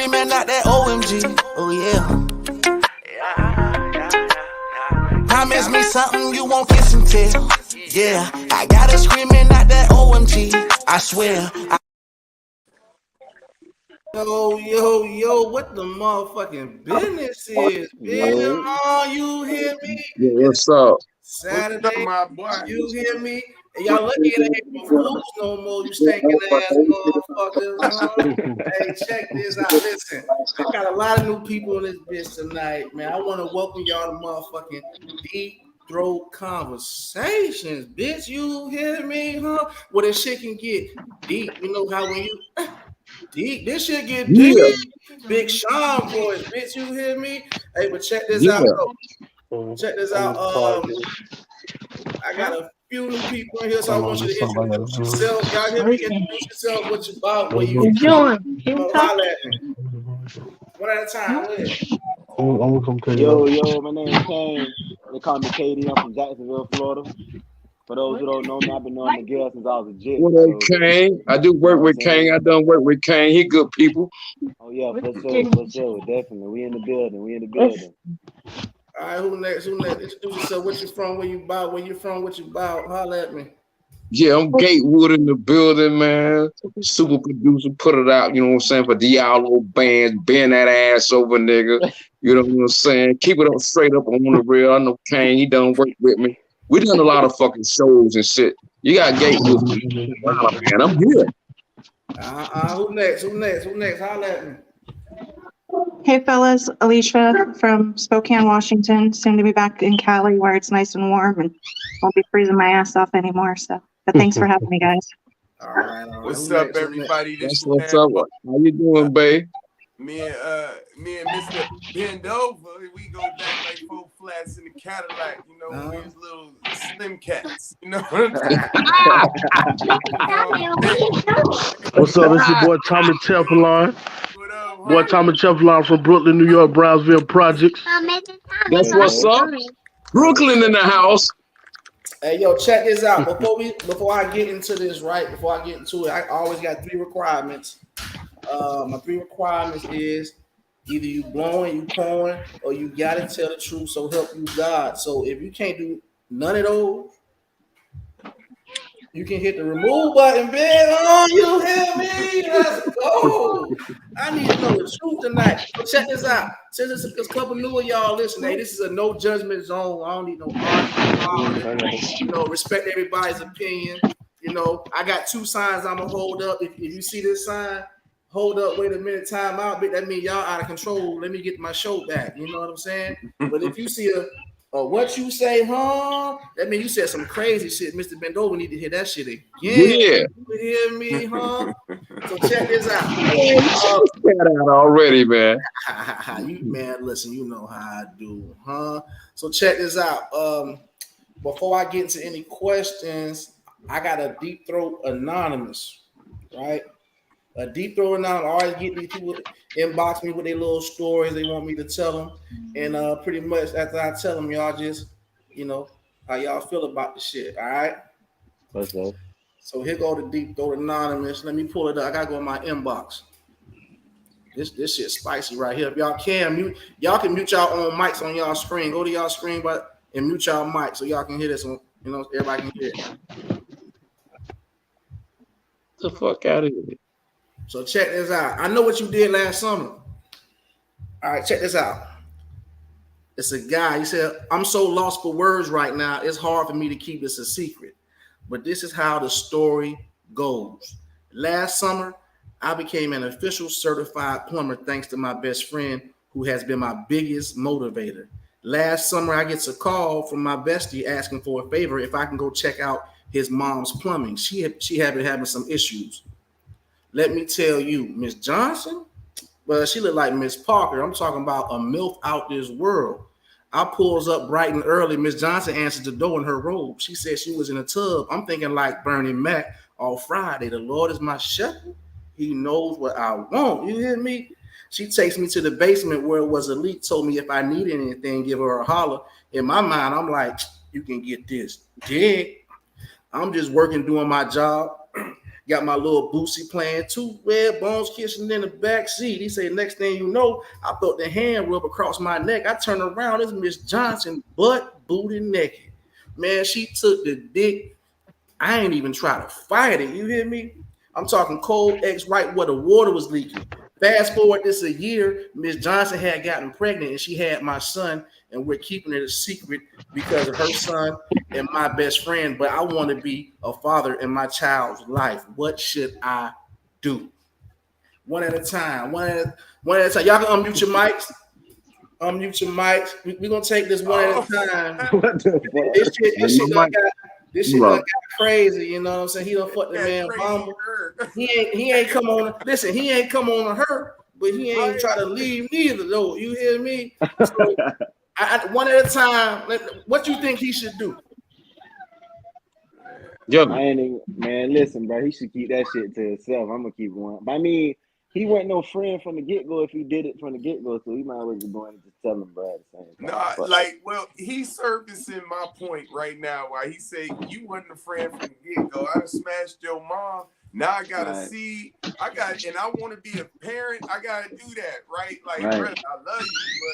screaming out that OMG. Oh yeah. Promise me something you won't kiss and tell. Yeah, I got her screaming out that OMG. I swear. Yo, what the motherfucking business is, man? Oh, you hear me? Yeah, what's up? Saturday, my boy. You hear me? And y'all lucky it ain't no fools no more, you stinking ass motherfuckers. Huh? Hey, check this out. Listen, I got a lot of new people in this bitch tonight, man. I want to welcome y'all to motherfucking Deep Throat Conversations, bitch. You hear me, huh? Well, this shit can get deep. You know how when you deep, this shit get deep. Yeah. Big Sean boys, bitch. You hear me? Hey, but check this out, though. Check this out. I got a few new people in here, so I want you to introduce yourself. Y'all hear me? Introduce yourself. What you about? What you doing? Holla at me. One at a time. Yo, my name is Kane. They call me KD. I'm from Jacksonville, Florida. For those who don't know me, I've been knowing Miguel since I was a jit. What up, Kane? I do work with Kane. I done work with Kane. He good people. Oh yeah, for sure, definitely. We in the building. All right, who next? Introduce yourself. What you from? Where you about? Where you from? What you about? Holla at me. Yeah, I'm Gatewood in the building, man. Super producer, put it out, you know what I'm saying, for Diallo bands, bend that ass over, nigga. You know what I'm saying? Keep it up straight up on the real. I know Kane, he done work with me. We done a lot of fucking shows and shit. You got Gatewood, man. I'm here. Who next? Holla at me. Hey fellas, Alicia from Spokane, Washington. Soon to be back in Cali where it's nice and warm and won't be freezing my ass off anymore. So, but thanks for having me, guys. All right. What's up, everybody? That's what's up. How you doing, babe? Me and Mr. Bendova, we go back like 4 flats in the Cadillac, you know, we was little slim cats, you know what I'm saying? What's up? It's your boy Tommy Teflon. Boy Tommy Teflon from Brooklyn, New York, Brownsville Projects. That's what's up. Brooklyn in the house. Hey, yo, check this out. Before I get into this, right? Before I get into it, I always got 3 requirements. My 3 requirements is either you blowing, you pouring, or you gotta tell the truth. So help you God. So if you can't do none of those, you can hit the remove button, bitch. Oh, you hear me? Let's go. I need to know the truth tonight. So check this out. Since it's a couple new of y'all listening, hey, this is a no judgment zone. I don't need no argument. You know, respect everybody's opinion. You know, I got 2 signs I'm gonna hold up. If you see this sign, hold up, wait a minute, time out, bitch. That means y'all out of control. Let me get my show back. You know what I'm saying? But if you see what you say, huh? That means you said some crazy shit. Mr. Bendova need to hear that shit again. Yeah. You hear me, huh? So check this out. Out already, man. Man, listen, you know how I do, huh? So check this out. Before I get into any questions, I got a Deep Throat Anonymous, right? A Deep Throat Anonymous. I always get these people inbox me with their little stories they want me to tell them, and pretty much after I tell them, y'all just, you know, how y'all feel about the shit. All right. What's up? So here go the Deep Throat Anonymous. Let me pull it up. I gotta go in my inbox. This shit spicy right here. If y'all can mute, y'all can mute y'all own mics on y'all screen. Go to y'all screen, and mute y'all mic so y'all can hear this one. You know, everybody can hear it. The fuck out of here. So check this out. I know what you did last summer. All right, check this out. It's a guy. He said, I'm so lost for words right now. It's hard for me to keep this a secret. But this is how the story goes. Last summer, I became an official certified plumber thanks to my best friend who has been my biggest motivator. Last summer, I get a call from my bestie asking for a favor if I can go check out his mom's plumbing. She had been having some issues. Let me tell you, Miss Johnson, well, she looked like Miss Parker. I'm talking about a MILF out this world. I pulls up bright and early. Miss Johnson answered the door in her robe. She said she was in a tub. I'm thinking like Bernie Mac on Friday. The Lord is my shepherd. He knows what I want. You hear me? She takes me to the basement where it was a leak, told me if I needed anything, give her a holler. In my mind, I'm like, you can get this dick. I'm just working, doing my job. Got my little Boosie playing, 2 red bones kissing in the back seat. He said, next thing you know, I felt the hand rub across my neck. I turned around, it's Miss Johnson, butt, booty, naked. Man, she took the dick. I ain't even try to fight it. You hear me? I'm talking cold X right where the water was leaking. Fast forward this a year, Miss Johnson had gotten pregnant and she had my son, and we're keeping it a secret because of her son and my best friend. But I want to be a father in my child's life. What should I do? One at a time. One at a time. Y'all can unmute your mics. Unmute your mics. We're gonna take this one at a time. What the fuck? This shit got crazy, you know what I'm saying? He done fucked the man mama. He ain't come on. Listen, he ain't come on her, but he ain't try to leave neither though. You hear me? So, one at a time. What you think he should do? Man, listen, bro. He should keep that shit to himself. I'm gonna keep going. But I mean, he wasn't no friend from the get-go if he did it from the get-go, so he might as well be going to just tell him, bro, at the same time. Well, he's surfacing my point right now why he said you wasn't a friend from the get-go. I done smashed your mom. Now I gotta see, and I want to be a parent. I gotta do that, right? Like, brother, I love you,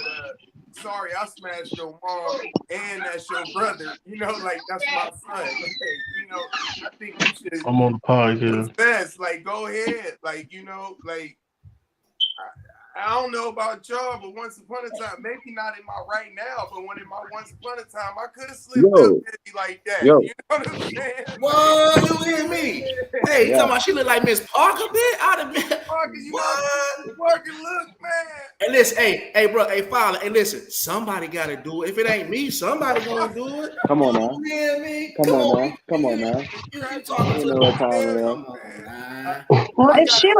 but sorry, I smashed your mom, and that's your brother. You know, like that's my son. Okay, you know, I think you should. I'm on the podcast. Best, like, go ahead, like, you know, like. I don't know about y'all, but once upon a time, maybe not in my right now, but when in my once upon a time, I could have slipped up like that. You know what I'm saying? What? You hear me? Hey, you talking about she look like Miss Parker, bit? I'd have been. Parker, you know, Parker, look, man. And listen, hey, bro, hey, father, hey, listen, somebody got to do it. If it ain't me, somebody gonna do it. Come on now. You hear me? Come on now. You talking to Well, if she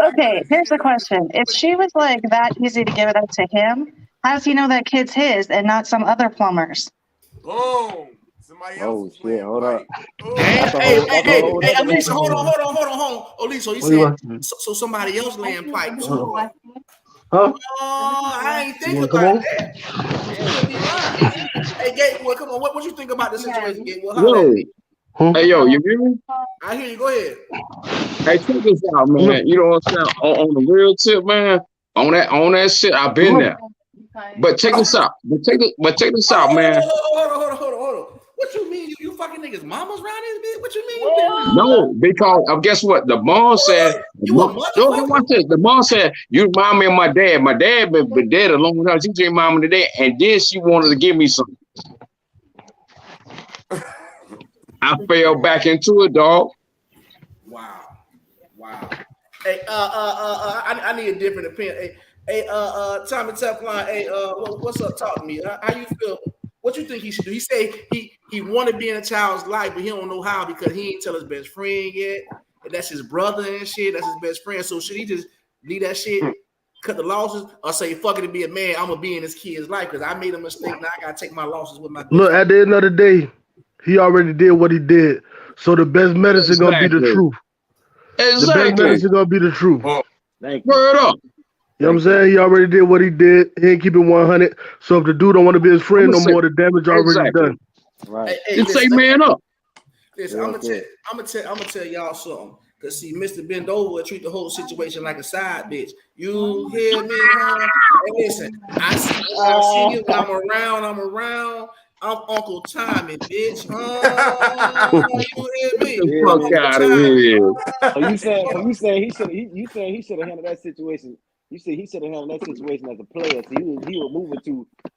here's the question: if she was like that easy to give it up to him, how does he know that kid's his and not some other plumber's? Boom. Somebody else. Oh shit! Hold up. Hey, Elisa, hold on. Elisa, you said so somebody else laying pipe too. Huh? Oh, I ain't thinking about that. Hey, Gateway, come on. What you think about this situation, Gateway? Hey, yo, you hear me? I hear you. Go ahead. Hey, check this out, man. You know what I'm saying? On the real tip, man. On that shit, I've been there. But check this out. But check this out, man. Hold on. What you mean? You fucking niggas mamas around this bitch? What you mean? No, because guess what? The mom said. The mom said you remind me of my dad. My dad been dead a long time. She changed mom today, and then she wanted to give me something. I fell back into it, dog. Wow. Hey, I need a different opinion. Hey, Tommy Teflon. Hey, what's up? Talk to me. How you feel? What you think he should do? He say he want to be in a child's life, but he don't know how because he ain't tell his best friend yet. And that's his brother and shit. That's his best friend. So should he just leave that shit, cut the losses, or say fuck it to be a man? I'm gonna be in this kid's life because I made a mistake. Now I gotta take my losses with my. Look, at the end of the day, he already did what he did. So the best medicine gonna be the truth. Exactly. The best medicine gonna be the truth. Word up. You know what I'm saying? He already did what he did. He ain't keeping 100. So if the dude don't want to be his friend no more, the damage already done. Right. Just say man up. Listen, I'm gonna tell y'all something. Cause see, Mr. Bend Over treat the whole situation like a side bitch. You hear me? Huh? Hey, listen, I see you. I'm around. I'm Uncle Tommy, bitch. You hear me? Fuck out of here. So you saying he should have handled that situation. You said he should have handled that situation as a player. So he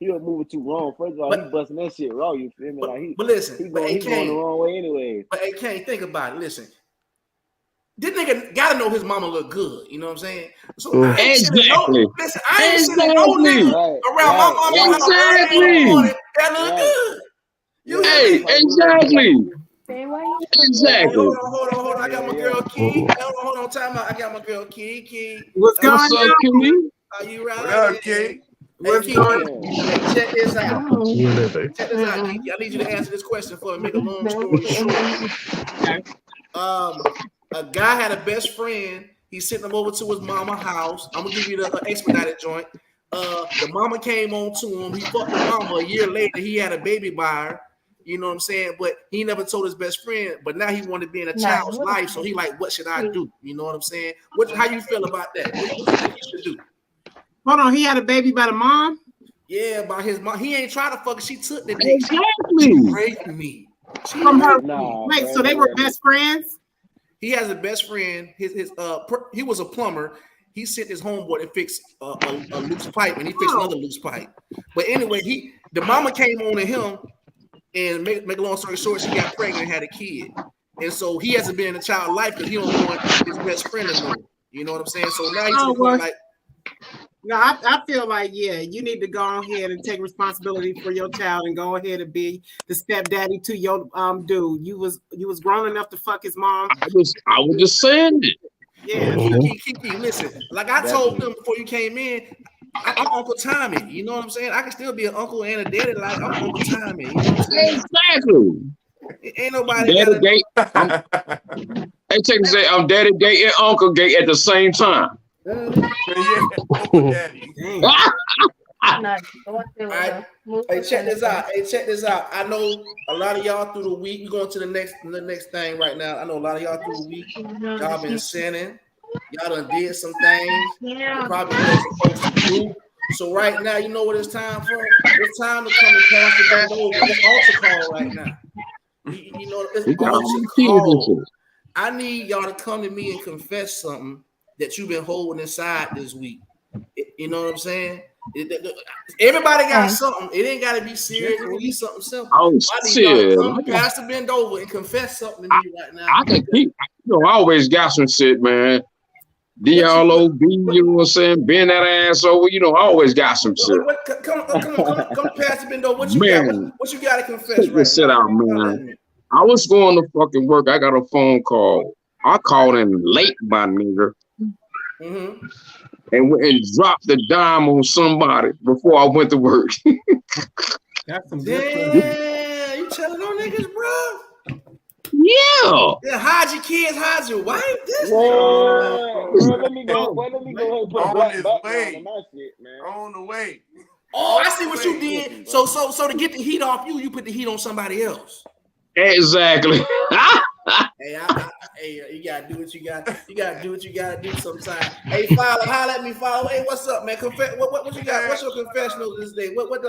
was moving too wrong. First of all, he busting that shit raw. You feel me? But listen, he's going the wrong way anyway. But hey, can't think about it. Listen, this nigga gotta know his mama look good. You know what I'm saying? So I ain't sending no nigga around my mama. Exactly. That look good. Exactly. Hold on. I got my girl Key. Hold on. Time out. I got my girl Key. What's going on, Key? Are you right? What up, Key? What's going on? Check this out. I need you to answer this question for me. Make a long story short. A guy had a best friend. He's sending him over to his mama's house. I'm gonna give you the expedited joint. The mama came on to him. He fucked the mama. A year later, he had a baby by her. You know what I'm saying? But he never told his best friend. But now he wanted to be in a child's life, so he like, what should I do? You know what I'm saying? How you feel about that? What do you think he should do? Hold on, he had a baby by the mom? Yeah, by his mom. He ain't trying to fuck. She took the dick. Exactly. She raped me. From her. Nah, Wait, bro, so they were best friends? He has a best friend. He was a plumber. He sent his homeboy to fix a loose pipe, and he fixed another loose pipe. But anyway, the mama came on to him, and make a long story short, she got pregnant and had a kid. And so he hasn't been in a child's life because he don't want his best friend to know. You know what I'm saying? So now he's like. No, I feel like, yeah, you need to go ahead and take responsibility for your child and go ahead and be the stepdaddy to your dude. You was grown enough to fuck his mom. I was just saying it. Yeah. Kiki, listen, like I told them before you came in, I'm Uncle Tommy. You know what I'm saying? I can still be an uncle and a daddy, like I'm Uncle Tommy. You know what I'm saying? Exactly. Ain't nobody Daddy gay. Hey, check this out. I'm daddy gay and uncle gay at the same time. Daddy. Hey, check this out. I know a lot of y'all through the week. We're going to the next thing right now. I know a lot of y'all through the week. Y'all been sinning. Y'all done did some things. You probably supposed to do. So right now, you know what it's time for? It's time to come and pass the back over. It's altar call right now. You know, it's altar call. I need y'all to come to me and confess something that you've been holding inside this week. You know what I'm saying? Everybody got something. It ain't got to be serious. It can be something simple. Oh, shit. Pastor bend over and confess something to me right now. I can keep. I always got some shit, man. D-R-O-B, you know what I'm saying? Bend that ass over. I always got some shit. Come, Pastor bend over. What you got? What you got to confess right now? Shit out, man. I was going to fucking work. I got a phone call. I called in late, my nigga. Mm-hmm. And dropped the dime on somebody before I went to work. That's some good. You telling those niggas, bro? Yeah. Hide your kids, hide your wife. Let me go and put on his way. On my shit, man. On the way. Oh, I see what you did. So to get the heat off you put the heat on somebody else. Exactly. Hey, you gotta do what you got. You gotta do what you gotta do sometimes. Hey, holla at me, follow. Hey, what's up, man? What you got? What's your confessional this day? What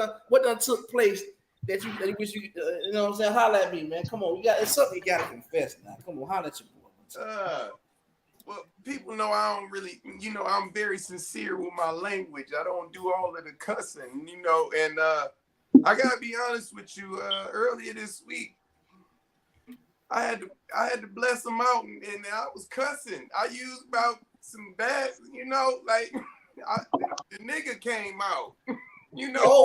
done took place that you wish you you know what I'm saying? Holla at me, man. Come on, it's something you gotta confess now. Come on, holla at your boy. Well, people know I don't really, I'm very sincere with my language. I don't do all of the cussing, and I gotta be honest with you. Earlier this week, I had to bless him out, and I was cussing. I used about some bad, the nigga came out. Oh,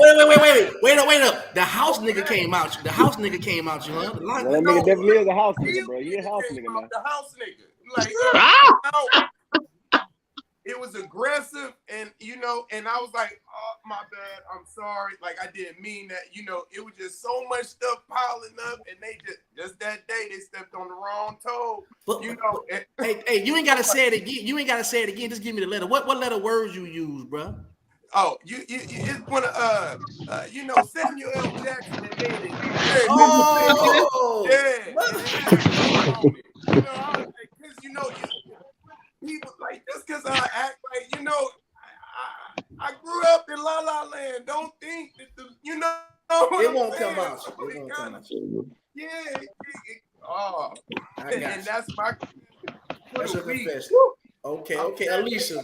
wait up. The house nigga came out. The house nigga came out, you know? That nigga definitely is a house nigga, bro. You a house nigga now. The house nigga. It was aggressive, and and I was like, oh, my bad, I'm sorry. Like, I didn't mean that. It was just so much stuff piling up, and they just that day they stepped on the wrong toe. Hey, you ain't gotta say it again. Just give me the letter. What letter words you use, bro? Oh, it's one of Samuel L. Jackson that made it. People like just because I act like I grew up in La La Land. Don't think that it won't come out. It won't come out. Yeah. And that's my confession. Okay, Alicia.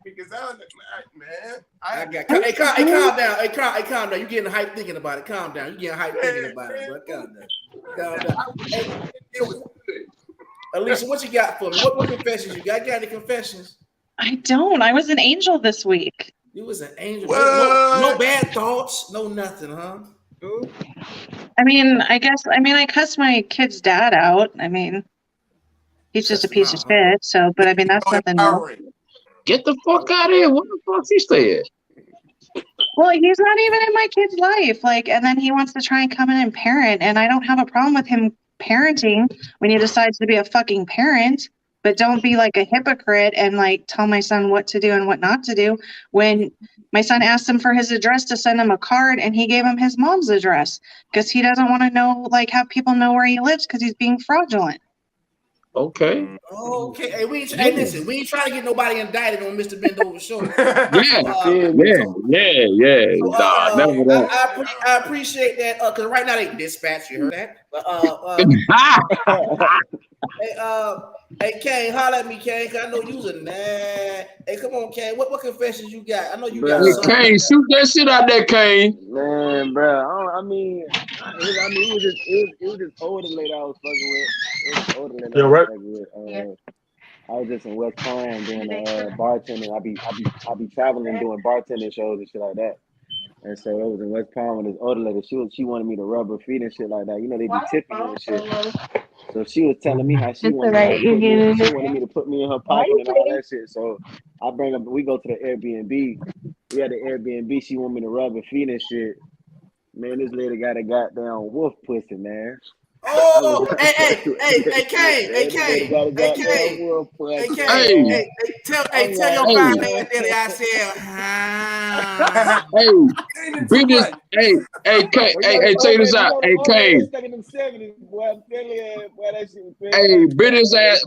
Because I got. Hey, calm down. Hey, calm down. You getting hyped thinking about it. Calm down. You getting hyped thinking about it, bro. Calm down. Hey, Alicia, what you got for me? What confessions you got? You got any confessions? I don't. I was an angel this week. You was an angel. No bad thoughts. No nothing, huh? I cussed my kid's dad out. He's just a piece of shit. So, but that's nothing new. Get the fuck out of here. What the fuck he said? Well, he's not even in my kid's life. And then he wants to try and come in and parent, and I don't have a problem with him parenting when he decides to be a fucking parent. but don't be like a hypocrite and like tell my son what to do and what not to do. When my son asked him for his address to send him a card, and he gave him his mom's address because he doesn't want to know, like, have people know where he lives because he's being fraudulent. Okay. Okay. Hey, listen, we ain't trying to get nobody indicted on Mr. Bendover's show. Yeah. So, Never that. I appreciate that because right now they dispatch. You heard that? But, hey, Kane, holler at me, Kane, because I know you was a nah. Hey, come on, Kane. What confessions you got? I know you got something. Kane, shoot that shit out there, Kane. Man, bro. I mean, it was this older lady I was fucking with. It was older lady I was fucking with. I was just in West Palm doing bartending. I be traveling doing bartending shows and shit like that. And so it was in West Palm with this older lady. She wanted me to rub her feet and shit like that. You know, they be tipping and shit. So she was telling me how she wanted me to put me in her pocket and all that shit. So we go to the Airbnb. We had the Airbnb. She wanted me to rub her feet and shit. Man, this lady got a goddamn wolf pussy, man. Oh, hey, Kane. Tell your fine man daddy I said, check this out. Hey, Kane. Hey, bend his ass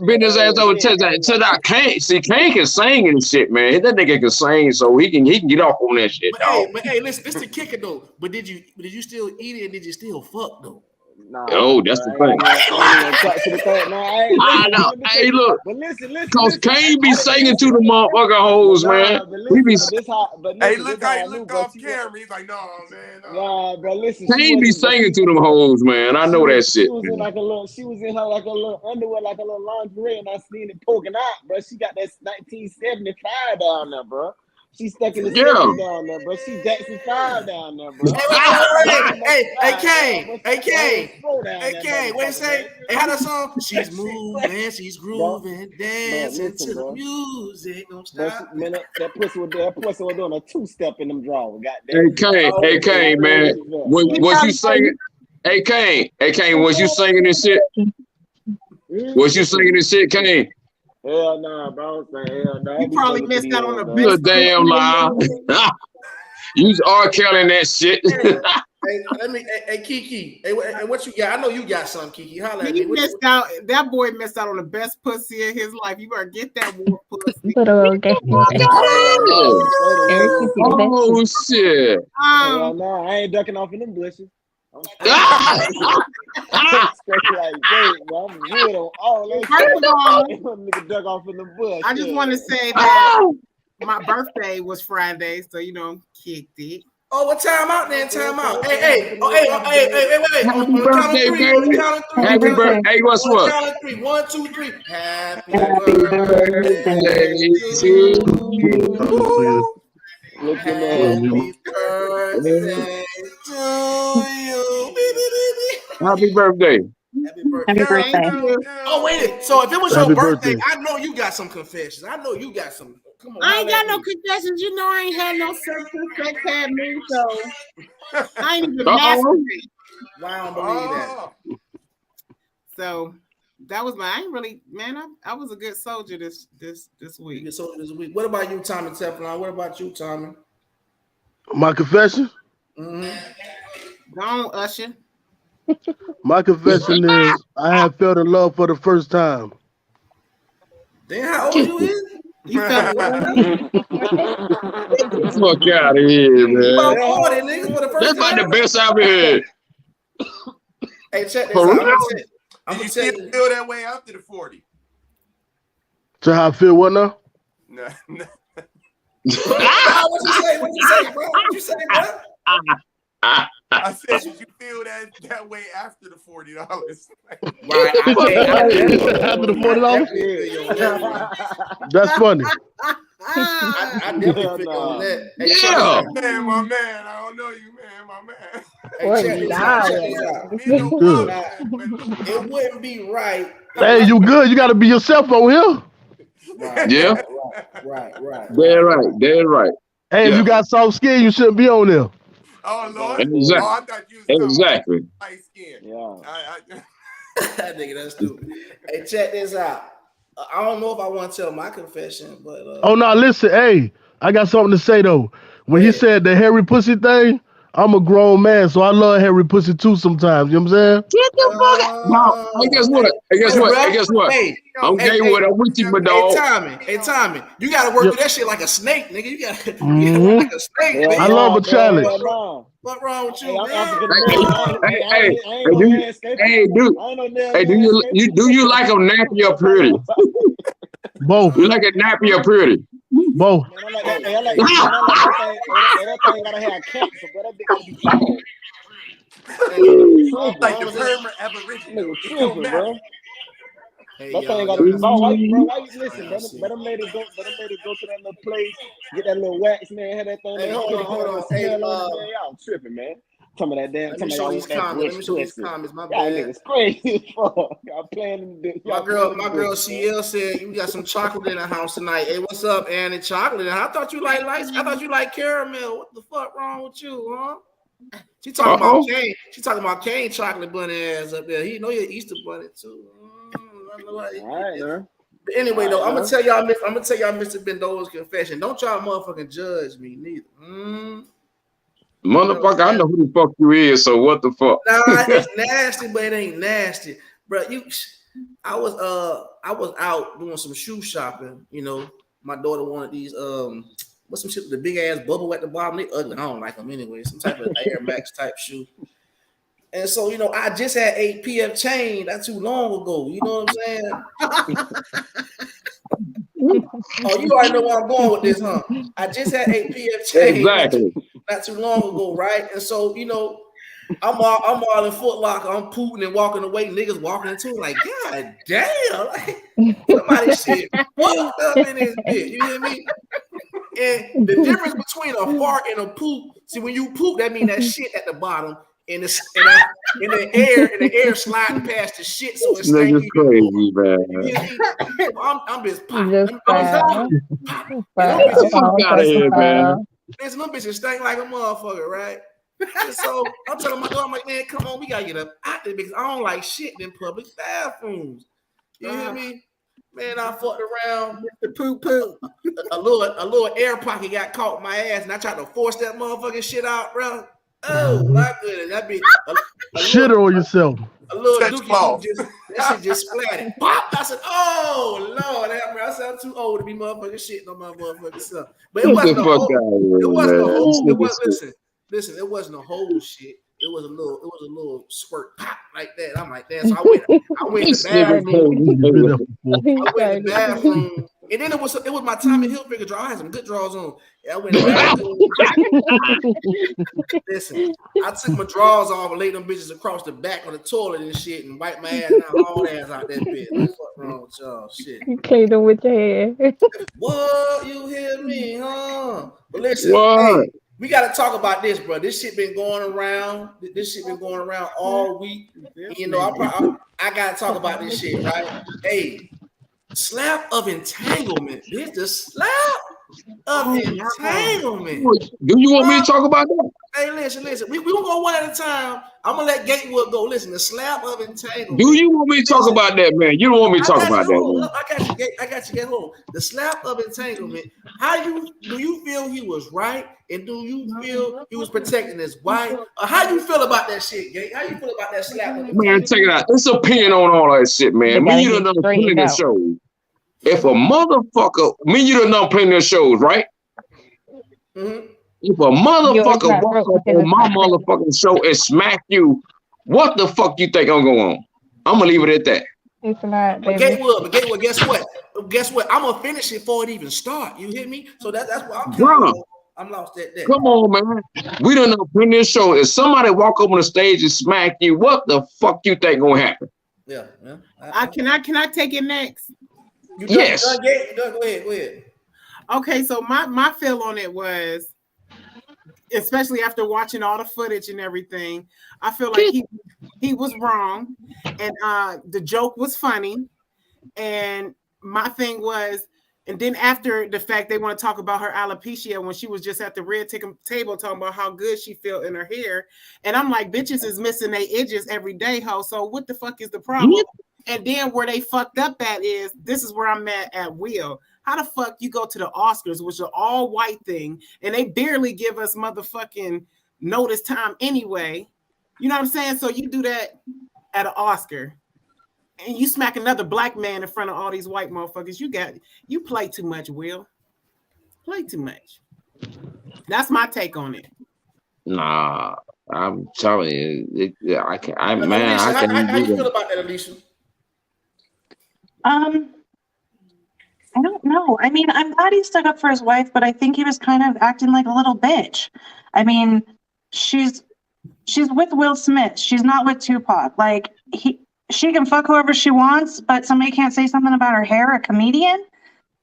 over to that. Kane, see, Kane can sing and shit, man. That nigga can sing, so he can get off on that shit, dog. Hey, listen, this the kicker though. But did you still eat it and did you still fuck though? Nah, oh, that's the thing. I know. Hey, look. But listen. Cause Kane be singing to the motherfucker hoes, man. Hey, look off camera. He's like, no, man. Nah, bro, listen. Kane be singing to them hoes, man. I know that shit. She was in her like a little underwear, like a little lingerie, and I seen it poking out, bro. She got that 1975 down there, bro. She stuck in the 70 down there, bro. She dancing 5 down there, bro. Hey, Kane, what you say? Hey, how that song? She's moving, she's grooving, dancing to the music. Don't stop. Man, that pussy was doing a 2-step in them drawers. Goddamn. Hey, Kane, man. Was you singing? Hey, Kane, was you singing this shit? Was you singing this shit, Kane? Hell nah, bro. Hell nah. You probably missed out on the best. You a damn lie. You R. Kelly that shit. Hey, Kiki. Hey, what you got? I know you got something, Kiki. Holla at me. He missed out. That boy missed out on the best pussy in his life. You better get that wolf pussy. Oh shit. Hell nah, I ain't ducking off in them bushes. I'm good on all that. First of all, nigga dug off in the bush. I just want to say that my birthday was Friday, so kicked it. Oh, well, time out then, time out. Hey, wait. Happy birthday, baby. Happy birthday. Hey, what's what? Count of 3. 1, 2, 3. Happy birthday to you. Happy birthday to you. Happy birthday. Happy birthday. Oh, wait. So if it was your birthday, I know you got some confessions. I know you got some. Come on. I ain't got no confessions. You know I ain't had no sex had me, so I ain't even masturbate. Wow, I don't believe that. So that was I ain't really, man. I was a good soldier this week. Good soldier this week. What about you, Tommy Teflon? What about you, Tommy? My confession? Mm-hmm. Go on, Usher. My confession is I have felt in love for the first time. Damn, how old you is? You felt Fuck out of here, man. About 40, nigga, for the first That's time. about the best I've heard. Hey, check this For out. real? I'm gonna still feel that way after the 40. So how I feel what now? No. What you say, bro? What you say, bro? I said, should you feel that way after the $40? Right. After the $40? That's funny. I definitely feel on that. Hey, Yeah. Man, my man. I don't know you, man, my man. Hey, check this out. It wouldn't be right. Hey, you good? You got to be yourself on here. Right. Yeah. Right. They're right. Hey, if you got soft skin, you shouldn't be on there. Oh, Lord. Exactly. Oh, I thought you was Exactly. light skin. Yeah. That nigga, that's stupid. Hey, check this out. I don't know if I want to tell my confession, but oh no, listen, hey, I got something to say though. When he said the hairy pussy thing, I'm a grown man, so I love hairy pussy too sometimes. You know what I'm saying? Get the fuck out. No, hey, guess what? Hey, guess what? Hey, guess what? Hey, I'm gay with it. I'm with you, my dog. Hey, Tommy, you gotta work through that shit like a snake, nigga. You gotta work like a snake, man. I love a challenge. What wrong with you, do you like a nappy or pretty? Both. You like a nappy or pretty? Both. I like that thing gotta have cancer, but that bitch gotta be bald. Like the permanent aboriginal. Bro. That thing gotta be bald. Why you listen? Better made it go to that little place, get that little wax, man. Have that thing. Hey, hold on. Hey, y'all tripping, man. Some of that damn. Let me show these comments. My y'all bad. niggas crazy. Y'all playing. My girl CL said you got some chocolate in the house tonight. Hey, what's up, Annie? Chocolate? I thought you like lights. I thought you like caramel. What the fuck wrong with you, huh? She talking about Kane. She talking about Kane chocolate bunny ass up there. He know you're Easter bunny too. All right, man. But anyway, though, I'm gonna tell y'all Mr. Bendo's confession. Don't y'all motherfucking judge me neither. Motherfucker, I know who the fuck you is, so what the fuck? Nah, it's nasty, but it ain't nasty. Bro, I was out doing some shoe shopping. You know, my daughter wanted these what's some shit with the big ass bubble at the bottom. They ugly. I don't like them anyway. Some type of Air Max type shoe. And so, you know, I just had a PF chain not too long ago. You know what I'm saying? Oh, you already know where I'm going with this, huh? I just had a PF chain not too long ago, right? And so, you know, I'm all in Foot Locker. I'm pooting and walking away. Niggas walking into it like, God damn, like somebody shit fucked up in this bitch. You hear me? And the difference between a fart and a poop. See, when you poop, that means that shit at the bottom. In the air sliding past the shit, so it's niggas crazy, man. I'm just pop. Out of here, man. Listen, them bitches stink like a motherfucker, right? And so I'm telling my daughter, I'm like, man, come on, we gotta get up out there because I don't like shit in public bathrooms. You hear me? Man, I fucked around the poop. A little air pocket got caught in my ass, and I tried to force that motherfucking shit out, bro. Oh my goodness, that be shit on yourself. A little dookie that shit just splattered. Pop! I said, "Oh Lord, I said I'm too old to be motherfucking shitting on my motherfucking stuff." But it wasn't a whole. Listen, it wasn't a whole shit. It was a little squirt pop like that. I'm like, damn. So I went in the bathroom. And then it was my Tommy Hilfiger draw. I had some good draws on. I went in the bathroom. Listen, I took my drawers off and laid them bitches across the back of the toilet and shit and wiped my ass and all ass out that bitch. What the fuck wrong with y'all? Shit. You cleaned them with your hair. What? You hear me, huh? But listen, hey, we got to talk about this, bro. This shit been going around. All week. And, you know, I got to talk about this shit, right? Hey, slap of entanglement. This the slap of entanglement. Do you want me to talk about that? Hey, listen. We gonna go one at a time. I'm gonna let Gatewood go. Listen, the slap of entanglement. Do you want me to talk about that, man? You don't want me to talk about that, man. I got you. Get home. The slap of entanglement. Do you feel he was right? And do you feel he was protecting his wife? How you feel about that shit, Gate? How you feel about that slap? Man, check it out. It's a pin on all that shit, man. Me, you done plenty of shows. If a motherfucker, you done plenty of shows, right? Mm-hmm. If a motherfucker walk up on my motherfucking show and smack you, what the fuck you think I'm going on? I'm gonna leave it at that. It's not. But Gatewood, guess what? I'm gonna finish it before it even start. You hear me? So that's what I'm lost at that. Come on, man. We don't know plenty of show. If somebody walk up on the stage and smack you, what the fuck you think gonna happen? Yeah. Can I take it next? Yes. Go ahead. Okay, so my feel on it was, especially after watching all the footage and everything, I feel like he was wrong, and the joke was funny, and my thing was, and then after the fact, they want to talk about her alopecia when she was just at the red table talking about how good she felt in her hair, and I'm like, bitches is missing their edges every day, ho. So what the fuck is the problem? And then where they fucked up at is, this is where I'm at Will. How the fuck you go to the Oscars, which are all white thing, and they barely give us motherfucking notice time anyway. You know what I'm saying? So you do that at an Oscar, and you smack another black man in front of all these white motherfuckers. You play too much, Will. Play too much. That's my take on it. Nah, I'm telling you, I can't. How you feel about that, Alicia? I don't know. I mean, I'm glad he stuck up for his wife, but I think he was kind of acting like a little bitch. I mean, she's with Will Smith. She's not with Tupac. Like, she can fuck whoever she wants, but somebody can't say something about her hair, a comedian?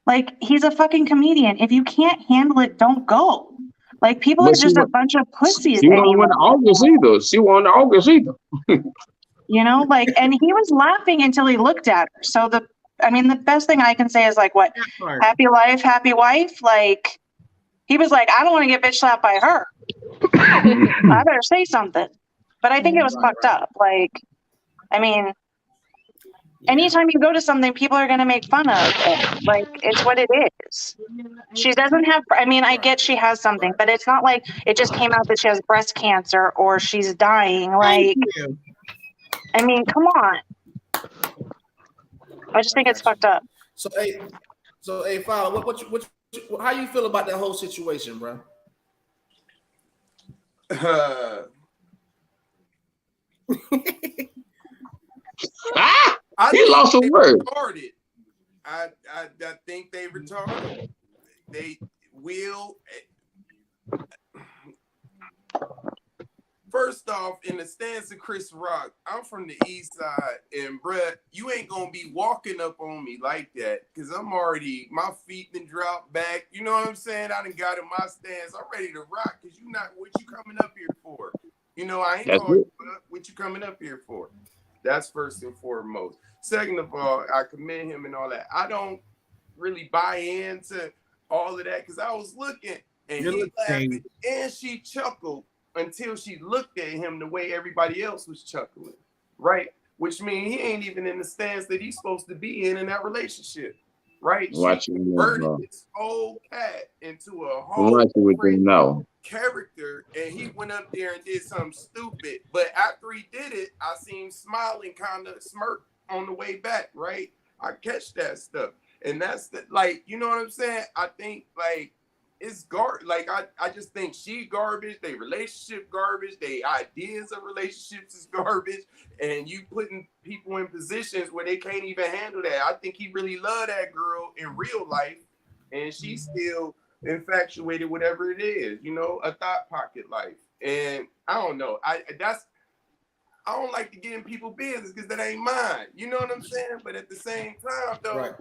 Like, he's a fucking comedian. If you can't handle it, don't go. Like, people are just a bunch of pussies. She wasn't in August either. She wasn't in August either. You know, like, and he was laughing until he looked at her. So the best thing I can say is like, what, happy life, happy wife? Like, he was like, I don't want to get bitch slapped by her. I better say something. But I think it was fucked up. Like, I mean, anytime you go to something, people are going to make fun of it. Like, it's what it is. She doesn't have, I mean, I get she has something, but it's not like it just came out that she has breast cancer or she's dying. Like, I mean, come on. I just think it's fucked up. So, Fowler, how you feel about that whole situation, bro? He lost a word. I think they retarded. They will. First off, in the stance of Chris Rock, I'm from the East Side, and bruh, you ain't gonna be walking up on me like that, cause I'm already, my feet done dropped back. You know what I'm saying? I done got in my stance. I'm ready to rock, cause you not what you coming up here for. You know, I ain't calling you up. What you coming up here for? That's first and foremost. Second of all, I commend him and all that. I don't really buy into all of that, cause I was looking and he laughing and she chuckled until she looked at him the way everybody else was chuckling, right? Which means he ain't even in the stance that he's supposed to be in that relationship, right? She converted this whole cat into a whole character, and he went up there and did something stupid. But after he did it, I seen him smiling, kind of smirk on the way back, right? I catch that stuff, and that's the, like, you know what I'm saying? I think like, it's garbage. Like, I just think she garbage, they relationship garbage, they ideas of relationships is garbage, and you putting people in positions where they can't even handle that. I think he really loved that girl in real life, and she's still infatuated, whatever it is, you know, a thought pocket life. And I don't know. I don't like to get in people's business because that ain't mine. You know what I'm saying? But at the same time, though,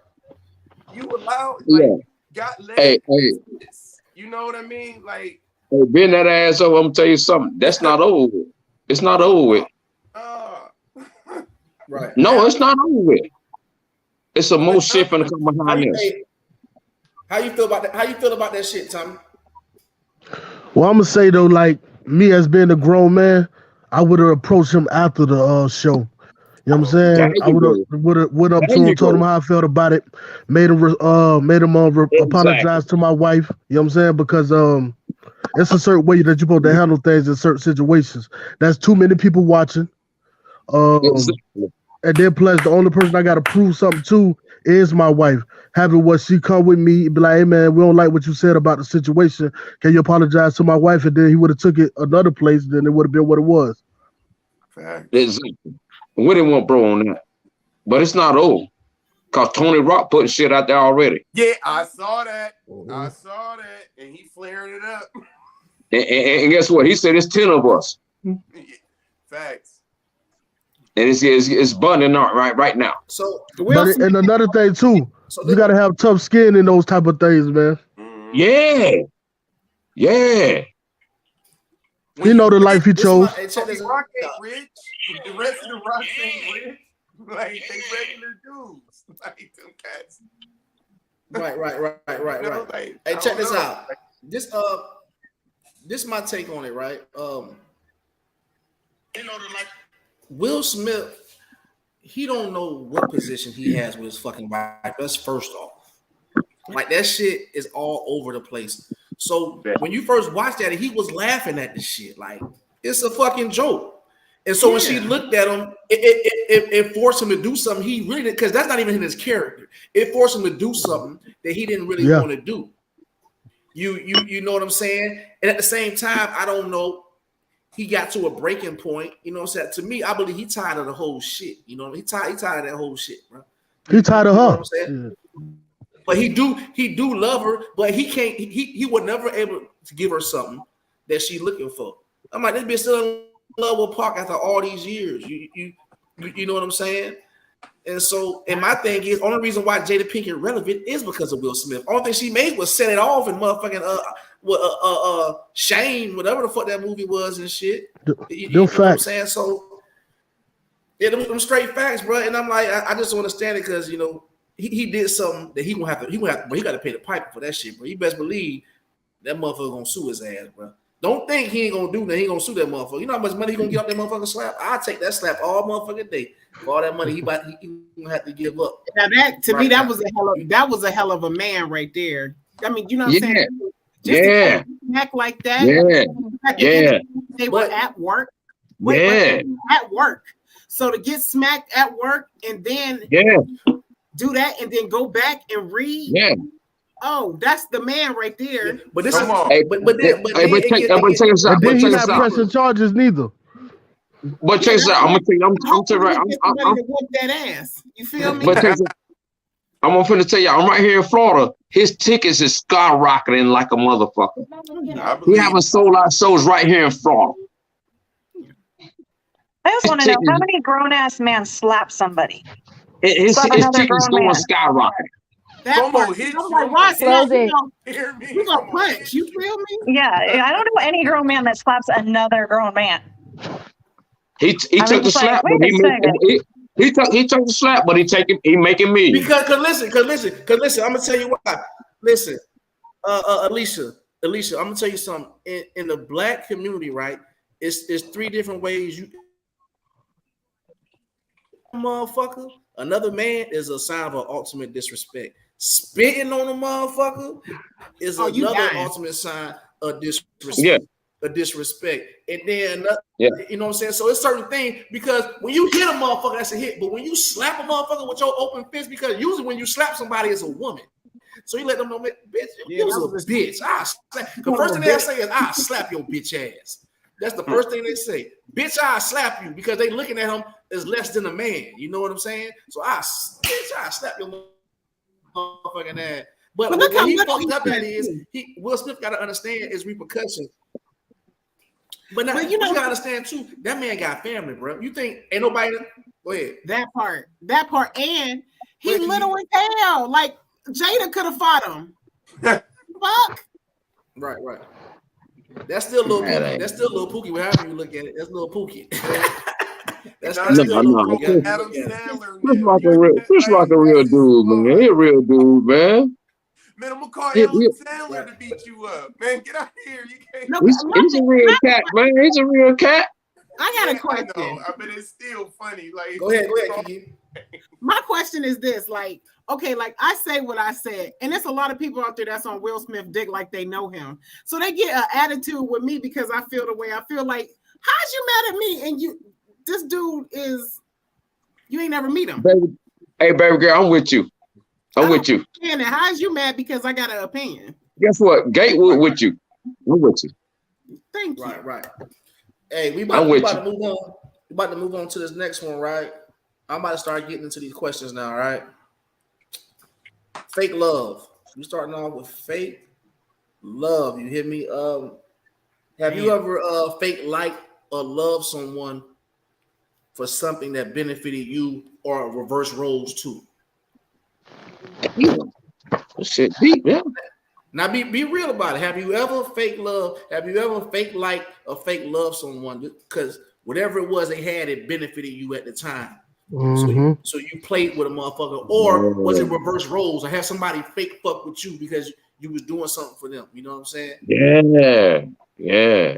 you allow, like, got let you know what I mean? Like, hey, bend that ass over. I'm gonna tell you something. That's not over with. It's not over with. Right. No, it's not over with. It's a more shit finna come behind this. How you feel about that? How you feel about that shit, Tommy? Well, I'm gonna say though, like me as being a grown man, I would have approached him after the show. You know what I'm saying? I would have went up to him, told him how I felt about it, made him apologize to my wife. You know what I'm saying? Because it's a certain way that you're supposed to handle things in certain situations. That's too many people watching. And then plus the only person I gotta prove something to is my wife. Having what she come with me, be like, hey man, we don't like what you said about the situation. Can you apologize to my wife? And then he would have took it another place, then it would have been what it was. Exactly. We didn't want bro on that, but it's not over because Tony Rock putting shit out there already. Yeah, I saw that. I saw that, and he flared it up. And guess what? He said it's 10 of us. Facts. And it's burning out right now. So, and another thing too, you gotta have tough skin in those type of things, man. Yeah. You know the life he chose. Rock ain't rich. The rest of the Rock ain't rich. Like, they regular dudes. Like, them cats. Right. You know, like, hey, check this out. This is my take on it, right? You know, Will Smith he don't know what position he has with his fucking wife. That's first off. Like that shit is all over the place. So when you first watched that, he was laughing at the shit. Like it's a fucking joke. And so when she looked at him, it forced him to do something he really did, because that's not even in his character. It forced him to do something that he didn't really want to do. You know what I'm saying? And at the same time, I don't know. He got to a breaking point. You know what I'm saying? To me, I believe he tired of the whole shit. You know, he tired of that whole shit, bro. He tired of her. You know what I'm saying? But he do love her, but he can't. He would never able to give her something that she's looking for. I'm like, this bitch still in love with Park after all these years. You know what I'm saying? And so, and my thing is, only reason why Jada Pinkett relevant is because of Will Smith. Only thing she made was set it off and motherfucking Shane, whatever the fuck that movie was and shit. You know what I'm saying? So yeah, them straight facts, bro. And I'm like, I just don't understand it because you know he did something that he got to pay the piper for that shit, bro. You best believe that motherfucker gonna sue his ass, bro. Don't think he ain't gonna do that. He ain't gonna sue that motherfucker. You know how much money he gonna get off that motherfucking slap? I'll take that slap all motherfucking day. For all that money he gonna have to give up. Now that to me, that was a hell of a man right there. I mean, you know what I'm saying? Just to act like that. They were at work. At work. So to get smacked at work and then do that and then go back and read. Oh, that's the man right there. But this is then he's not pressing charges neither. But check this out. I'm gonna tell you right. I'm that ass. You feel me? But I'm gonna tell you, I'm right here in Florida. His tickets is skyrocketing like a motherfucker. We haven't sold our shows right here in Florida. I just want to know how many grown ass men slap somebody. His tickets going skyrocketing. That part, like Ross, you gonna punch? You feel me? Yeah, I don't know any grown man that slaps another grown man. He took the slap, but he took the slap, but he making me. Because listen, I'm gonna tell you why. Listen, Alicia, I'm gonna tell you something. In the black community, right? It's three different ways you motherfucker. Another man is a sign of ultimate disrespect. Spitting on a motherfucker is another ultimate sign of disrespect. A disrespect. And then you know what I'm saying? So it's certain things, because when you hit a motherfucker, that's a hit. But when you slap a motherfucker with your open fist, because usually when you slap somebody, it's a woman. So you let them know, bitch, you was a bitch. The first thing they say is, I'll slap your bitch ass. That's the first thing they say. Bitch, I'll slap you, because they looking at him as less than a man. You know what I'm saying? So I'll slap your motherfucking ass. But what he fucked up at is, Will Smith got to understand his repercussions. But now, you gotta understand too, that man got family, bro. You think ain't nobody? Go ahead. That part, and he little as hell. Like Jada could have fought him. Fuck. Right. That's still a little pookie. That's still a little pookie. However you look at it, that's a little pookie. That's Adam Sandler. Chris like a real dude, man. He a real dude, man. Man, I'm gonna call Adam Sandler to beat you up. Man, get out here. You can't. He's a real cat, man. He's a real cat. I got a question. I bet it's still funny. Like, go ahead, Kiki. My question is this: like, okay, like I say what I said, and there's a lot of people out there that's on Will Smith dick like they know him, so they get an attitude with me because I feel the way I feel. Like, how's you mad at me? And this dude you ain't never meet him. Hey, baby girl, I'm with you. I'm with you. And how's you mad because I got an opinion? Guess what? Gatewood with you. I'm with you. Thank you. Right. Hey, we about to move on. We about to move on to this next one, right? I'm about to start getting into these questions now, right? Fake love. We starting off with fake love. You hear me? Have you ever fake like or love someone for something that benefited you, or reverse roles too? Shit deep, yeah. Now be real about it. Have you ever fake love? Have you ever fake like or fake love someone because whatever it was they had, it benefited you at the time? Mm-hmm. So you played with a motherfucker, or was it reverse roles? Or have somebody fake fuck with you because you was doing something for them? You know what I'm saying? Yeah.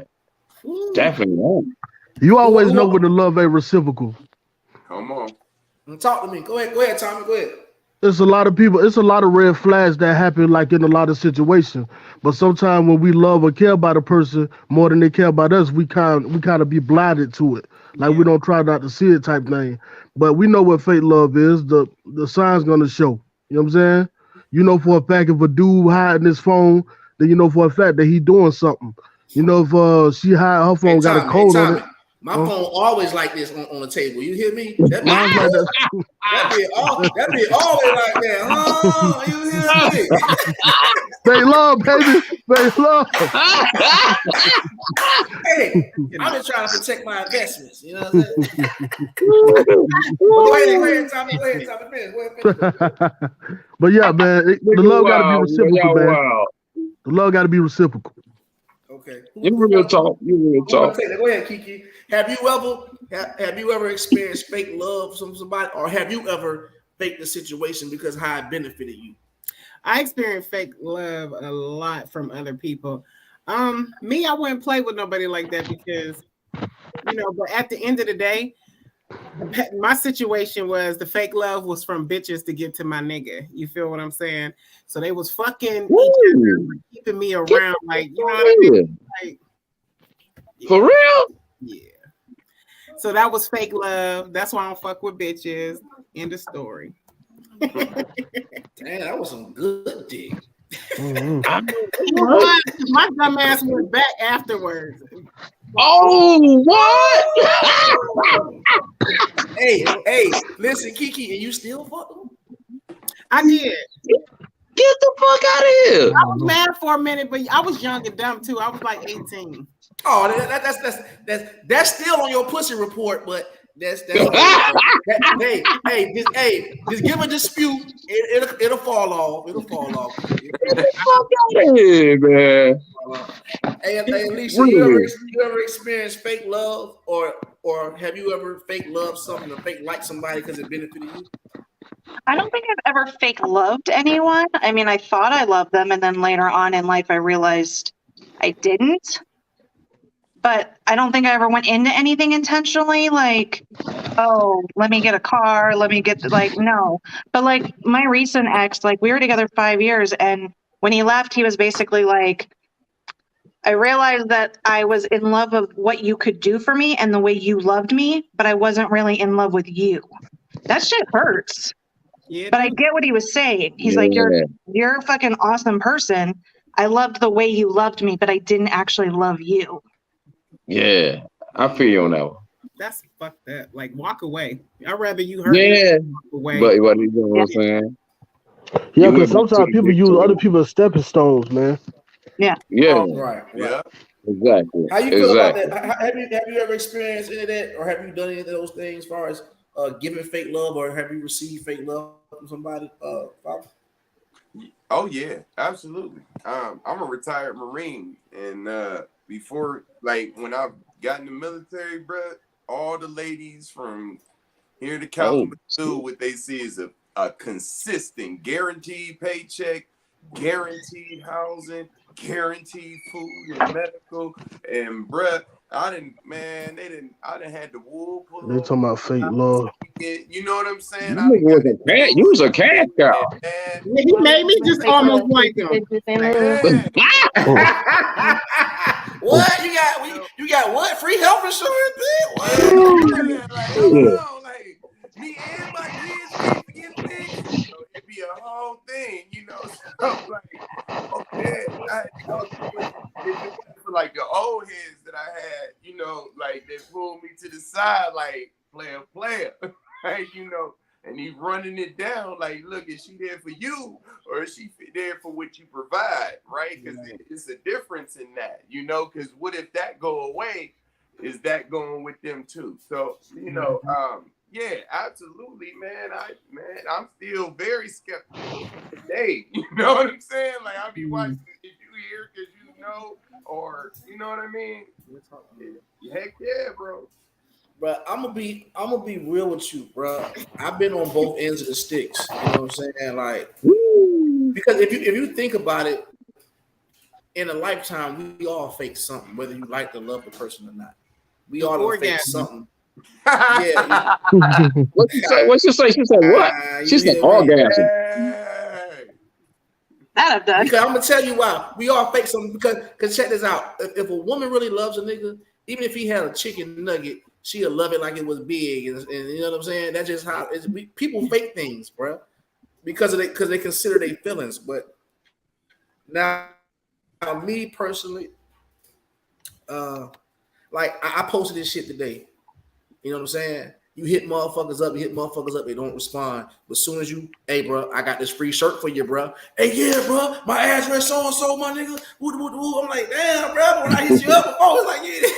Definitely. You always know when the love ain't reciprocal. Come on. Talk to me. Go ahead, Tommy. Go ahead. It's a lot of people. It's a lot of red flags that happen, like in a lot of situations. But sometimes when we love or care about a person more than they care about us, we kind of be blinded to it. Like we don't try not to see it, type thing. But we know what fake love is. The sign's gonna show. You know what I'm saying? You know for a fact if a dude hiding his phone, then you know for a fact that he doing something. You know if she hide her phone got a code on it. My phone always like this on the table. You hear me? That be always like that. Oh, you hear me? Fake love, baby. Fake love. Hey, I've been trying to protect my investments. You know what I'm saying? Go ahead, Tommy. Finish. But yeah, man, the love got to be reciprocal, man. The love got to be reciprocal. Okay. You real talk. Go ahead, Kiki. Have you ever experienced fake love from somebody, or have you ever faked the situation because how it benefited you? I experienced fake love a lot from other people. Me, I wouldn't play with nobody like that because, but at the end of the day, my situation was the fake love was from bitches to get to my nigga. You feel what I'm saying? So they was fucking each other, keeping me around, like, you know what I mean? Like, for real? Yeah. So that was fake love. That's why I don't fuck with bitches. End of story. Damn, that was some good dick. My dumb ass went back afterwards. Oh, what? hey, listen, Kiki, and you still fucking? I did. Get the fuck out of here. I was mad for a minute, but I was young and dumb too. I was like 18. Oh, that's still on your pussy report, but that's hey, just give a dispute, it'll fall off. It'll fall off. Hey, man. Hey, Alicia, you ever experienced fake love, or have you ever fake loved something or fake like somebody because it benefited you? I don't think I've ever fake loved anyone. I mean, I thought I loved them, and then later on in life, I realized I didn't. But I don't think I ever went into anything intentionally, like, oh, let me get a car, no. But like my recent ex, like we were together 5 years, and when he left, he was basically like, I realized that I was in love with what you could do for me and the way you loved me, but I wasn't really in love with you. That shit hurts. Yeah, but I get what he was saying. He's like, you're a fucking awesome person. I loved the way you loved me, but I didn't actually love you. Yeah, I feel you on that one. That's fuck that. Like, walk away. I'd rather you hurt me than walk away. But what you know what I'm saying? Yeah, because sometimes people use other people as stepping stones, man. Yeah. Yeah. Oh, right. Yeah. Exactly. How you feel about that? Have you ever experienced any of that, or have you done any of those things as far as giving fake love, or have you received fake love from somebody? Oh yeah, absolutely. I'm a retired Marine, and before, like when I got in the military, bro, all the ladies from here to Kalamazoo, what they see is a consistent, guaranteed paycheck, guaranteed housing, guaranteed food and medical, and bruh, I didn't had the wool pull. They talking about fake love. You know what I'm saying? You was a cash cow. He made me just almost like him. What you got? What free health insurance? Like me and my kids get fixed. It'd be a whole thing, So like, okay, I had to go through it for like the old heads that I had, like they pulled me to the side, like player, right? And he's running it down, like, look, is she there for you, or is she there for what you provide, right? Because it's a difference in that, because what if that go away? Is that going with them too? So, yeah, absolutely, man. I'm still very skeptical today. You know what I'm saying? Like, I'll be watching, if you hear, because or you know what I mean? Heck yeah, bro. But I'm gonna be real with you, bro. I've been on both ends of the sticks. You know what I'm saying? Like, because if you think about it, in a lifetime, we all fake something, whether you like to love the person or not. We all fake something Yeah. What she say? What she say? She said what? She said orgasm. That I've done. Because I'm gonna tell you why. We all fake something because check this out. If a woman really loves a nigga, even if he had a chicken nugget, she'll love it like it was big. And you know what I'm saying? That's just how it's, people fake things, bro. Because they consider their feelings. But now me personally, like I posted this shit today. You know what I'm saying? You hit motherfuckers up, they don't respond. But as soon as you, hey, bro, I got this free shirt for you, bro. Hey, yeah, bro, my address so-and-so, my nigga. I'm like, damn, bro, when I hit you up before, it's like, yeah.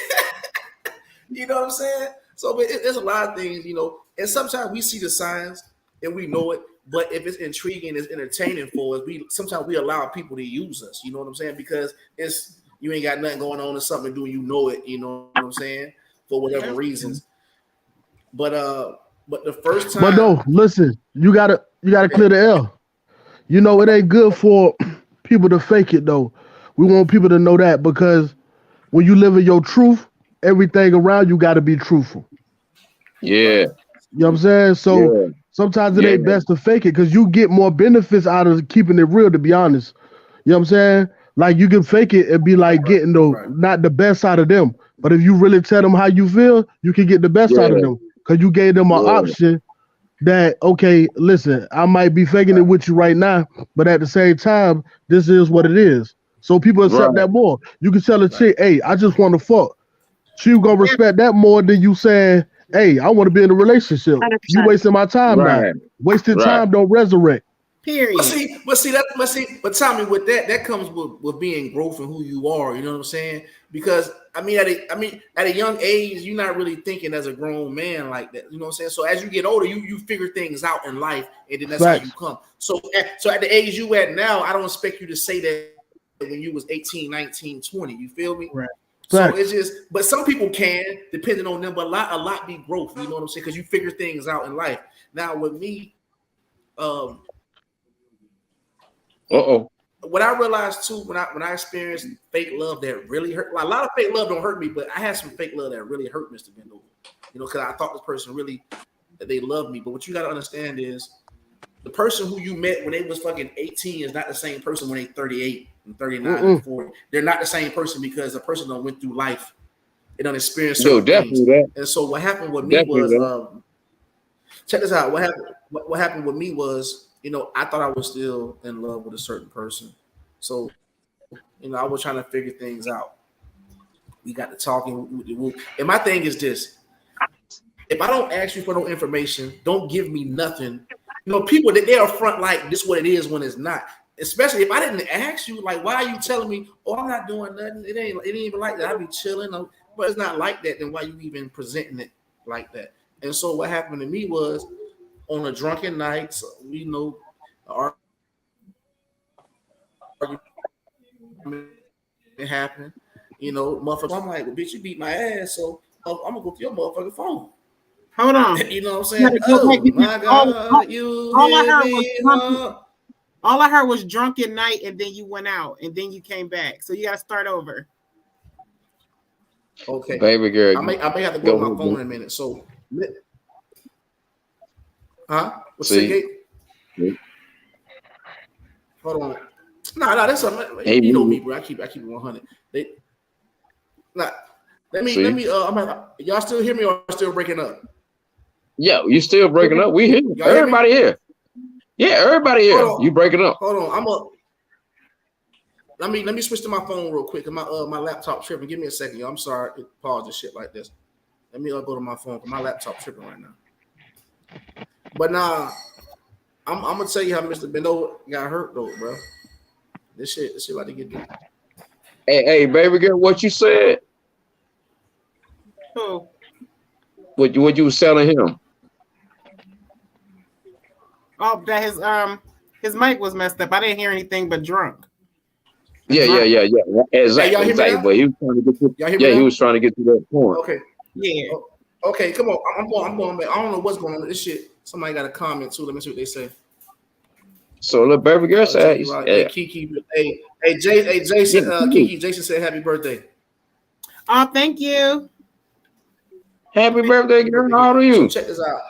You know what I'm saying? So there's a lot of things, you know, and sometimes we see the signs and we know it, but if it's intriguing, it's entertaining for us, sometimes we allow people to use us, you know what I'm saying? Because you ain't got nothing going on or something to do, you know it, you know what I'm saying? For whatever reasons. But the first time. But no, listen, you gotta clear the air. You know, it ain't good for people to fake it though. We want people to know that because when you live in your truth, everything around you gotta be truthful. Yeah. You know what I'm saying? So sometimes it ain't best to fake it because you get more benefits out of keeping it real, to be honest. You know what I'm saying? Like you can fake it and be like getting not the best out of them. But if you really tell them how you feel, you can get the best out of them. Because you gave them an option that, okay, listen, I might be faking it with you right now, but at the same time, this is what it is. So people accept that more. You can tell a chick, hey, I just want to fuck. She gonna respect that more than you saying, hey, I want to be in a relationship. 100%. You wasting my time now. Wasted time don't resurrect. Period. But Tommy, with that comes with being growth and who you are. You know what I'm saying? Because at a young age, you're not really thinking as a grown man like that. You know what I'm saying? So as you get older, you figure things out in life, and then that's how you come. So at the age you at now, I don't expect you to say that when you was 18, 19, 20. You feel me? Right. So it's just, but some people can, depending on them, but a lot be growth. You know what I'm saying? Because you figure things out in life. Now with me, what I realized too, when I experienced fake love that really hurt, a lot of fake love don't hurt me, but I had some fake love that really hurt Mr. Bendo. You know, because I thought this person really that they loved me. But what you got to understand is the person who you met when they was fucking 18 is not the same person when they 38 and 39 and 40. They're not the same person because the person done went through life. They done experienced certain things. And so what happened with me was check this out. What happened with me was, you know, I thought I was still in love with a certain person. So, you know, I was trying to figure things out. We got to talking. And my thing is this. If I don't ask you for no information, don't give me nothing. You know, people, they're upfront like this what it is when it's not. Especially if I didn't ask you, like, why are you telling me, oh, I'm not doing nothing. It ain't even like that. I be chilling. But it's not like that. Then why you even presenting it like that? And so what happened to me was, on a drunken night, so we know it happened. You know, motherfucker. I'm like, well, bitch, you beat my ass, so I'm gonna go through your motherfucking phone. Hold on. You know what I'm saying? Oh my God, all I heard was drunken night, and then you went out, and then you came back. So you gotta start over. Okay, baby girl. I may have to go to my phone in a minute. So. What's the Hold on. No, that's something. You know me, bro. I keep it 100. Let me. Y'all still hear me or still breaking up? Yeah, you still breaking up. We hear you. Everybody here. Yeah, everybody here. You breaking up. Hold on. Let me switch to my phone real quick. My laptop tripping. Give me a second, y'all. I'm sorry. Pause this shit like this. Let me go to my phone. My laptop tripping right now. But nah, I'm gonna tell you how Mr. Bendo got hurt though, bro. This shit about to get deep. Hey, baby girl, what you said? Who? What you was telling him? Oh, that his mic was messed up. I didn't hear anything but drunk. Yeah. Exactly. But he was trying to get to. He was trying to get to that point. Okay. Yeah. Okay, come on. I'm going back. I don't know what's going on with this shit. Somebody got a comment too. Let me see what they say. So look, baby girl said, hey, Kiki, Jason said happy birthday. Oh, thank you. Happy birthday, girl. How old are you? So check this out.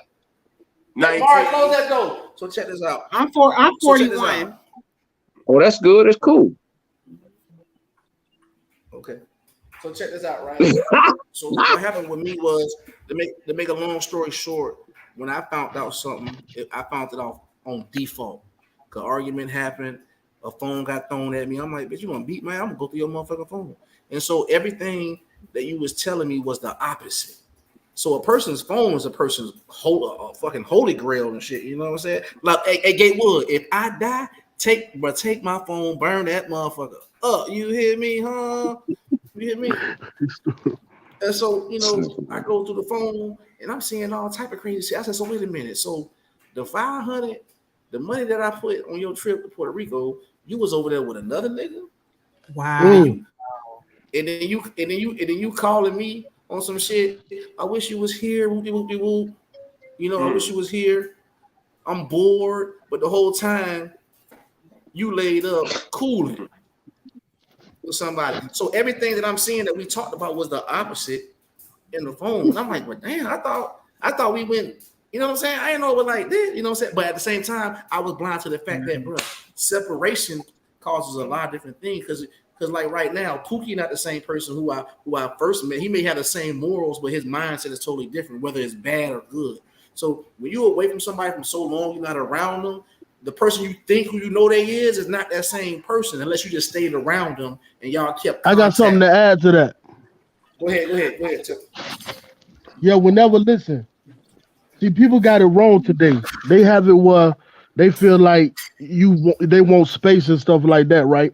19. Mark, close that door. So check this out. I'm So check this 41. out. Oh, that's good. That's cool. Okay. So check this out, right? So what happened with me was to make a long story short. When I found out something, I found it out on default. The argument happened. A phone got thrown at me. I'm like, bitch, you gonna beat me? I'm gonna go through your motherfucking phone. And so everything that you was telling me was the opposite. So a person's phone is a person's fucking holy grail and shit. You know what I'm saying? Like, hey, Gatewood, if I die, take my phone, burn that motherfucker up. You hear me, huh? You hear me? And so, you know, I go through the phone and I'm seeing all type of crazy shit. I said, so wait a minute. So the 500, the money that I put on your trip to Puerto Rico, you was over there with another nigga. Wow. And then you calling me on some shit. I wish you was here. You know, I wish you was here. I'm bored, but the whole time you laid up cooling with somebody. So everything that I'm seeing that we talked about was the opposite in the phone. And I'm like, well, damn, I thought we went, you know what I'm saying? I didn't know it was like this, you know what I'm saying? But at the same time, I was blind to the fact that, bro, separation causes a lot of different things. Because like right now, Pookie not the same person who I first met. He may have the same morals, but his mindset is totally different, whether it's bad or good. So when you're away from somebody for so long, you're not around them, the person you think who you know they is not that same person unless you just stayed around them and y'all kept contact. I got something to add to that. Go ahead. Yeah, whenever listen. See, people got it wrong today. They have it where they feel like they want space and stuff like that, right?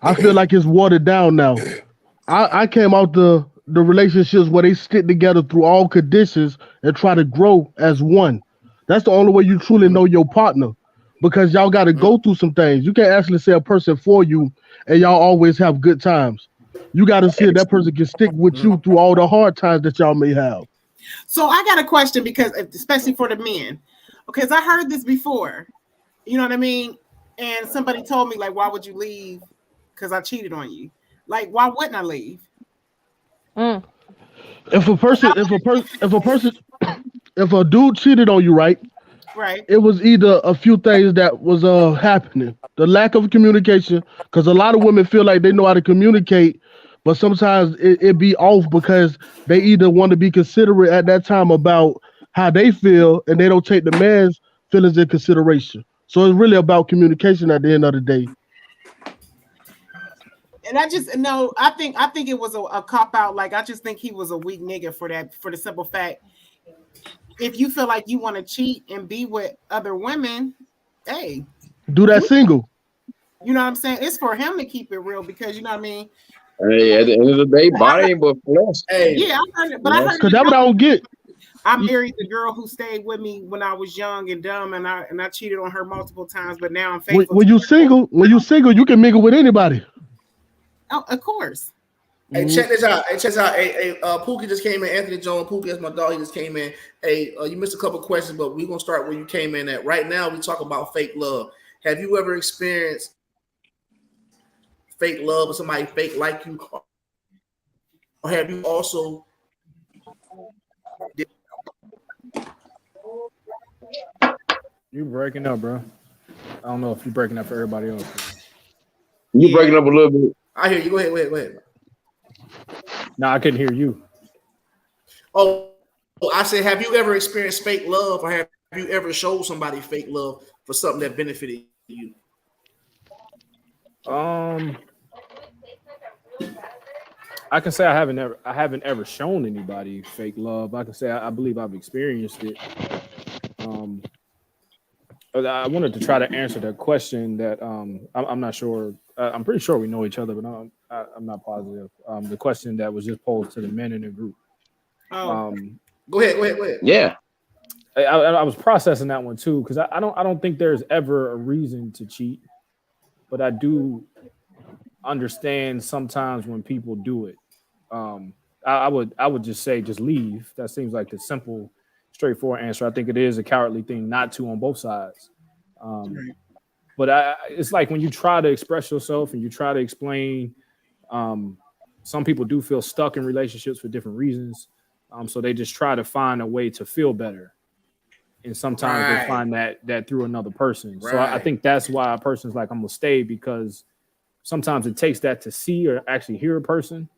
I feel like it's watered down now. I came out the relationships where they stick together through all conditions and try to grow as one. That's the only way you truly know your partner, because y'all got to go through some things. You can't actually say a person for you and y'all always have good times. You got to see if that person can stick with you through all the hard times that y'all may have. So I got a question, because especially for the men, because I heard this before, you know what I mean? And somebody told me, like, why would you leave? Because I cheated on you. Like, why wouldn't I leave? If a dude cheated on you, right? Right. It was either a few things that was happening. The lack of communication, because a lot of women feel like they know how to communicate, but sometimes it be off because they either want to be considerate at that time about how they feel, and they don't take the man's feelings in consideration. So it's really about communication at the end of the day. And I just no, I think it was a cop out. Like, I just think he was a weak nigga for that, for the simple fact, if you feel like you want to cheat and be with other women, hey, do that single. You know what I'm saying? It's for him to keep it real, because you know what I mean. Hey, at the end of the day, body ain't but flesh. Hey, yeah, I heard it, but I heard because that's what I don't get. I married the girl who stayed with me when I was young and dumb, and I cheated on her multiple times, but now I'm faithful. When you single, you can mingle with anybody. Oh, of course. Hey, check this out. Hey, Pookie just came in. Anthony Jones, Pookie, that's my dog. He just came in. Hey, you missed a couple questions, but we're gonna start where you came in at. Right now, we talk about fake love. Have you ever experienced fake love or somebody fake like you, or have you also? You breaking up, bro. I don't know if you're breaking up for everybody else. You breaking up a little bit. I hear you. Go ahead. No, I couldn't hear you. Oh, I said, have you ever experienced fake love, or have you ever showed somebody fake love for something that benefited you? I can say I haven't ever shown anybody fake love. I can say I believe I've experienced it. I wanted to try to answer that question that I'm not sure. I'm pretty sure we know each other, but I'm not positive. The question that was just posed to the men in the group. Go ahead. Yeah, I was processing that one too, because I don't think there's ever a reason to cheat, but I do understand sometimes when people do it. I would just say just leave. That seems like the simple, straightforward answer. I think it is a cowardly thing not to on both sides. But it's like when you try to express yourself and you try to explain, some people do feel stuck in relationships for different reasons. So they just try to find a way to feel better. And sometimes they find that through another person. So I think that's why a person's like, I'm gonna stay, because sometimes it takes that to see or actually hear a person.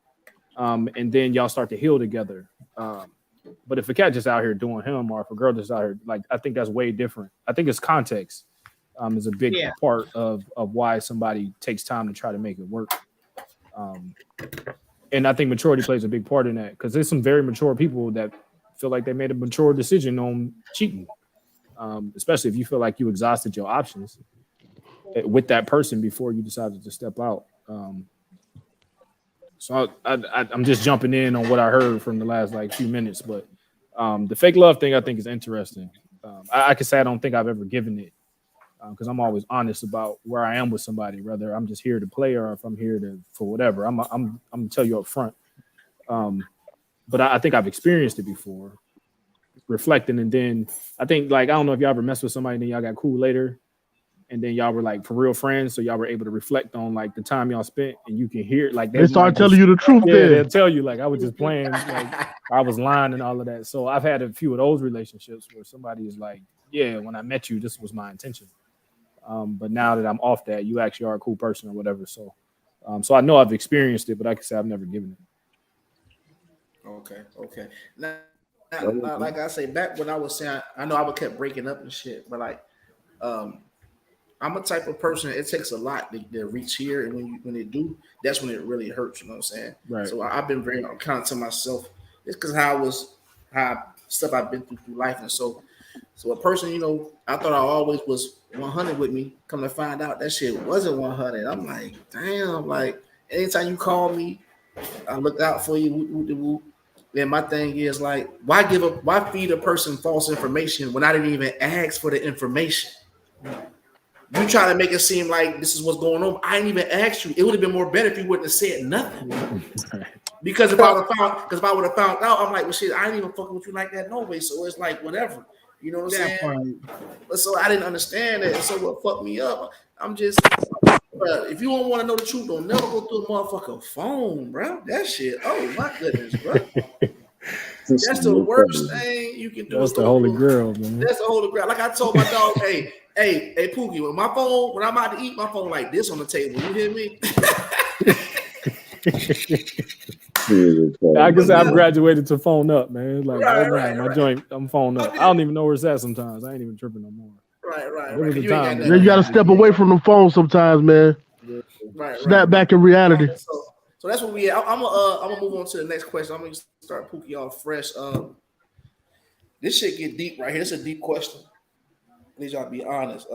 And then y'all start to heal together. But if a cat just out here doing him, or if a girl just out here, like, I think that's way different. I think it's context is a big part of why somebody takes time to try to make it work. And I think maturity plays a big part in that, because there's some very mature people that feel like they made a mature decision on cheating, especially if you feel like you exhausted your options with that person before you decided to step out. So I'm just jumping in on what I heard from the last like few minutes, but the fake love thing I think is interesting. I can say I don't think I've ever given it, because I'm always honest about where I am with somebody, whether I'm just here to play or if I'm here for whatever. I'm gonna tell you up front. But I think I've experienced it before, reflecting, and then I think, like, I don't know if y'all ever messed with somebody and then y'all got cool later, and then y'all were like for real friends, so y'all were able to reflect on like the time y'all spent, and you can hear like they start telling you the truth. Yeah, they'll tell you like I was just playing, like I was lying and all of that. So I've had a few of those relationships where somebody is like, yeah, when I met you, this was my intention. But now that I'm off that, you actually are a cool person or whatever. So I know I've experienced it, but I can say I've never given it. Okay. Now, like I say, back when I was saying, I know I would kept breaking up and shit, but like, I'm a type of person. It takes a lot to reach here, and when they do, that's when it really hurts. You know what I'm saying? Right. So I've been very kind of to myself. It's because how stuff I've been through life, and so a person, you know, I thought I always was 100 with me. Come to find out, that shit wasn't 100. I'm like, damn. Like, anytime you call me, I look out for you. Then my thing is like, why feed a person false information when I didn't even ask for the information? You try to make it seem like this is what's going on. I didn't even ask you. It would have been more better if you wouldn't have said nothing. Because if I would have found out, I'm like, well, shit, I ain't even fucking with you like that no way. So it's like whatever. You know what I'm saying? But so I didn't understand that. And so what fucked me up? I'm just, if you don't want to know the truth, don't never go through a motherfucking phone, bro. That shit. Oh my goodness, bro. That's the worst thing you can do. That's the holy grail, man. That's the holy grail. Like I told my dog, hey, Pookie, when I'm about to eat, my phone like this on the table. You hear me? I guess I've graduated to phone up, man. Like my joint, I'm phone up. I don't even know where it's at sometimes. I ain't even tripping no more. Right. You got to step away from the phone sometimes, man. Snap back in reality. So that's what we. I'm gonna move on to the next question. I'm gonna start Pookie off fresh. This shit get deep right here. It's a deep question. I need y'all to be honest.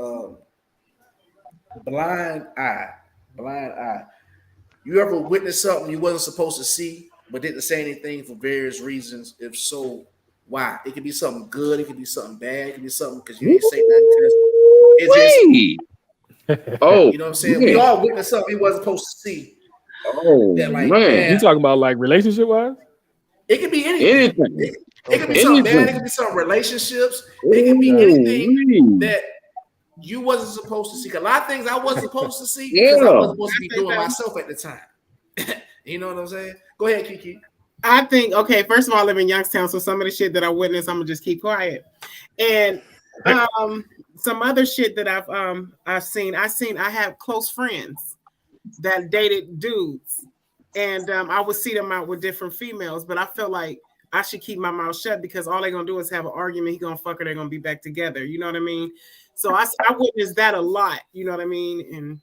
Blind eye. You ever witnessed something you wasn't supposed to see, but didn't say anything for various reasons? If so, why? It could be something good. It could be something bad. It could be something because you didn't say nothing. You know what I'm saying? We all witnessed something we wasn't supposed to see. Oh, that, like, man. You talking about like relationship wise? It could be anything. It could be something bad. It could be some relationships. It could be anything that you wasn't supposed to see. A lot of things I wasn't supposed to see because I wasn't supposed to be doing myself at the time. You know what I'm saying? Go ahead, Kiki. I think, okay, first of all, I live in Youngstown, so some of the shit that I witnessed, I'm gonna just keep quiet. And some other shit that I've seen. I have close friends that dated dudes, and I would see them out with different females, but I felt like I should keep my mouth shut because all they're gonna do is have an argument. He gonna fuck her, they're gonna be back together. You know what I mean? So I witnessed that a lot. You know what I mean?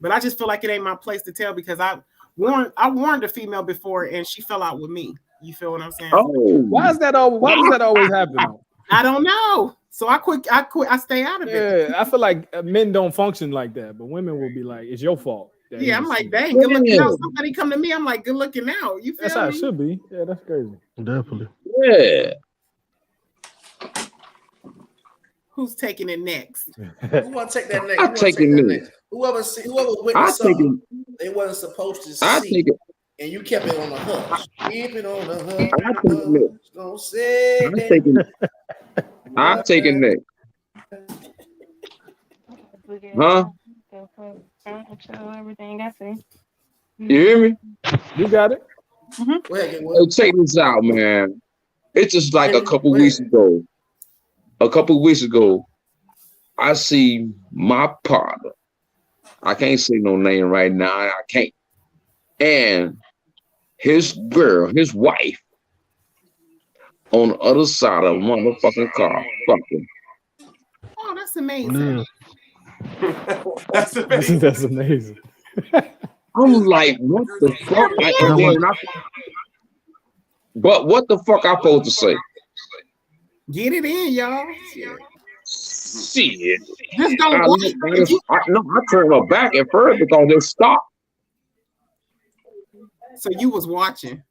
But I just feel like it ain't my place to tell because I warned a female before and she fell out with me. You feel what I'm saying? Oh, why does that always happen? I don't know. So I quit. I stay out of it. Yeah, I feel like men don't function like that, but women will be like, "It's your fault." Yeah, I'm like, dang, good looking out. Somebody come to me, I'm like, good looking out. You feel that's how it should be. Yeah, that's crazy. Definitely. Yeah. Who's taking it next? Who want to take that next? I'll take it next. Whoever witnessed something they wasn't supposed to see, and you kept it on the hush. Keep it on the hush. Don't say I'll take it next. Huh? Everything I say. You hear me? You got it. Go ahead, check this out, man. It's just like a couple weeks ago. I see my partner. I can't say no name right now. I can't. And his girl, his wife, on the other side of the motherfucking car, fucking. Oh, that's amazing. That's amazing. That's amazing. I'm like, what the fuck? But what the fuck I supposed to say? Get it in, y'all. Shit. Just don't watch. I turned my back at first because they stopped. So you was watching.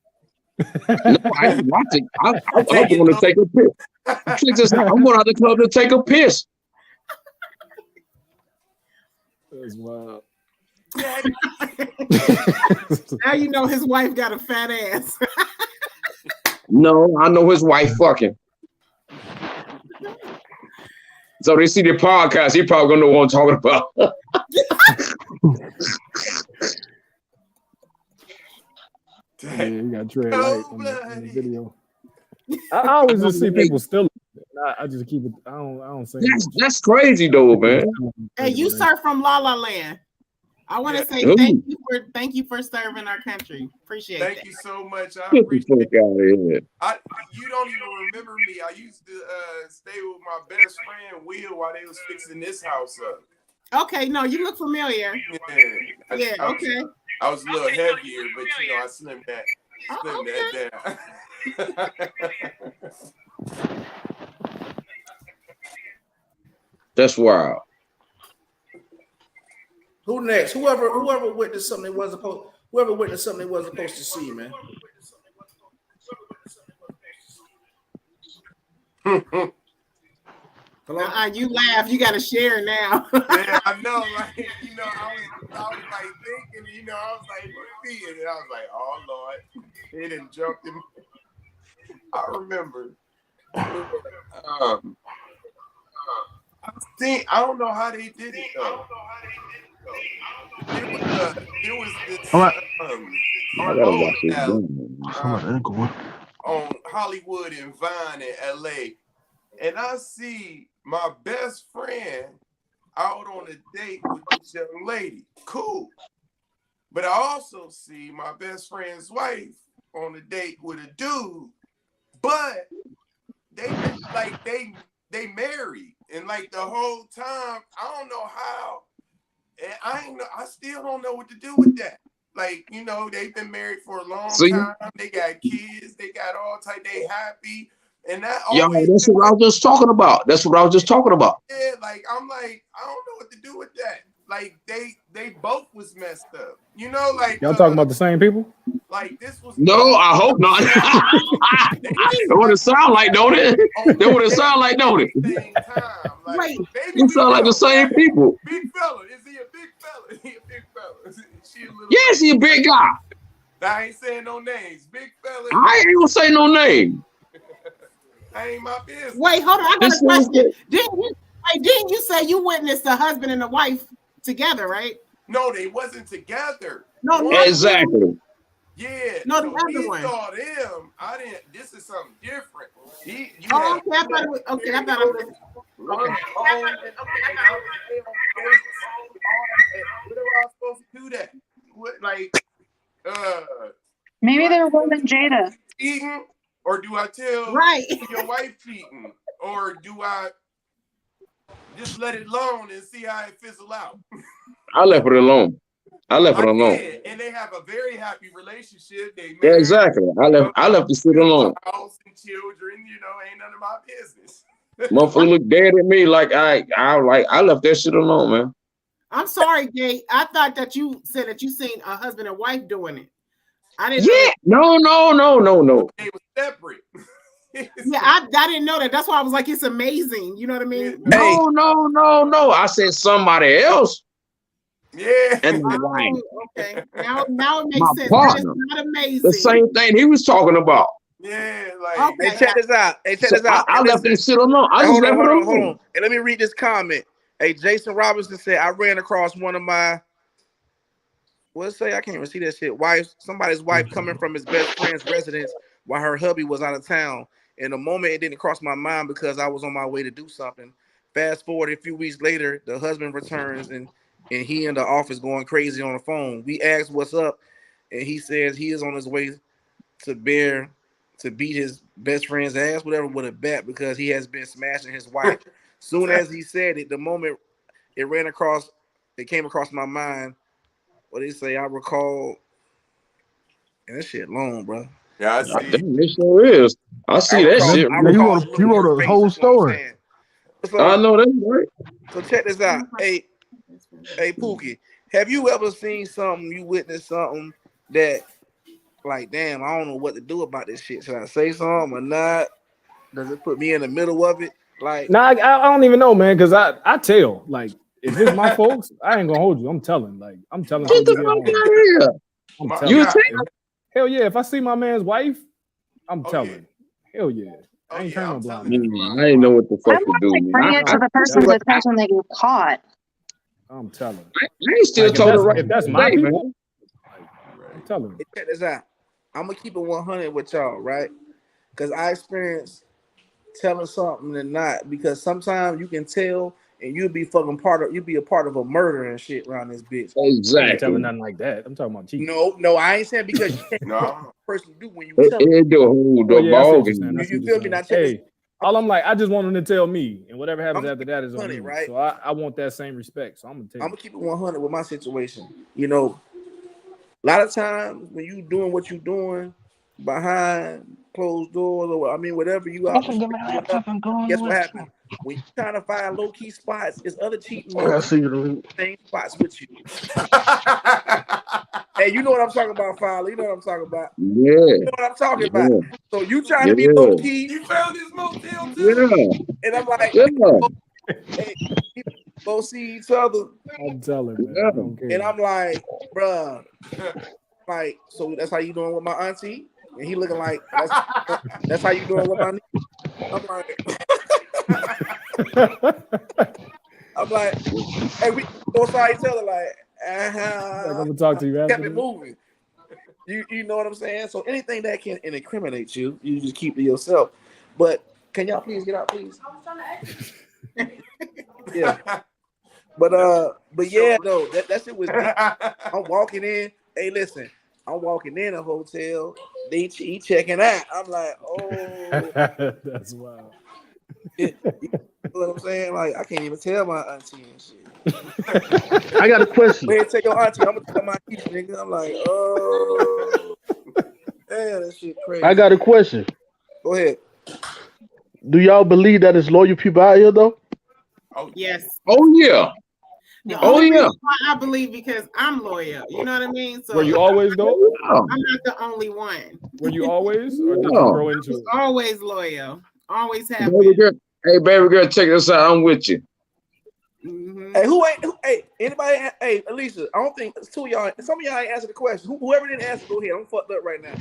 No, I ain't watching. I'm going to take a piss. I'm going out the club to take a piss. That's wild. Now you know his wife got a fat ass. No, I know his wife fucking. So they see the podcast, he probably gonna know what I'm talking about. Yeah, you got Trey Light on the video. I always just see people still. I just keep it. I don't say. That's crazy though, man. Hey, you sir from La La Land. I want to say thank you for serving our country. Appreciate it. Thank you so much. I appreciate it. You don't even remember me. I used to stay with my best friend Will while they was fixing this house up. Okay, no, you look familiar. Yeah, okay. I was a little heavier, but you know I slimmed that down. That's wild. Who next? Whoever witnessed something they wasn't supposed to see, man. You laugh. You got to share now. Yeah, I know. Like you know, I was like thinking. You know, I was like, what is it? And I was like, oh Lord, it didn't jump in. I remember. I don't know how they did it though. It was this on Hollywood and Vine in LA, and I see my best friend out on a date with this young lady. Cool. But I also see my best friend's wife on a date with a dude, but they married, and like the whole time, I don't know how. And I still don't know what to do with that. Like, you know, they've been married for a long time. They got kids. They got all type. They happy. And that that's what I was just talking about. Yeah, like I'm like, I don't know what to do with that. Like they both was messed up. You know, like y'all talking about the same people? Like this was no, I hope not. That would it sound like, don't it? That would it sound like, don't it? Like, it sound like the same people. Big fella, is he a big fella? He a big fella. Yes, he a big guy. I ain't saying no names. Big fella. I ain't gonna say no name. That ain't my business. Wait, hold on. I got a question. Didn't you say you witnessed the husband and the wife together, right? No, they wasn't together. No, exactly. Yeah. No, the other one. Saw them. I didn't. This is something different. Okay, I thought it was. Okay, I thought it was. What am I supposed to do that? What, like, maybe they're Will and Jada. Cheating, or do I tell your wife cheating, or do I just let it alone and see how it fizzle out? I left it alone. Did, and they have a very happy relationship. They married, exactly. I left the shit alone. House and children, you know, ain't none of my business. Motherfucker look dead at me like I left that shit alone, man. I'm sorry, Gay. I thought that you said that you seen a husband and wife doing it. I didn't. Yeah. No. They were separate. Yeah, I didn't know that. That's why I was like, it's amazing. You know what I mean? No. I said somebody else. Yeah. And the wife. Okay. Now it makes my sense. Partner. That is not amazing. The same thing he was talking about. Yeah, like hey, check this out. I left this shit alone. I just left it alone. Hold on. And let me read this comment. Hey, Jason Robinson said, I ran across one of my I can't even see that shit. Somebody's wife coming from his best friend's residence while her hubby was out of town. In the moment, it didn't cross my mind because I was on my way to do something. Fast forward a few weeks later, the husband returns and he in the office going crazy on the phone. We asked what's up, and he says he is on his way to beat his best friend's ass, whatever, with a bat because he has been smashing his wife. Soon as he said it, the moment it came across my mind. What they say, I recall, and that shit long, bro. Yeah, I see. It sure is. I see that shit. You wrote a whole story. I know that's right. So check this out. Hey, Pookie, have you ever seen something, you witnessed something that, like, damn, I don't know what to do about this shit. Should I say something or not? Does it put me in the middle of it? Like, Nah, I don't even know, man, because I tell, like, if it's my folks, I ain't gonna hold you. I'm telling. I'm telling. Get the fuck out of here. You tell? Hell yeah. If I see my man's wife, I'm telling. Hell yeah. I ain't turning no blind. I ain't know what the fuck to do. Bring it to the person's attention that you caught. I'm telling. I ain't still told her right. If that's my people, I'm telling. Check this out. I'm gonna keep it 100 with y'all, right? Because I experienced telling something and not, because sometimes you can tell and you'll be a part of a murder and shit around this bitch. Exactly. I ain't telling nothing like that. I'm talking about cheating. No, I ain't saying because you can't no. person do when you It tell do a whole ball game. You feel me? Not hey, all I'm like, I just want him to tell me, and whatever happens after that is on me. Right? So I want that same respect. So I'm gonna keep it 100 with my situation. You know, a lot of times when you doing what you doing behind closed doors, or whatever you out, guess what happened? When you trying to find low key spots, it's other cheating same spots with you. Hey, you know what I'm talking about, Fowler. You know what I'm talking about. Yeah. You know what I'm talking about. So you trying to be low key. You found this motel too. Yeah. And I'm like, hey, go see each other. I'm telling you. And I'm like, bruh, like, so that's how you doing with my auntie? And he looking like, that's how you doing with my niece? I'm like, hey, we go saw each other like, I'm gonna talk to you after. Kept it moving. You know what I'm saying? So anything that can incriminate you, you just keep to yourself. But can y'all please get out, please? Yeah. But yeah, no, that shit was deep. I'm walking in. Hey, listen, I'm walking in a hotel. He checking out. I'm like, oh, that's wild. You know what I'm saying? Like, I can't even tell my auntie and shit. I got a question. Wait, take your auntie. I'm gonna tell my niece, nigga. I'm like, oh, damn, that shit crazy. I got a question. Go ahead. Do y'all believe that it's loyal people out here though? Oh yes. Oh yeah. I believe because I'm loyal. You know what I mean? So were you always though? I'm not the only one. Were you always, or did you grow into it? Always loyal. Always have baby girl, hey, baby girl, check this out. I'm with you. Mm-hmm. Hey, anybody? Hey, Alicia, I don't think it's two of y'all. Some of y'all ain't answered the question. Whoever didn't answer, go ahead. I'm fucked up right now.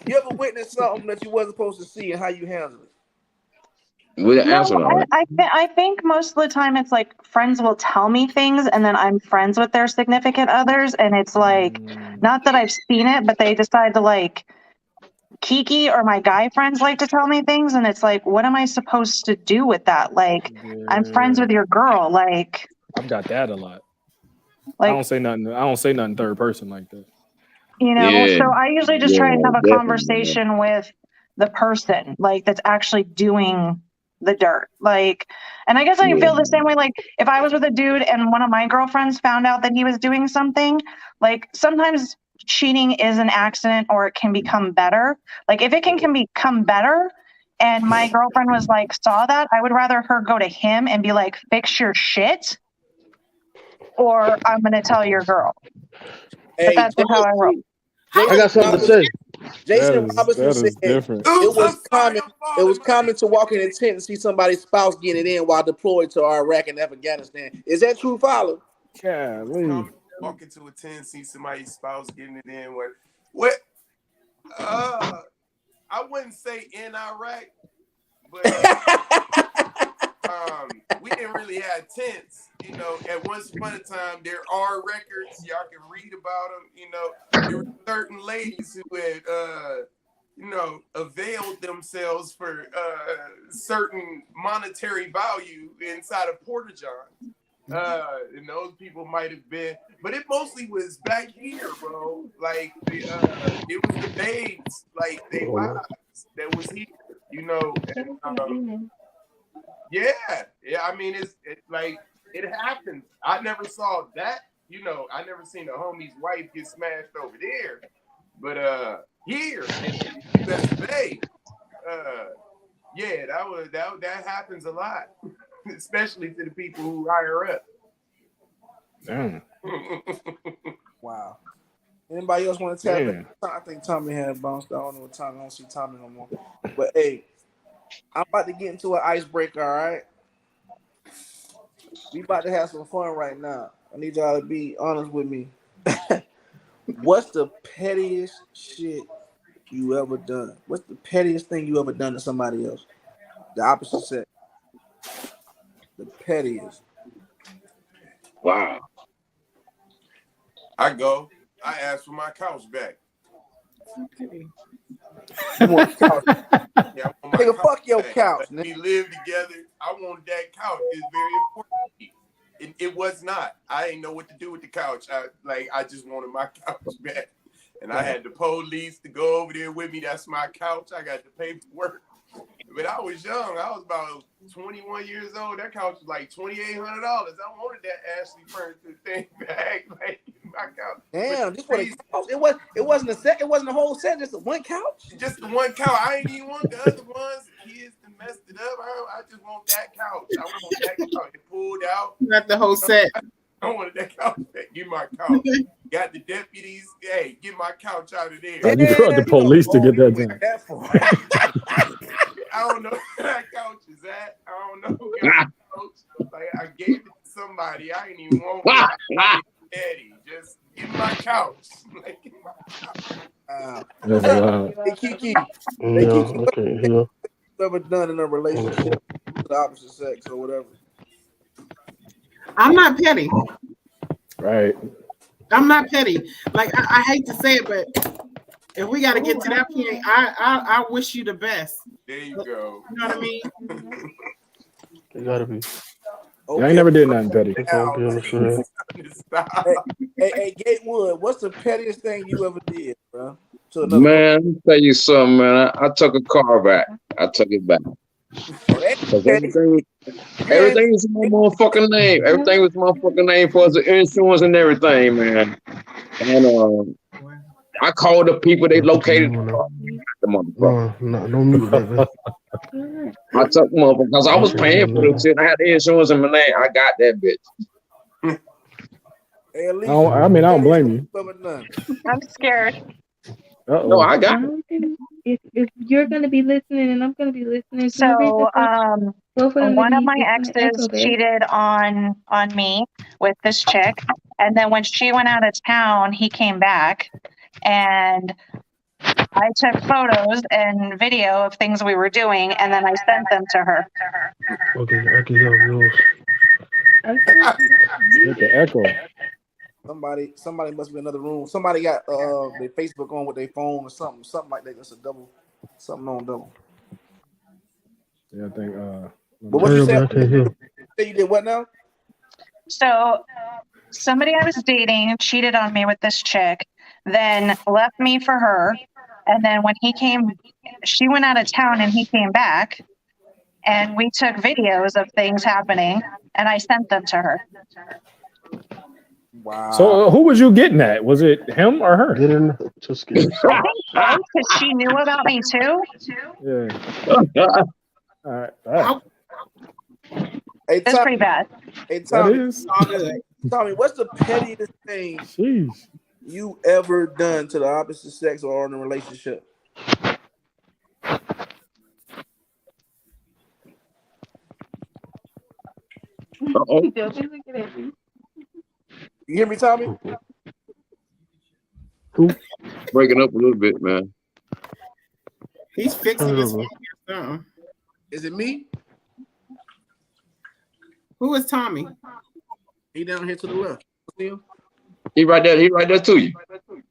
You ever witnessed something that you wasn't supposed to see, and how you handle it? I think most of the time it's like friends will tell me things and then I'm friends with their significant others, and it's like not that I've seen it, but they decide to like Kiki or my guy friends like to tell me things, and it's like, what am I supposed to do with that? Like, I'm friends with your girl. Like, I've got that a lot. Like, I don't say nothing third person like that. You know, so I usually just try to have a conversation with the person, like, that's actually doing the dirt. Like, and I guess I can feel the same way. Like, if I was with a dude and one of my girlfriends found out that he was doing something, like, sometimes cheating is an accident or it can become better. Like, if it can become better and my girlfriend was like, saw that, I would rather her go to him and be like, fix your shit, or I'm going to tell your girl. But that's how I roll. I got something to say. Jason Robinson said different. It was common to walk in a tent and see somebody's spouse getting it in while deployed to Iraq and Afghanistan. Is that true, Fowler? Yeah. Walk into a tent, see somebody's spouse getting it in. What? I wouldn't say in Iraq, but we didn't really have tents. You know, at once upon a time, there are records. Y'all can read about them. You know, there were certain ladies who had, availed themselves for certain monetary value inside of Porta John. And those people might have been, but it mostly was back here, bro. Like it was the babes, like they wives that was here, And, yeah. I mean, it's like it happens. I never saw that. I never seen a homie's wife get smashed over there, but here in the Bay, yeah, that happens a lot. Especially to the people who hire up. Damn. Wow. Anybody else want to tap in? I think Tommy had bounced. I don't know what Tommy. I don't see Tommy no more. But hey, I'm about to get into an icebreaker. All right. We about to have some fun right now. I need y'all to be honest with me. What's the pettiest shit you ever done? What's the pettiest thing you ever done to somebody else? The opposite sex. The pettiest. Wow. I asked for my couch back. You want couch? Yeah, I want my Nigga, couch fuck your back. couch. Like, we live together. I want that couch. It's very important to me. It was not. I didn't know what to do with the couch. I just wanted my couch back. And I had the police to go over there with me. That's my couch. I got the paperwork. But I was young. I was about 21 years old. That couch was like $2,800. I wanted that Ashley furniture thing back. Like my couch. Damn, this was it wasn't a set. It wasn't a whole set. Just one couch. Just the one couch. I ain't even want the other ones. The kids that messed it up. I just want that couch. I want that couch. It pulled out. Not the whole set. I wanted that couch back. Give my couch. Got the deputies. Hey, get my couch out of there. You brought the police to get that done. I don't know where that couch is at. I don't know who got the couch. Like I gave it to somebody. I ain't even want it. Daddy, just give my couch. Like, give my couch. Hey Kiki. You ever done in a relationship with the opposite sex or whatever? I'm not petty. Right. I'm not petty. Like I hate to say it, but if we got to get to that point, I wish you the best. There you go. You know what I mean? It gotta be. Okay. I ain't never did nothing petty. Hey, Gatewood, what's the pettiest thing you ever did, bro? Man, let me tell you something, man. I took a car back. I took it back. Because everything was in my motherfucking name. Everything was my fucking name for the insurance and everything, man. And I called the people, they located the motherfucker. No, I took motherfucker because I was paying for this shit. I had the insurance in my name. I got that bitch. I mean, I don't blame you. I'm scared. No, I got it. If you're gonna be listening and I'm gonna be listening, So one of my exes cheated on me with this chick, and then when she went out of town, he came back, and I took photos and video of things we were doing, and then I sent them to her. Okay, I can help you. Look at echo. Somebody must be in another room. Somebody got their Facebook on with their phone or something like that. That's a double, something on double. Yeah, I think. But what you said? You did what now? So somebody I was dating cheated on me with this chick, then left me for her, and then when she went out of town and he came back, and we took videos of things happening, and I sent them to her. Wow. So who was you getting at? Was it him or her? Just kidding. I think so, because she knew about me too. Yeah. All right. Hey, That's pretty bad. Hey, Tommy, what's the pettiest thing you ever done to the opposite sex or in a relationship? You hear me, Tommy? Breaking up a little bit, man. He's fixing his phone or something. Is it me? Who is Tommy? He down here to the left. See him? He right there to you.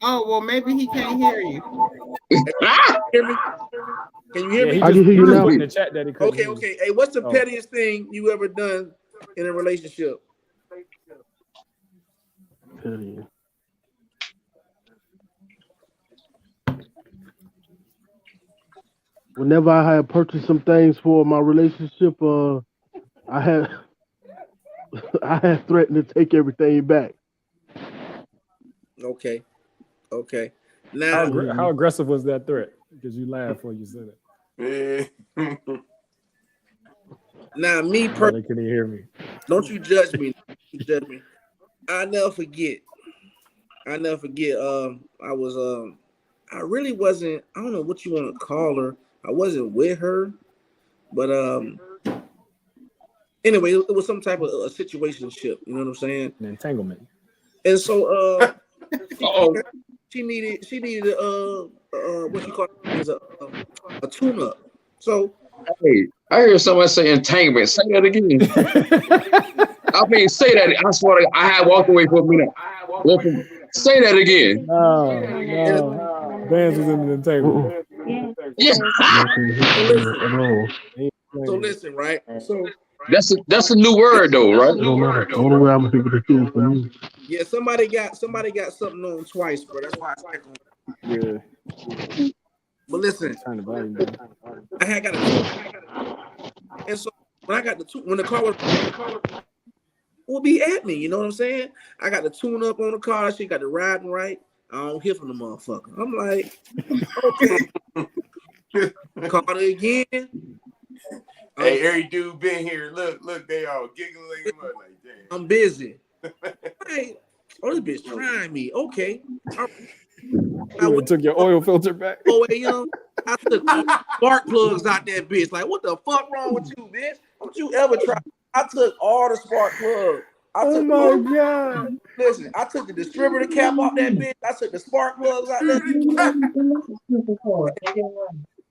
Oh, well, maybe he can't hear you. hear me? Can you hear me? I can hear you now. In the chat that he couldn't hear. Okay. Hey, what's the pettiest thing you ever done in a relationship? Petty. Whenever I had purchased some things for my relationship, I had threatened to take everything back. Okay. Now, How aggressive was that threat? Because you laughed when you said it. Now, me personally, can you hear me? Don't you judge me. I'll never forget. I really wasn't. I don't know what you want to call her. I wasn't with her, but anyway, it was some type of a situationship. You know what I'm saying? An entanglement. And so, she needed what you call it is a tune-up. So, hey, I hear somebody say entanglement. Say that again. I mean, say that. I swear, I had walked away for a minute. Say that again. No. Vance was in an entanglement. Yes. So listen, right? So that's a new word though, right? Only way I'm able to do it for me. Yeah, somebody got something on twice, bro. That's why I check on. Yeah. But listen, I had got a and so when I got when the car would be at me, you know what I'm saying? I got the tune up on the car, she got the riding right. I don't hear from the motherfucker. I'm like, okay. Call her again. Hey, every dude been here. Look, they all giggling him up like, damn. I'm busy. Hey, this bitch trying me. Okay. You took your oil filter back. I took spark plugs out that bitch. Like, what the fuck wrong with you, bitch? Don't you ever try? I took all the spark plugs. God. Listen, I took the distributor cap off that bitch. I took the spark plugs out that bitch.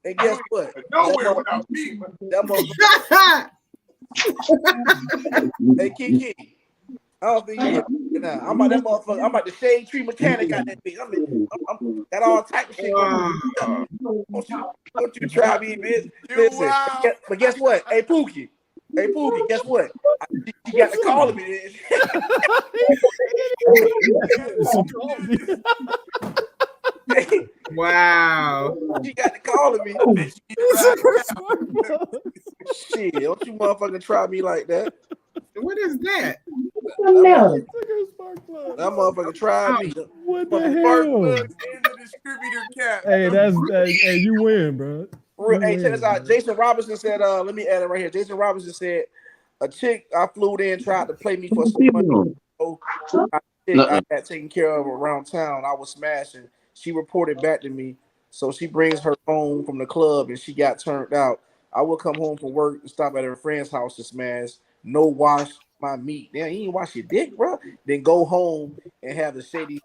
And guess what? Nowhere without me. Hey, Kiki. I don't think you get it now. I'm about that motherfucker. I'm about the shade tree mechanic out that bitch. I'm got all type of shit going on. Don't you try me, bitch. Listen, but guess what? Hey, Pookie, guess what? She got to call me. Wow. She got to call me. Shit, don't you motherfucking try me like that. What is that? That motherfucker tried me. What the hell? And the distributor cap. Hey, hey, you win, bro. Hey, check this out. Jason Robinson said, let me add it right here. Jason Robinson said, a chick I flew in tried to play me for some money. I got taken care of around town. I was smashing. She reported back to me. So she brings her home from the club and she got turned out. I would come home from work and stop at her friend's house to smash. No wash my meat. Damn, you ain't wash your dick, bro. Then go home and have the shady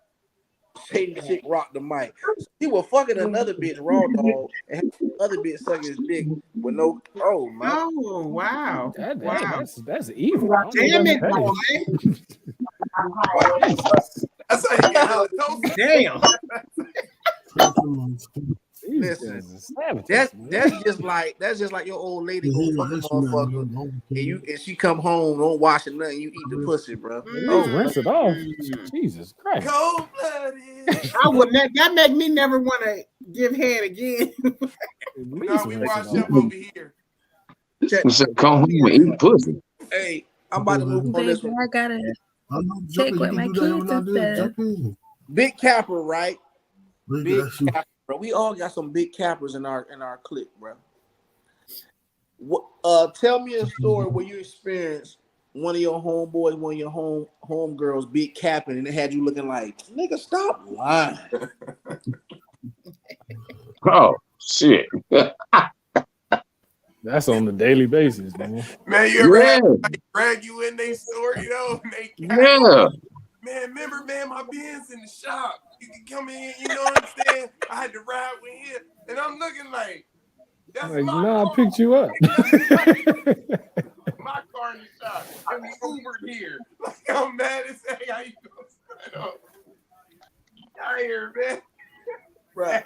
chick rock the mic. He was fucking another bitch raw dog and had other bitch suck his dick with no. Oh my! Oh wow! That's evil. Damn it, boy! That's how you got damn. Listen, that's just like your old lady go fuck a motherfucker and she come home, don't wash it nothing, you eat the pussy, bro. Rinse it off. Jesus Christ. Cold-blooded. I would that make me never want to give head again. No, we wash up over here. Come home and eat pussy. Hey, I'm about to move on this one. I gotta check with my kids and stuff. Big capper, right? Big capper. Bro, we all got some big cappers in our clique, bro. Tell me a story where you experienced one of your homeboys, one of your homegirls big capping, and it had you looking like, nigga, stop lying. Oh shit. That's on a daily basis, man. Man, you ever had somebody drag you in their store, you know? And they Man, remember, my Benz in the shop. You can come in, you know what I'm saying? I had to ride with him. And I'm looking like, that's like, my no, car. I picked you up. My car in the shop. And we Ubered here. Like, I'm mad as hell. How you doing? Out here, man. Right.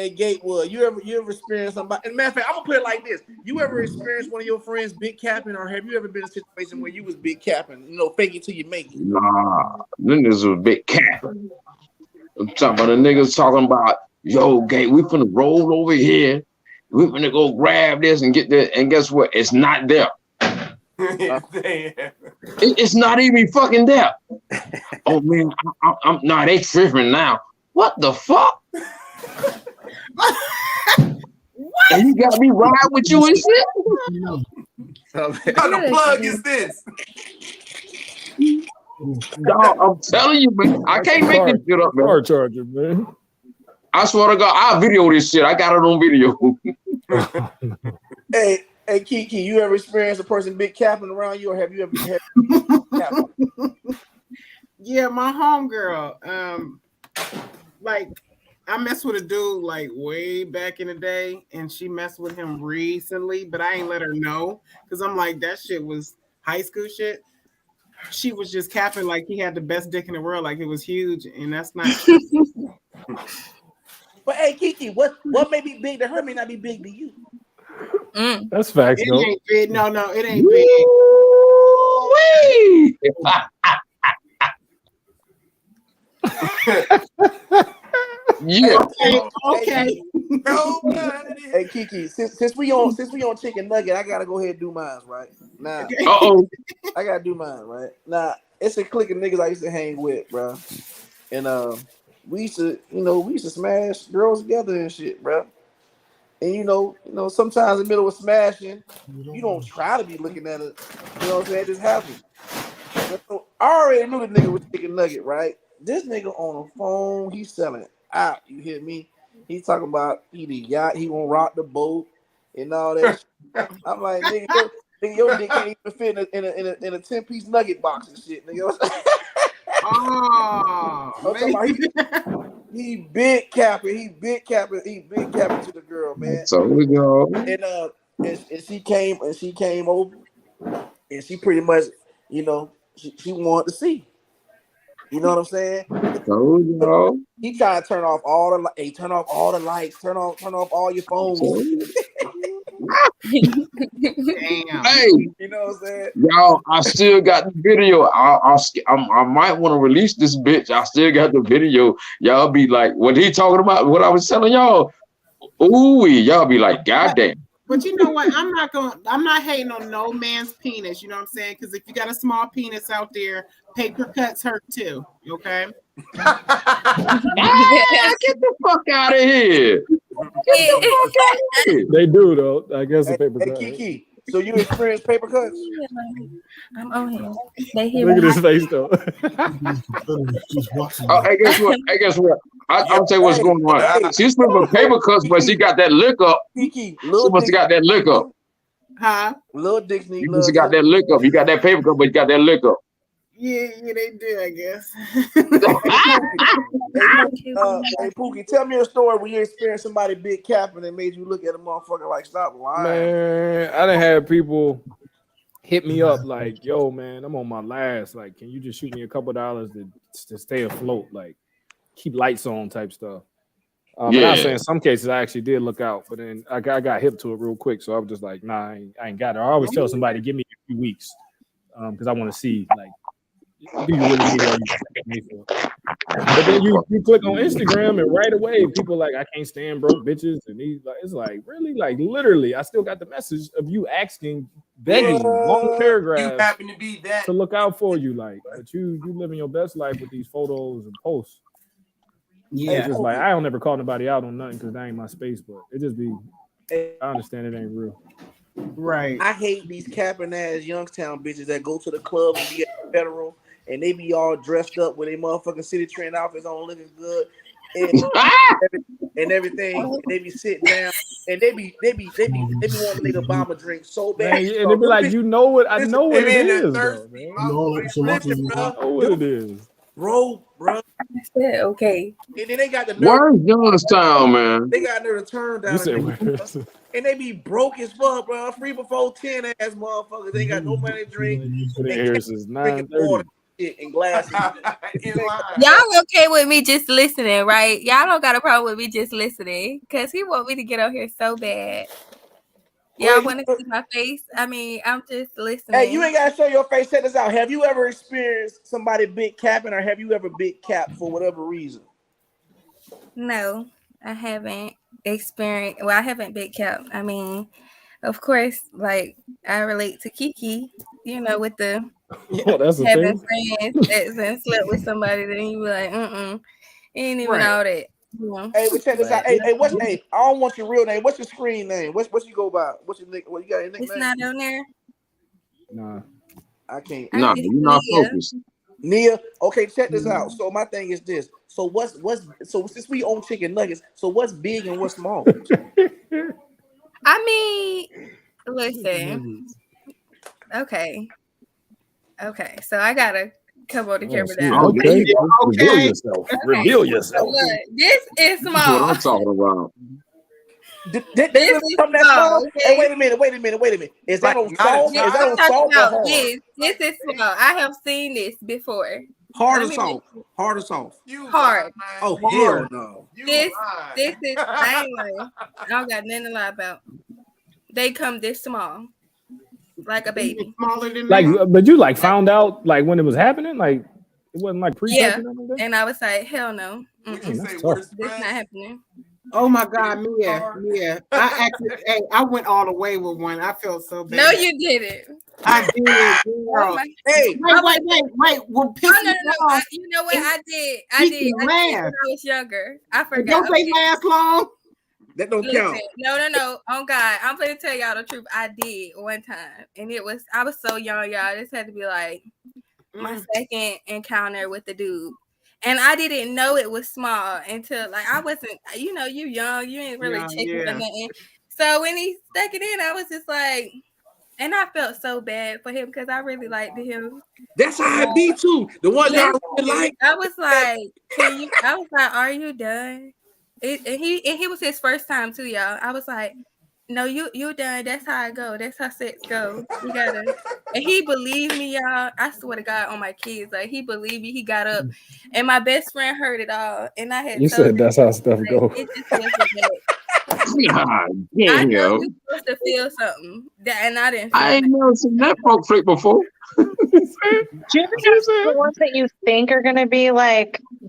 Gatewood, you ever experienced somebody? And matter of fact, I'm gonna put it like this: you ever experienced one of your friends big capping, or have you ever been in a situation where you was big capping? Fake it till you make it. Nah, niggas was big capping. I'm talking about the niggas talking about, yo, Gate, we finna roll over here. We finna go grab this and get that. And guess what? It's not there. It's not even fucking there. Oh man, I'm nah, they tripping now. What the fuck? And you got me ride with you and shit? What kind of plug is this? Dog, I'm telling you, man. I can't make this shit up, man. Car charger, man. I swear to God, I'll video this shit. I got it on video. Hey, Kiki, you ever experienced a person big capping around you, or have you ever had Yeah, my homegirl. Like I messed with a dude like way back in the day, and she messed with him recently, but I ain't let her know because I'm like, that shit was high school shit. She was just capping like he had the best dick in the world, like it was huge, and that's not true. But hey, Kiki, what may be big to her may not be big to you. That's facts, It though. ain't big. No, it ain't big. Yeah. Okay. Hey, Kiki, since we on chicken nugget, I gotta go ahead and do mine right now. I gotta do mine right now. It's a clique of niggas I used to hang with, bro, and we used to smash girls together and shit, bro. And sometimes in the middle of smashing, you don't try to be looking at it. You know what I'm saying? It just happens. So I already knew the nigga was chicken nugget, right? This nigga on the phone, he's selling out. You hear me? He's talking about he the yacht, he gonna rock the boat and all that. I'm like, nigga, your dick can't even fit in a 10-piece nugget box and shit, nigga. He big capping to the girl, man. So we go. And she came over, and she pretty much, she wanted to see. You know what I'm saying? So we go. He tried to turn off all the lights, turn off all your phones. Damn. Hey, you know what I'm saying? Y'all, I still got the video. I might want to release this bitch. I still got the video. Y'all be like, what he talking about? What I was telling y'all? Ooh, y'all be like, goddamn. But you know what? I'm not hating on no man's penis. You know what I'm saying? Because if you got a small penis out there, paper cuts hurt too. Okay. Get the fuck out of here. They do though. I guess the paper cut. Kiki, so you experience paper cuts? I'm on him. They hear Look at his face though. Hey, guess what? I'll tell you what's going on. She's putting paper cuts, but she got that lick up. Kiki, she must have got that lick up. Huh? Little dicks need You must have got that lick up. You got that paper cut, but you got that lick up. Yeah, they do, I guess. Hey, Pookie, tell me a story where you experienced somebody big capping and made you look at a motherfucker like, stop lying. Man, I done had people hit me up like, yo, man, I'm on my last. Like, can you just shoot me a couple dollars to stay afloat? Like, keep lights on type stuff. But I was saying in some cases I actually did look out, but then I got hip to it real quick. So I was just like, nah, I ain't got it. I always tell somebody, give me a few weeks because I want to see, like, do you really need all you me for? But then you click on Instagram and right away people like, I can't stand broke bitches, and it's like, really, like, literally I still got the message of you asking, begging, long paragraphs. You happen to be that to look out for you, like, but you living your best life with these photos and posts. Yeah, it's just like I don't never call nobody out on nothing because that ain't my space, but it just be. I understand it ain't real. Right. I hate these capping ass Youngstown bitches that go to the club and be at the Federal and they be all dressed up with their motherfucking City Trend outfits on, looking good and everything. And they be sitting down and they be wanting to make a bomber drink so bad. Man, and they be like, you know what? I know what it is, though, man. I know what it is. Bro. Okay. And then they got the Where's Youngstown, man? They got their turn down. And they be broke as fuck, bro. Free before 10 ass motherfuckers. They ain't got no money to drink. Been here since 9:30. and glasses. Y'all okay with me just listening, right? Y'all don't got a problem with me just listening because he want me to get on here so bad. Y'all want to see my face? I mean, I'm just listening. Hey, you ain't gotta show your face. Check this out. Have you ever experienced somebody big capping, or have you ever big capped for whatever reason? No, I haven't experienced. Well, I haven't big capped. I mean, of course, like I relate to Kiki, with the that's having friends that slept with somebody, then you be like, ain't even all that. Hey, but check this out. Hey, I don't want your real name. What's your screen name? What you go by? What's your nick? What you got? Your nickname? It's not on there. Nah. I can't. No, you're not focused. Nia, okay, check this out. So my thing is this. So so since we own chicken nuggets, so what's big and what's small? I mean, listen. Okay. So I gotta come on the camera now. Okay. Reveal yourself. Okay. Reveal yourself. Look, this is small. That's what I'm talking about. This is from that small. Okay. Hey, wait a minute. Is that on salt? Yeah, Is that on salt or hard? This is small. I have seen this before. Hard or soft? Hard or soft? Hard. Oh, hell no. This is I ain't lying. I don't got nothing to lie about. They come this small. Like a baby. Smaller than but you found out when it was happening? Like it wasn't pre. Yeah. And I was like, hell no. This not happening. Oh my God, Mia. I went all the way with one. I felt so bad. No, you didn't. I did, girl. Hey, wait. Well, no. You know what? I did when I was younger. I forgot. Don't they last long? That don't count. No. Oh God, I'm gonna tell y'all the truth. I did one time, and I was so young, y'all. This had to be like my second encounter with the dude, and I didn't know it was small until I wasn't. You young, you ain't really checking for nothing. So when he stuck it in, I was just like, and I felt so bad for him because I really liked him. That's how I be too. The one y'all really like. I was like, are you done? And he was his first time too, y'all. I was like, no, you done. That's how I go. That's how sex goes. You gotta. And he believed me, y'all. I swear to God on my kids. He believed me. He got up, and my best friend heard it all. And I had. You said that's how stuff goes. It just wasn't that. I know you're supposed to feel something, and I didn't. I ain't never seen that folk freak before. Do you ever have the ones that you think are gonna be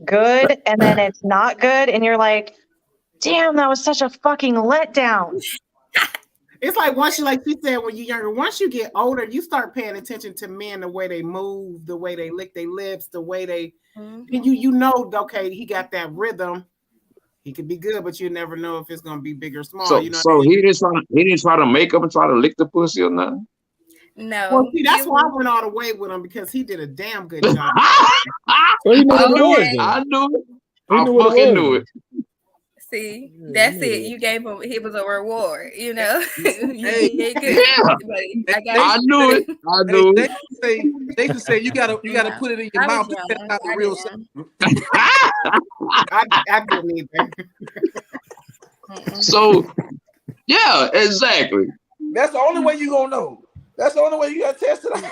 good, and then it's not good, and you're like, damn, that was such a fucking letdown. It's once you, she said, when you're younger, once you get older, you start paying attention to men, the way they move, the way they lick their lips, the way they, okay, he got that rhythm. He could be good, but you never know if it's gonna be big or small. So he didn't try to make up and try to lick the pussy or nothing. No. Well, see, that's why I went all the way with him, because he did a damn good job. I knew it. I fucking knew it. See, that's it. You gave him. He was a reward. You know. I knew it. I knew it. They just say you gotta put it in your mouth to test out the real stuff. I couldn't either. So, yeah, exactly. That's the only way you gonna know. That's the only way you gotta test it out.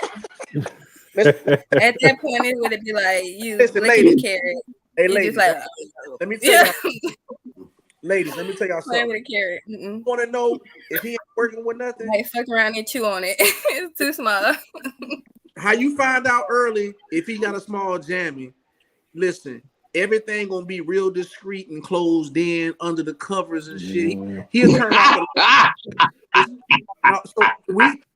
At that point, it would be like you licking a carrot. Hey, ladies, let me tell you. Ladies, let me tell y'all Playing something. with a carrot. Want to know if he ain't working with nothing? Like fuck around and chew on it. It's too small. How you find out early if he got a small jammy? Listen, everything gonna be real discreet and closed in under the covers and shit. He'll turn out. So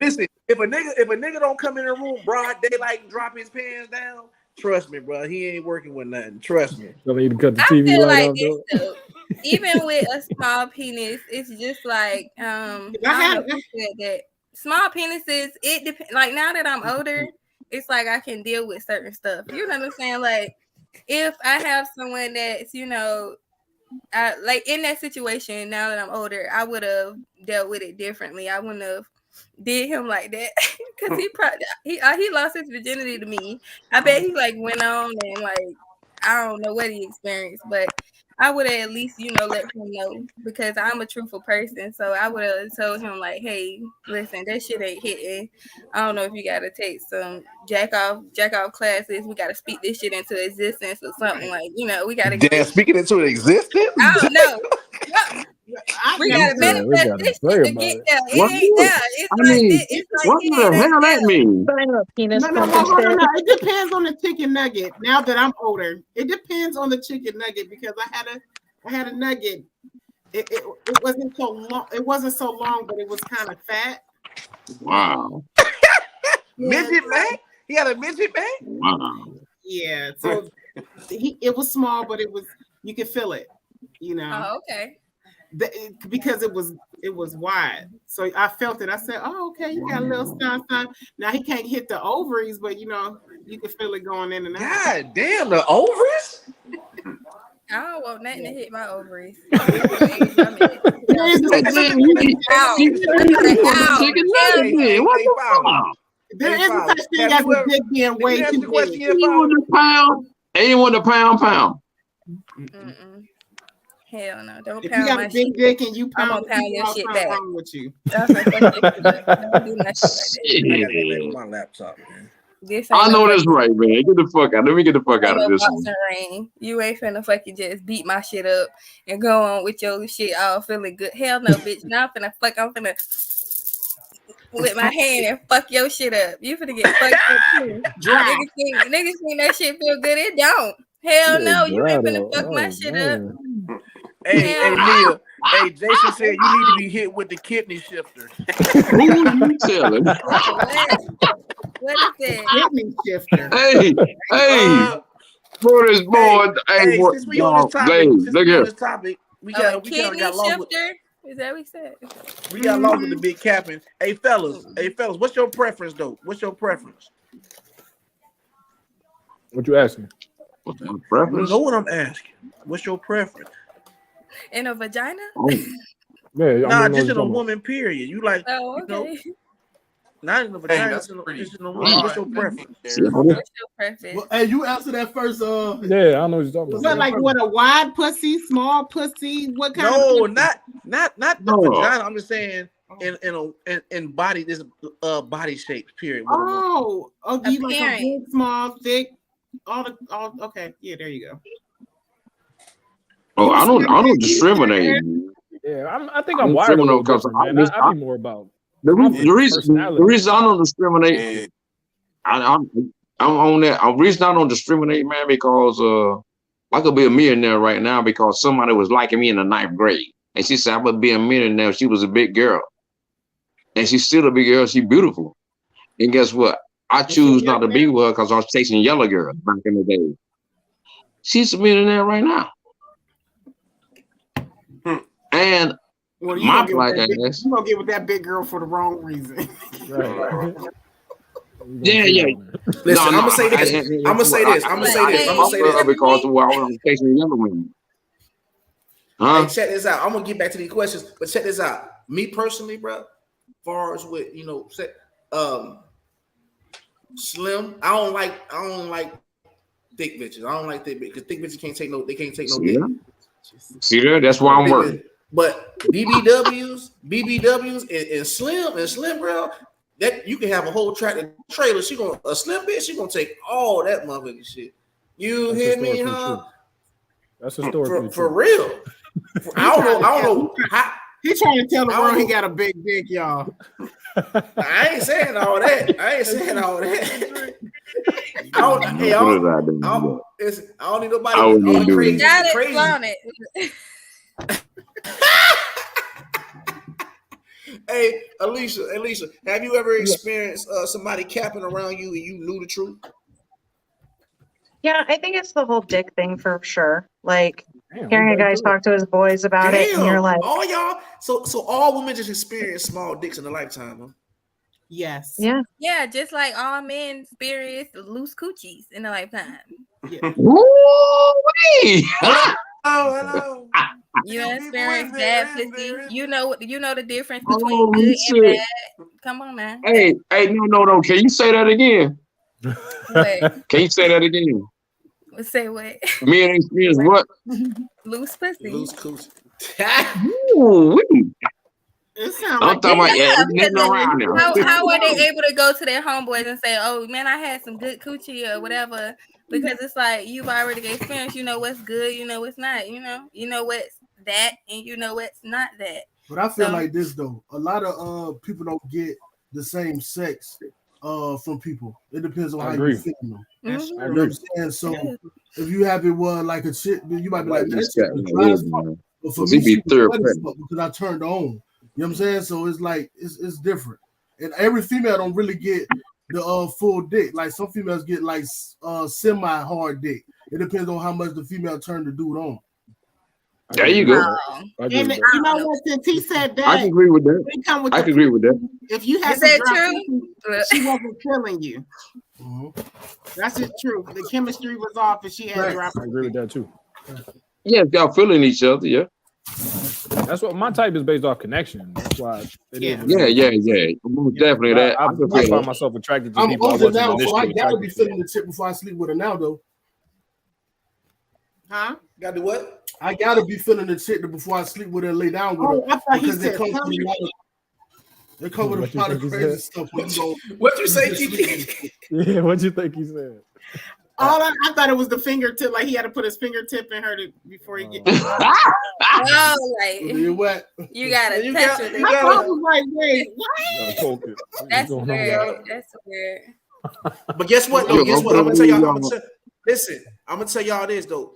listen. If a nigga don't come in the room broad daylight and drop his pants down, trust me, bro, he ain't working with nothing. Trust me. So they cut the I TV feel light like on. this though. Even with a small penis, it's just like I don't know who said that. Small penises, it depends. Like now that I'm older, it's like I can deal with certain stuff. You know what I'm saying? Like if I have someone that's like in that situation, now that I'm older, I would have dealt with it differently. I wouldn't have did him like that because he lost his virginity to me. I bet he went on and I don't know what he experienced, but I would have at least, let him know because I'm a truthful person. So I would have told him like, hey, listen, that shit ain't hitting. I don't know if you gotta take some jack off classes. We gotta speak this shit into existence or something like, we gotta Damn, speaking into existence? I don't know. We gotta manifest this shit to get there. It ain't there. What the hell that mean? No, hold on. It depends on the chicken nugget. Now that I'm older, it depends on the chicken nugget because I had a nugget. It wasn't so long. It wasn't so long, but it was kind of fat. Wow. Midget man? He had a midget man? Wow. Yeah. So it was small, but you could feel it. Oh, okay. Because it was wide, so I felt it. I said, "Oh, okay, you got a little sign." Now he can't hit the ovaries, but you can feel it going in and out. God damn, the ovaries! I don't want nothing to hit my ovaries. There is such thing as a dick being way too big. 81 the pound. Hell no! Don't if pound you got my a big shit. dick and you I'm pound, gonna pound your shit back. wrong with you. Don't do nothing like that. My laptop, man. I know that's right, man. Get the fuck out. Let me get the fuck out of this one. Rain. You ain't finna fucking just beat my shit up and go on with your shit all feeling good. Hell no, bitch. Now I'm finna with my hand and fuck your shit up. You finna get fucked up too. Niggas think that shit feel good. It don't. Hell no, you ain't finna fuck my shit up. Hey, Nia. Hey, Jason said you need to be hit with the kidney shifter. Who you telling? What is that? Kidney shifter. Hey, for this boy. Hey, what? Since we on this topic, we got kidney shifter. Is that what we said? We got lost with the big capping. Hey, fellas, what's your preference though? What's your preference? What you asking? What's my preference? You know what I'm asking. What's your preference? In a vagina? Nah, just in a woman, period. You like, oh, okay. Not in a vagina, just in a woman. What's your preference? What's your preference? Well, hey, you answer that first. Yeah, I know what you're talking about. Was that like what, a wide pussy, small pussy? What kind No, of not the vagina. I'm just saying in body, this body shapes, period. Oh, you like a big, small, thick, all okay. Yeah, there you go. Oh, I don't discriminate. Yeah, I think I'm wired a little different, man. I be more about the reason I don't discriminate. I'm on that. The reason I don't discriminate, man, because I could be a millionaire right now because somebody was liking me in the 9th grade, and she said I would be a millionaire. She was a big girl, and she's still a big girl. She's beautiful, and guess what? I choose not to be with her because I was chasing yellow girls back in the day. She's a millionaire right now. And my black ass. You gonna get with that big girl for the wrong reason. Right. Yeah. Listen, I'm gonna say this. I'm gonna say this. Because I was chasing yellow women. Hey, check this out. I'm gonna get back to these questions, but check this out. Me personally, bro, as far as with slim, I don't like thick bitches. I don't like thick bitches because thick bitches can't take no dick. See there? That's why I'm working. But BBWs, and slim, bro, that you can have a whole tractor trailer. A slim bitch, she gonna take all that motherfucking shit. You hear me, huh? That's a story for real. I don't know. He trying to tell the world he got a big dick, y'all. I ain't saying all that. I don't need nobody crazy. Hey, Alicia, have you ever experienced somebody capping around you and you knew the truth? Yeah, I think it's the whole dick thing for sure. Like hearing a guy talk to his boys about it, and you're like, all y'all. So all women just experience small dicks in a lifetime, huh? Yes. Yeah. Yeah, just like all men experience loose coochies in a lifetime. Yeah. Hello. You experience bad pussy. You know the difference between good and bad. Come on, man. Hey, no. Can you say that again? What? Can you say that again? Say what? Men experience what? Loose pussy. Loose coochie. Ooh, It sounds I'm like talking about how are they able to go to their homeboys and say, "Oh man, I had some good coochie or whatever"? Because it's like you've already experienced. You know what's good. You know what's not. You know what's that, and you know what's not that. But I feel like this though. A lot of people don't get the same sex from people. It depends on how you feel them. That's You know what I'm saying? So if you have it like a chick, you might be like, "Man, this shit was dry as fuck." But for me, she was wet as fuck because I turned on. You know what I'm saying? So it's like it's different. And every female don't really get the full dick. Like some females get like semi-hard dick. It depends on how much the female turned the dude on. There you go. And you know what? Since he said that, I can agree with that. I can agree with that. If you had Is that true? She wasn't feeling you. That's just true. The chemistry was off, and she had dry. I agree with that too. Yeah, if y'all feeling each other, yeah. That's what my type is based off connection. That's why it is. Yeah. Most definitely that. I find myself attracted to I'm people. older now, so I gotta be feeling the chick before I sleep with her now, though. Huh? Got to do what? I gotta be feeling the chick before I sleep with her and lay down with her. I thought he Because said they come with a lot of crazy stuff. What you say, Kiki? Yeah, what you think he said? I thought it was the fingertip, like he had to put his fingertip in her before he get. Oh, like you wet. You gotta You touch got- it. you I gotta- was like, wait, what? That's weird. That's weird. But guess what? Though? Guess what? I'm gonna tell y'all. Listen, I'm gonna tell y'all this though.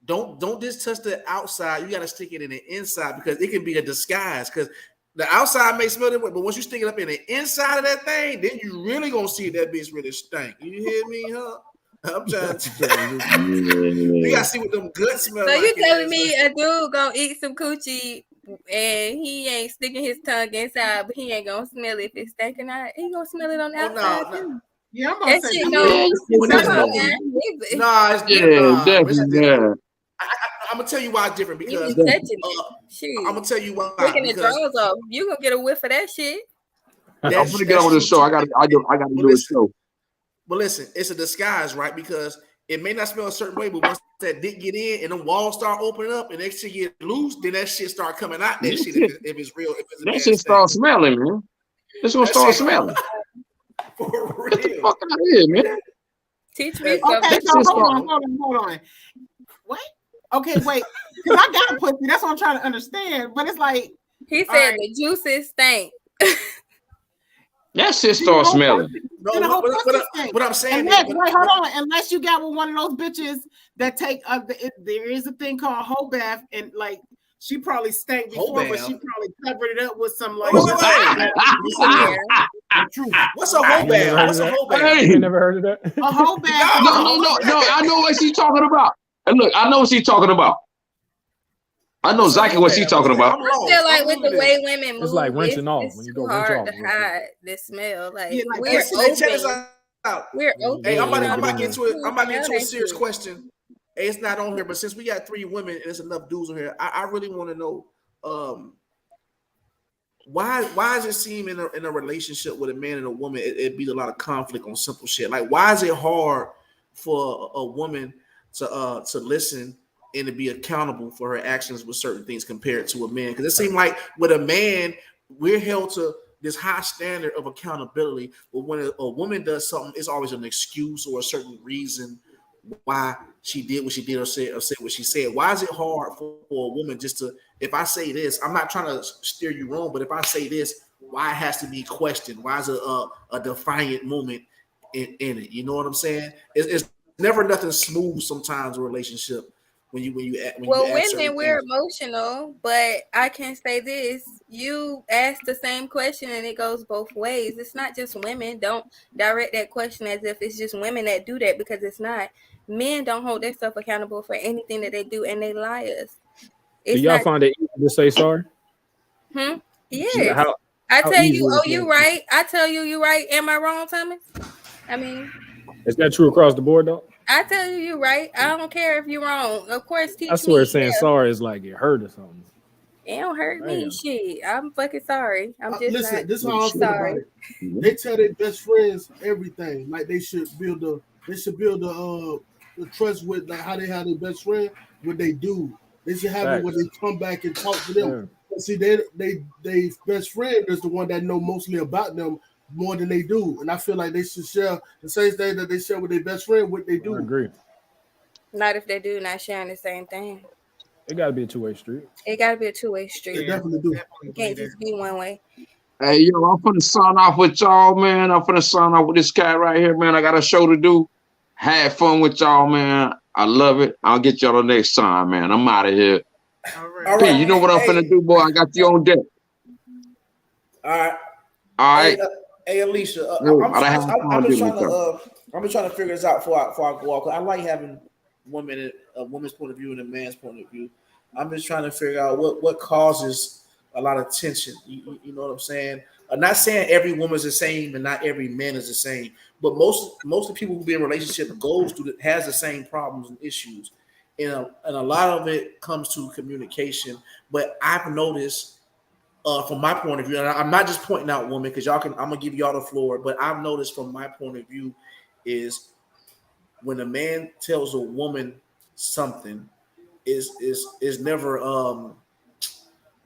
Don't just touch the outside. You gotta stick it in the inside because it can be a disguise. Because the outside may smell different, but once you stick it up in the inside of that thing, then you really gonna see that bitch really stink. You hear me, huh? I'm trying to tell you. You gotta see what them guts smell So like. you telling me a dude gonna eat some coochie and he ain't sticking his tongue inside, but he ain't gonna smell it if it's stank or not? He gonna smell it on the outside too. Yeah, I'm That gonna shit say Definitely. I'm gonna tell you why it's different You because be touching it. Shoot. I'm gonna tell you why. Taking the because- drawers off. You gonna get a whiff of that shit. I'm gonna get on with the show. I gotta do a show. But listen, it's a disguise, right? Because it may not smell a certain way, but once that dick get in and the walls start opening up and that shit get loose, then that shit start coming out. That shit, if it's real, if it's a That bad shit thing. start smelling, man. It's gonna start smelling. Get the fuck out of here, man. Teach me Okay, something. so hold on. What? Okay, wait. Because I got a pussy. That's what I'm trying to understand. But it's like he said the juices stink. That shit start smelling. No, what I'm saying Unless, is, wait, hold on. Unless you got with one of those bitches that take there is a thing called whole bath, and like she probably stank before, but she probably covered it up with some like. What's a whole bath? What's a whole bath? You never heard of that? A whole bath. No. I know what she's talking about. And look, I know what she's talking about. I know exactly what she's talking about. I feel like with the way women move, It's like rinsing off it's when you too go rinse hard off. to hide the smell. Like Yeah, like, we're listen, check this open. out. We're open. Hey, I'm about to get to into a serious question. Hey, it's not on here, but since we got 3 women and there's enough dudes on here, I really want to know why does it seem in a relationship with a man and a woman it be a lot of conflict on simple shit? Like, why is it hard for a woman to listen and to be accountable for her actions with certain things compared to a man? Because it seems like with a man, we're held to this high standard of accountability, but when a woman does something, it's always an excuse or a certain reason why she did what she did or said what she said. Why is it hard for a woman just to, if I say this, I'm not trying to steer you wrong, but if I say this, why it has to be questioned? Why is it a defiant moment in it? You know what I'm saying? It's never nothing smooth sometimes in a relationship. When women, we're emotional, but I can say this: you ask the same question, and it goes both ways. It's not just women. Don't direct that question as if it's just women that do that, because it's not. Men don't hold themselves accountable for anything that they do, and they liars. Do y'all find it easy to say sorry? Yes. How I tell easy you, is you that? right. I tell you, you right. Am I wrong, Thomas? I mean, Is that true across the board though? I tell you, you right. I don't care if you're wrong. Of course, teach I swear me. saying sorry is like it hurt or something. It don't hurt me. Damn. Shit, I'm fucking sorry. I'm just Listen, not this is how I feel sorry. about it. They tell their best friends everything. Like they should build the trust with like how they have their best friend, what they do. They should have it where they come back and talk to them. But see, they best friend is the one that know mostly about them more than they do, and I feel like they should share the same thing that they share with their best friend. What they do. I agree. Not if they do not sharing the same thing. It got to be a two-way street. It got to be a two-way street. It definitely do. It can't just be one way. Hey, yo, I'm finna sign off with y'all, man. I'm finna sign off with this guy right here, man. I got a show to do. Had fun with y'all, man. I love it. I'll get y'all the next time, man. I'm out of here. All right. Hey, you know what I'm finna do, boy? I got you on deck. All right. All right. Hey, Alicia. I'm just trying to figure this out before I go off. I like having a woman's point of view and a man's point of view. I'm just trying to figure out what causes a lot of tension. You know what I'm saying? I'm not saying every woman's the same and not every man is the same, but most of the people who be in relationships goes through has the same problems and issues, and a lot of it comes to communication. But I've noticed, from my point of view, and I'm not just pointing out women because I'm gonna give y'all the floor, but I've noticed from my point of view is when a man tells a woman something, is never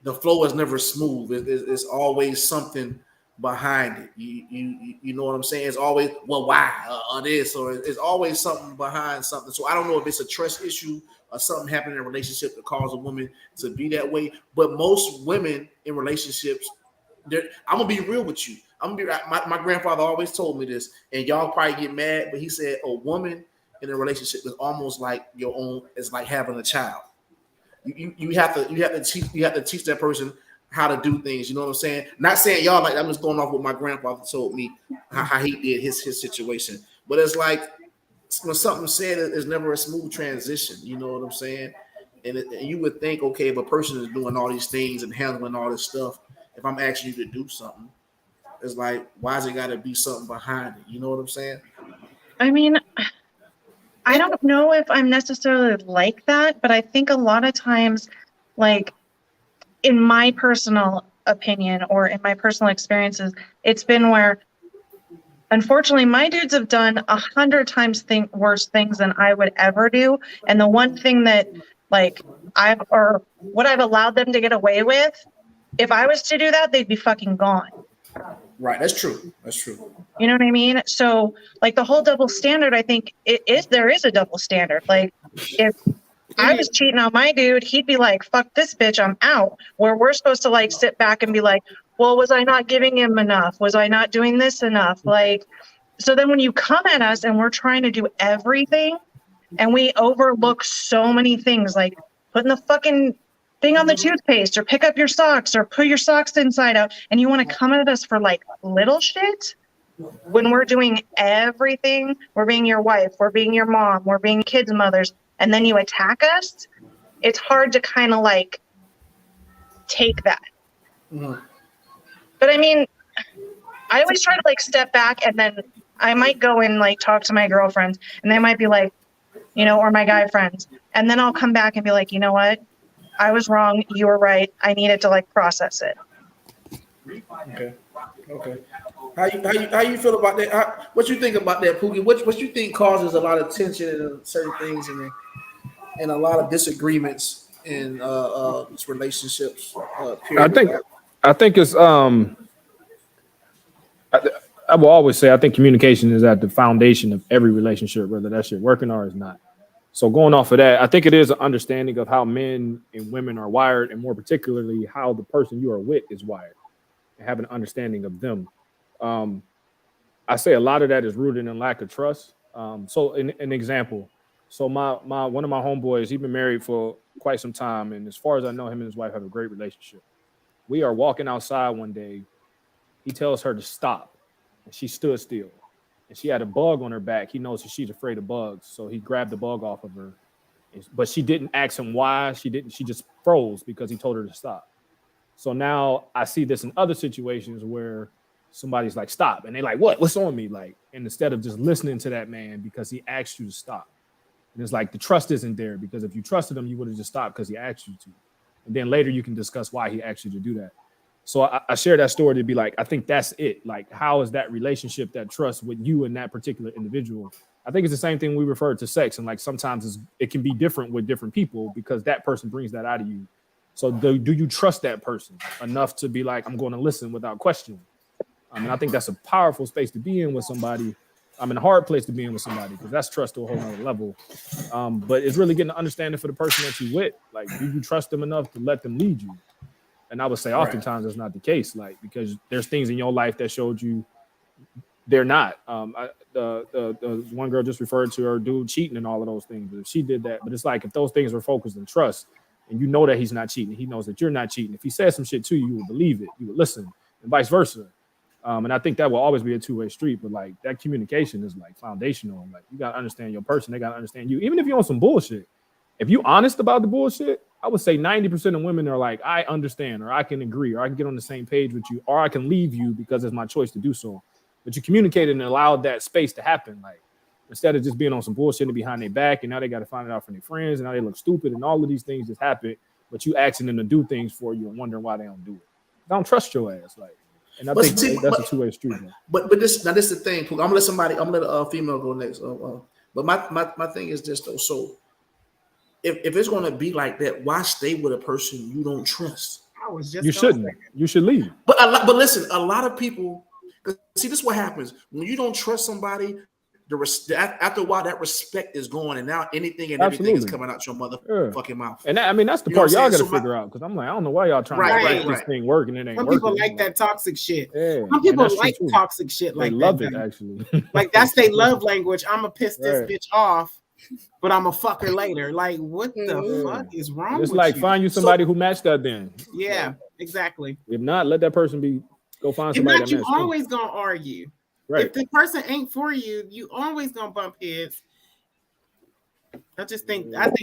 the flow is never smooth. It's always something behind it. You know what I'm saying? It's always, well, why this, or it's always something behind something. So I don't know if it's a trust issue or something happening in a relationship that causes a woman to be that way. But most women in relationships, I'm gonna be real with you. My grandfather always told me this, and y'all probably get mad, but he said a woman in a relationship is almost like your own. It's like having a child. You have to teach that person how to do things. You know what I'm saying? Not saying y'all like, I'm just going off what my grandfather told me how he did his situation. But it's like when something said, it's never a smooth transition. You know what I'm saying? And you would think, okay, if a person is doing all these things and handling all this stuff, if I'm asking you to do something, it's like, why is it got to be something behind it? You know what I'm saying? I mean, I don't know if I'm necessarily like that, but I think a lot of times, like in my personal opinion or in my personal experiences, it's been where, unfortunately, my dudes have done 100 times worse things than I would ever do. And the one thing that like what I've allowed them to get away with, if I was to do that, they'd be fucking gone. Right, that's true. That's true. You know what I mean? So, like the whole double standard, I think there is a double standard. Like, if I was cheating on my dude, he'd be like, "Fuck this bitch, I'm out." Where we're supposed to like sit back and be like, "Well, was I not giving him enough? Was I not doing this enough?" Like, so then when you come at us and we're trying to do everything, and we overlook so many things, like putting the fucking thing on the toothpaste, or pick up your socks, or put your socks inside out, and you want to come at us for like little shit when we're doing everything. We're being your wife, we're being your mom, we're being kids' mothers, and then you attack us. It's hard to kind of like take that. Mm-hmm. But I mean, I always try to like step back, and then I might go and like talk to my girlfriends, and they might be like, you know, or my guy friends, and then I'll come back and be like, you know what? I was wrong. You were right. I needed to like process it. Okay. How you feel about that? What you think about that, Pookie? What you think causes a lot of tension and certain things and a lot of disagreements in relationships? I think it's I will always say I think communication is at the foundation of every relationship, whether that shit working or is not. So going off of that, I think it is an understanding of how men and women are wired, and more particularly how the person you are with is wired, and have an understanding of them. I say a lot of that is rooted in lack of trust. So an example. So my one of my homeboys, he's been married for quite some time, and as far as I know, him and his wife have a great relationship. We are walking outside one day. He tells her to stop, and she stood still. And she had a bug on her back. He knows that she's afraid of bugs, so he grabbed the bug off of her. But she didn't ask him why. She just froze because he told her to stop. So now I see this in other situations where somebody's like, "Stop," and they're like, "What's on me?" Like, and instead of just listening to that man because he asked you to stop, and it's like the trust isn't there, because if you trusted him, you would have just stopped because he asked you to, and then later you can discuss why he asked you to do that. So I share that story to be like, I think that's it. Like, how is that relationship, that trust with you and that particular individual I think it's the same thing we refer to sex, and like sometimes it can be different with different people because that person brings that out of you. So do you trust that person enough to be like, I'm going to listen without question? I mean, I think that's a powerful space to be in with somebody. I mean, a hard place to be in with somebody because that's trust to a whole nother level. But it's really getting an understanding for the person that you with. Like, do you trust them enough to let them lead you? And I would say oftentimes that's not the case, like, because there's things in your life that showed you they're not. The one girl just referred to her dude cheating and all of those things. But if she did that, but it's like if those things were focused on trust and you know that he's not cheating, he knows that you're not cheating. If he says some shit to you, you would believe it, you would listen, and vice versa. And I think that will always be a two-way street, but like that communication is like foundational. Like you gotta understand your person, they gotta understand you. Even if you're on some bullshit, if you're honest about the bullshit, I would say 90% of women are like, I understand, or I can agree, or I can get on the same page with you, or I can leave you because it's my choice to do so. But you communicated and allowed that space to happen. Like instead of just being on some bullshit behind their back, and now they got to find it out from their friends, and now they look stupid, and all of these things just happen. But you asking them to do things for you and wondering why they don't do it. I don't trust your ass, like. And I think that's a two-way street. Man. But this is the thing. I'm gonna let a female go next. But my thing is this though. So if it's gonna be like that, why stay with a person you don't trust? You shouldn't. You should leave. But listen, a lot of people. See, this is what happens when you don't trust somebody. After a while, that respect is gone, and now anything and everything is coming out your motherfucking mouth. And I mean, that's the part y'all got to figure out. Because I'm like, I don't know why y'all trying to make this thing work, and it ain't Some working. people like that toxic shit. Yeah, some people like toxic shit. Like they love it actually. Like that's their love language. I'm gonna piss this bitch off, but I'm gonna fuck her later. Like, what the fuck is wrong? It's with like you? find you somebody who matched that. Then yeah, exactly. If not, let that person go find If somebody. not, you always gonna argue. Right. If the person ain't for you, you always gonna bump heads. I think that's,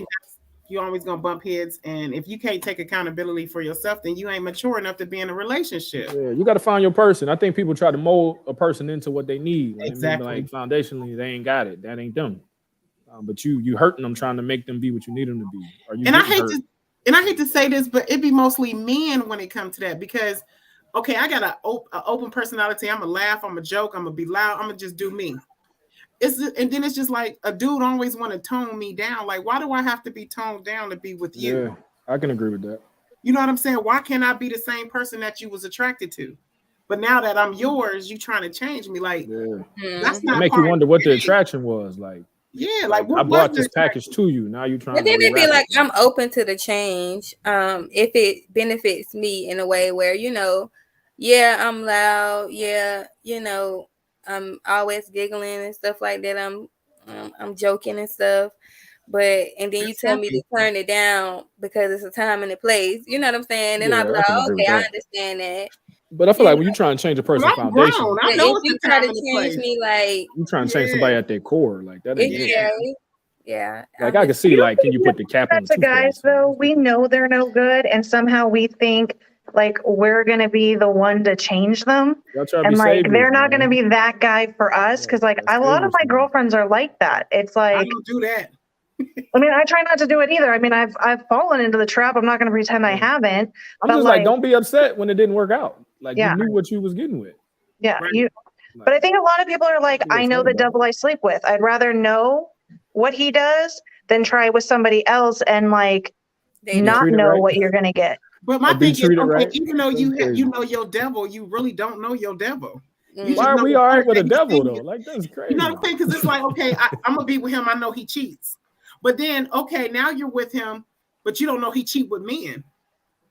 you always gonna bump heads, and if you can't take accountability for yourself, then you ain't mature enough to be in a relationship. Yeah, you got to find your person. I think people try to mold a person into what they need. Exactly. Like foundationally, they ain't got it. That ain't them. But you hurting them, trying to make them be what you need them to be. Or you I hate to say this, but it be mostly men when it comes to that because. Okay, I got an open personality. I'm gonna laugh. I'm gonna joke. I'm gonna be loud. I'm gonna just do me. And then it's just like a dude always want to tone me down. Like, why do I have to be toned down to be with you? Yeah, I can agree with that. You know what I'm saying? Why can't I be the same person that you was attracted to? But now that I'm yours, you trying to change me? Like, that's not. Make you wonder what the attraction was like. Yeah, like I brought this package to you. Now you trying. But then it'd be like I'm open to the change. If it benefits me in a way where yeah, I'm loud. Yeah, I'm always giggling and stuff like that. I'm joking and stuff. And then you tell me to turn it down because it's a time and a place. You know what I'm saying? And I'm like, okay, I understand that. But I feel like when you're trying to change a person's foundation, I know if you try to change me, like you're trying to change somebody at their core, like that. Yeah. Like I can see, like, can you put the cap on? The guys, though, we know they're no good, and somehow we think like we're gonna be the one to change them, and like they're not gonna be that guy for us. Because like a lot of my girlfriends are like that. It's like I don't do that. I mean, I try not to do it either. I mean, I've fallen into the trap. I'm not gonna pretend I haven't. I'm just like, don't be upset when it didn't work out. Like Yeah. you knew what you was getting with. Yeah, but I think a lot of people are like, I know the devil I sleep with. I'd rather know what he does than try with somebody else and like not know what you're gonna get. But my thing is, okay, even though you know your devil, you really don't know your devil. Why are we all right with a devil though? Like that's crazy. You know what I'm saying? Because it's like, okay, I'm gonna be with him. I know he cheats, but then okay, now you're with him, but you don't know he cheat with men.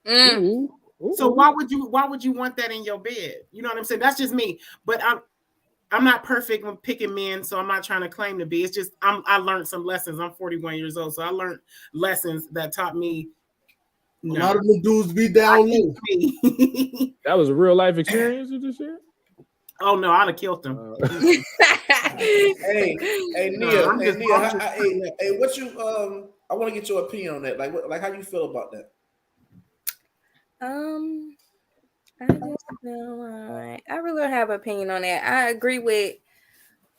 Ooh. So why would you want that in your bed? You know what I'm saying? That's just me. But I'm not perfect when picking men, so I'm not trying to claim to be. It's just I learned some lessons. I'm 41 years old, so I learned lessons that taught me. A lot of the dudes be down low. That was a real life experience you just shared? Oh no, I'd have killed him. Hey, Nia, what you I want to get your opinion on that. Like how you feel about that? I just know I really don't have an opinion on that. I agree with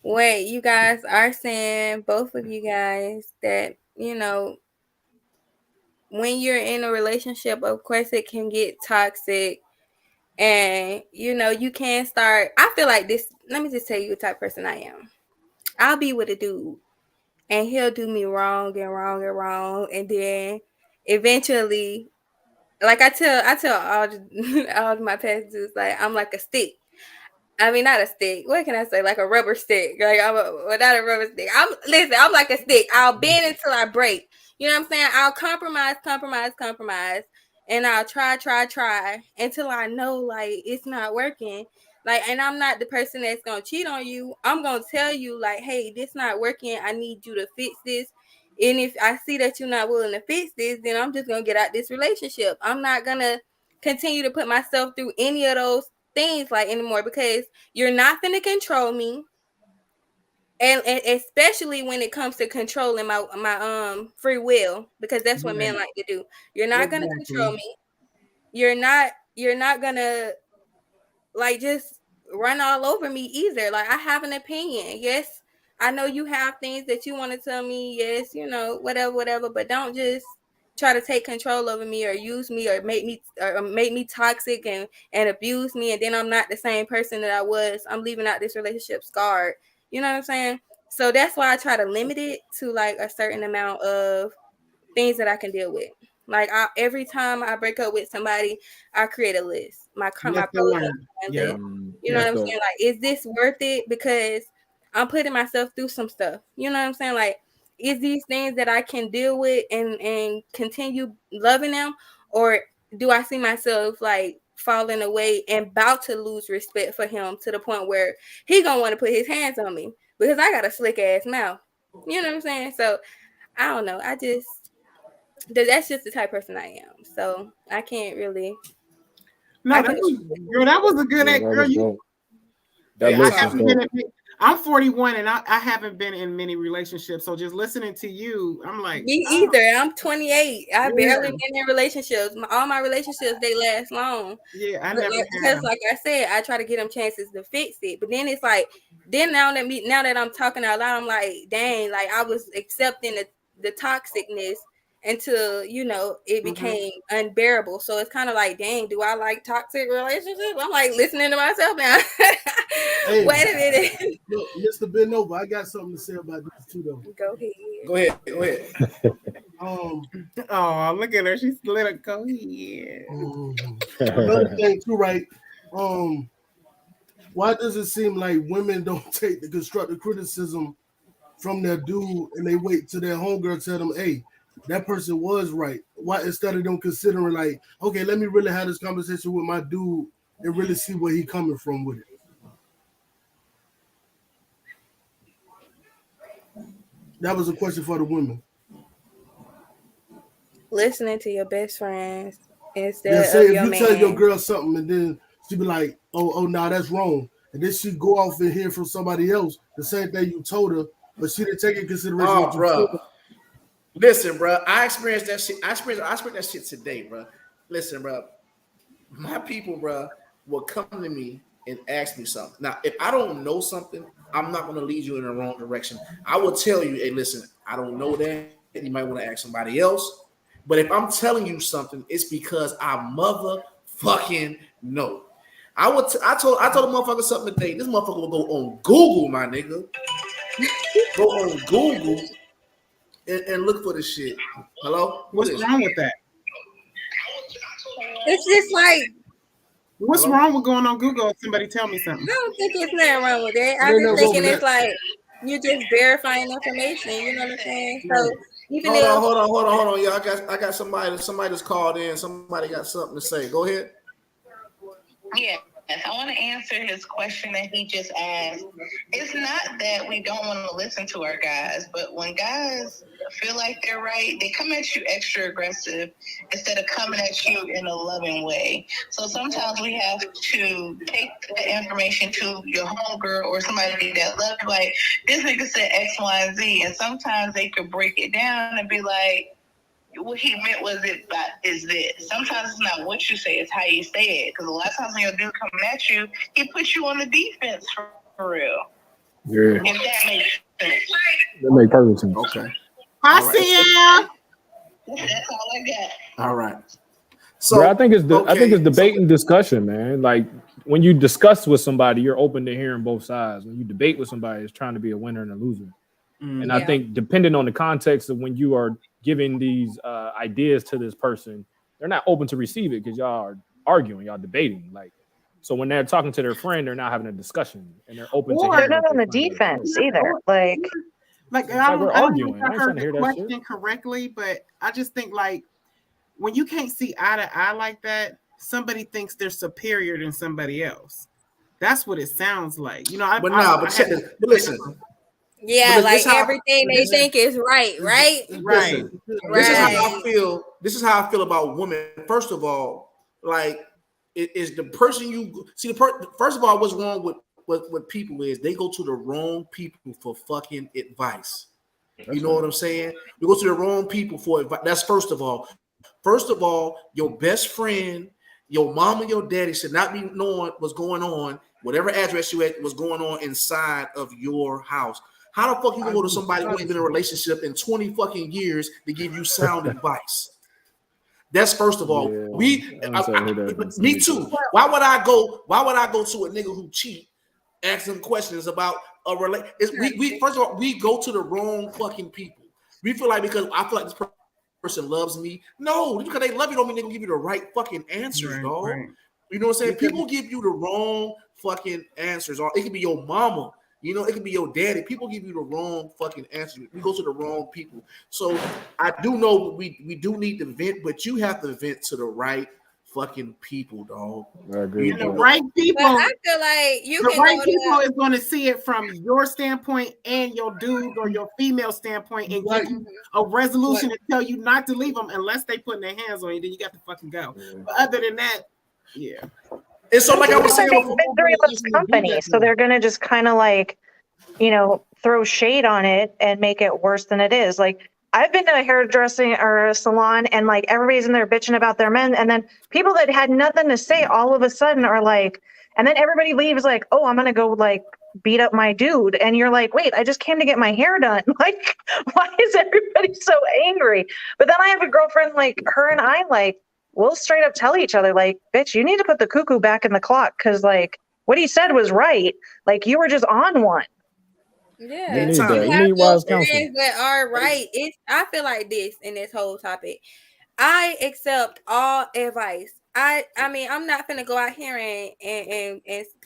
what you guys are saying, both of you guys, that when you're in a relationship, of course it can get toxic, and you can start. I feel like this. Let me just tell you the type of person I am. I'll be with a dude and he'll do me wrong, and then eventually, like I tell all of my past dudes, like I'm like a stick. I mean, not a stick. What can I say? Like a rubber stick. Like not a rubber stick. I'm like a stick. I'll bend until I break. You know what I'm saying? I'll compromise, and I'll try until I know like it's not working. Like, and I'm not the person that's gonna cheat on you. I'm gonna tell you like, hey, this not working. I need you to fix this. And if I see that you're not willing to fix this, then I'm just gonna get out this relationship. I'm not gonna continue to put myself through any of those things like anymore, because you're not going to control me, and especially when it comes to controlling my free will, because that's what men like to do. You're not going to control me. You're not going to like just run all over me either. Like, I have an opinion. Yes, I know you have things that you want to tell me. Yes, you know, whatever, but don't just try to take control over me or use me or make me toxic and abuse me, and then I'm not the same person that I was. I'm leaving out this relationship scarred. You know what I'm saying? So that's why I try to limit it to like a certain amount of things that I can deal with. Like every time I break up with somebody, I create a list. You know what I'm saying? Like, is this worth it? Because I'm putting myself through some stuff. You know what I'm saying? Like, is these things that I can deal with and continue loving them, or do I see myself like falling away and about to lose respect for him to the point where he gonna want to put his hands on me because I got a slick ass mouth? You know what I'm saying? So I don't know. That's just the type of person I am. So I can't really. No, that was a good girl. I'm 41 and I haven't been in many relationships. So just listening to you, I'm like, me either. I'm 28. I've barely been in relationships. All my relationships, they last long. Yeah, I never because like I said, I try to get them chances to fix it. But then it's like, now that I'm talking out loud, I'm like, dang, like I was accepting the toxicness until, you know, it became unbearable. So it's kind of like, dang, do I like toxic relationships? I'm like listening to myself now. Hey, wait a minute. Look, Mr. Benova, I got something to say about this too, though. Go ahead. Oh, look at her. She's let her go. Yeah. Another thing too, right? Why does it seem like women don't take the constructive criticism from their dude and they wait till their homegirl tell them, hey, that person was right? Why, instead of them considering like, okay, let me really have this conversation with my dude and really see where he coming from with it? That was a question for the women. Listening to your best friends instead of say your if you man. tell your girl something and then she be like, oh, nah, that's wrong. And then she go off and hear from somebody else the same thing you told her, but she didn't take into consideration what you told her. Listen, bro, I experienced that shit. I experienced that shit today, bro. Listen, bro, my people, bro, will come to me and ask me something. Now, if I don't know something, I'm not going to lead you in the wrong direction. I will tell you, hey, listen, I don't know that. You might want to ask somebody else. But if I'm telling you something, it's because I motherfucking know. I told a motherfucker something today. This motherfucker will go on Google, my nigga. Go on Google and look for the shit. Hello? What's wrong with that? It's just like, what's wrong with going on Google? Somebody tell me something. I don't think it's nothing wrong with it. I'm just thinking it's like you're just verifying information. You know what I'm saying? So even hold on, y'all. I got somebody that's called in. Somebody got something to say. Go ahead. Yeah. I want to answer his question that he just asked. It's not that we don't want to listen to our guys, but when guys feel like they're right, they come at you extra aggressive instead of coming at you in a loving way. So sometimes we have to take the information to your homegirl or somebody that loves you, like, this nigga said X, Y, and Z. And sometimes they could break it down and be like, what he meant was is this. Sometimes it's not what you say, it's how you say it. Because a lot of times when your dude come at you, he puts you on the defense for real. Yeah. If that makes sense. That makes perfect sense. Okay. Hi, Sam. That's all I got. All right. So bro, I think it's debate and discussion, man. Like when you discuss with somebody, you're open to hearing both sides. When you debate with somebody, it's trying to be a winner and a loser. And I think depending on the context of when you are giving these ideas to this person, they're not open to receive it because y'all are arguing, y'all debating. Like, so when they're talking to their friend, they're not having a discussion and they're open to they're not on the defense either. Like I don't know if I heard the question correctly, but I just think like when you can't see eye to eye like that, somebody thinks they're superior than somebody else. That's what it sounds like. You know, but listen. Yeah, like everything they think is right. This is how I feel. This is how I feel about women. First of all, like it is the person you see. First of all, what's wrong with people is they go to the wrong people for fucking advice. You know what I'm saying? You go to the wrong people for advice. That's first of all. First of all, your best friend, your mom and your daddy should not be knowing what's going on, whatever address you at, what's going on inside of your house. How the fuck you gonna go to somebody who ain't been in a relationship in 20 fucking years to give you sound advice? That's first of all. Me too. Why would I go to a nigga who cheat, asking questions about a relationship? First of all, we go to the wrong fucking people. We feel like because I feel like this person loves me. No, because they love you don't mean they're gonna give you the right fucking answers, dog. Right. You know what I'm saying? People give you the wrong fucking answers, or it could be your mama. You know, it could be your daddy. People give you the wrong fucking answer. We go to the wrong people. So I do know we do need to vent, but you have to vent to the right fucking people, dog. I agree. And the right people. But I feel like the right people is going to see it from your standpoint and your dude or your female standpoint and give you a resolution and tell you not to leave them unless they put their hands on you. Then you got to fucking go. But other than that, yeah. And so, like I was saying, misery loves company, so they're gonna just kind of like, you know, throw shade on it and make it worse than it is. Like I've been to a hairdressing or a salon, and like everybody's in there bitching about their men, and then people that had nothing to say all of a sudden are like, and then everybody leaves like, oh, I'm gonna go like beat up my dude, and you're like, wait, I just came to get my hair done. Like, why is everybody so angry? But then I have a girlfriend, like her and I, like, we'll straight up tell each other, like, bitch, you need to put the cuckoo back in the clock because, like, what he said was right. Like, you were just on one. Yeah, you have those friends that are right. I feel like this in this whole topic. I accept all advice. I mean, I'm not gonna go out here and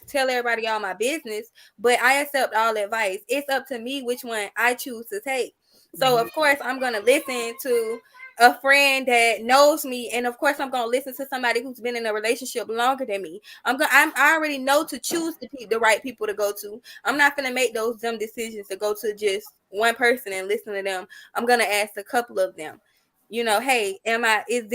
tell everybody all my business, but I accept all advice. It's up to me which one I choose to take. So, of course, I'm gonna listen to a friend that knows me, and of course I'm gonna listen to somebody who's been in a relationship longer than me. I already know to choose the right people to go to. I'm not gonna make those dumb decisions to go to just one person and listen to them. I'm gonna ask a couple of them, you know, hey, is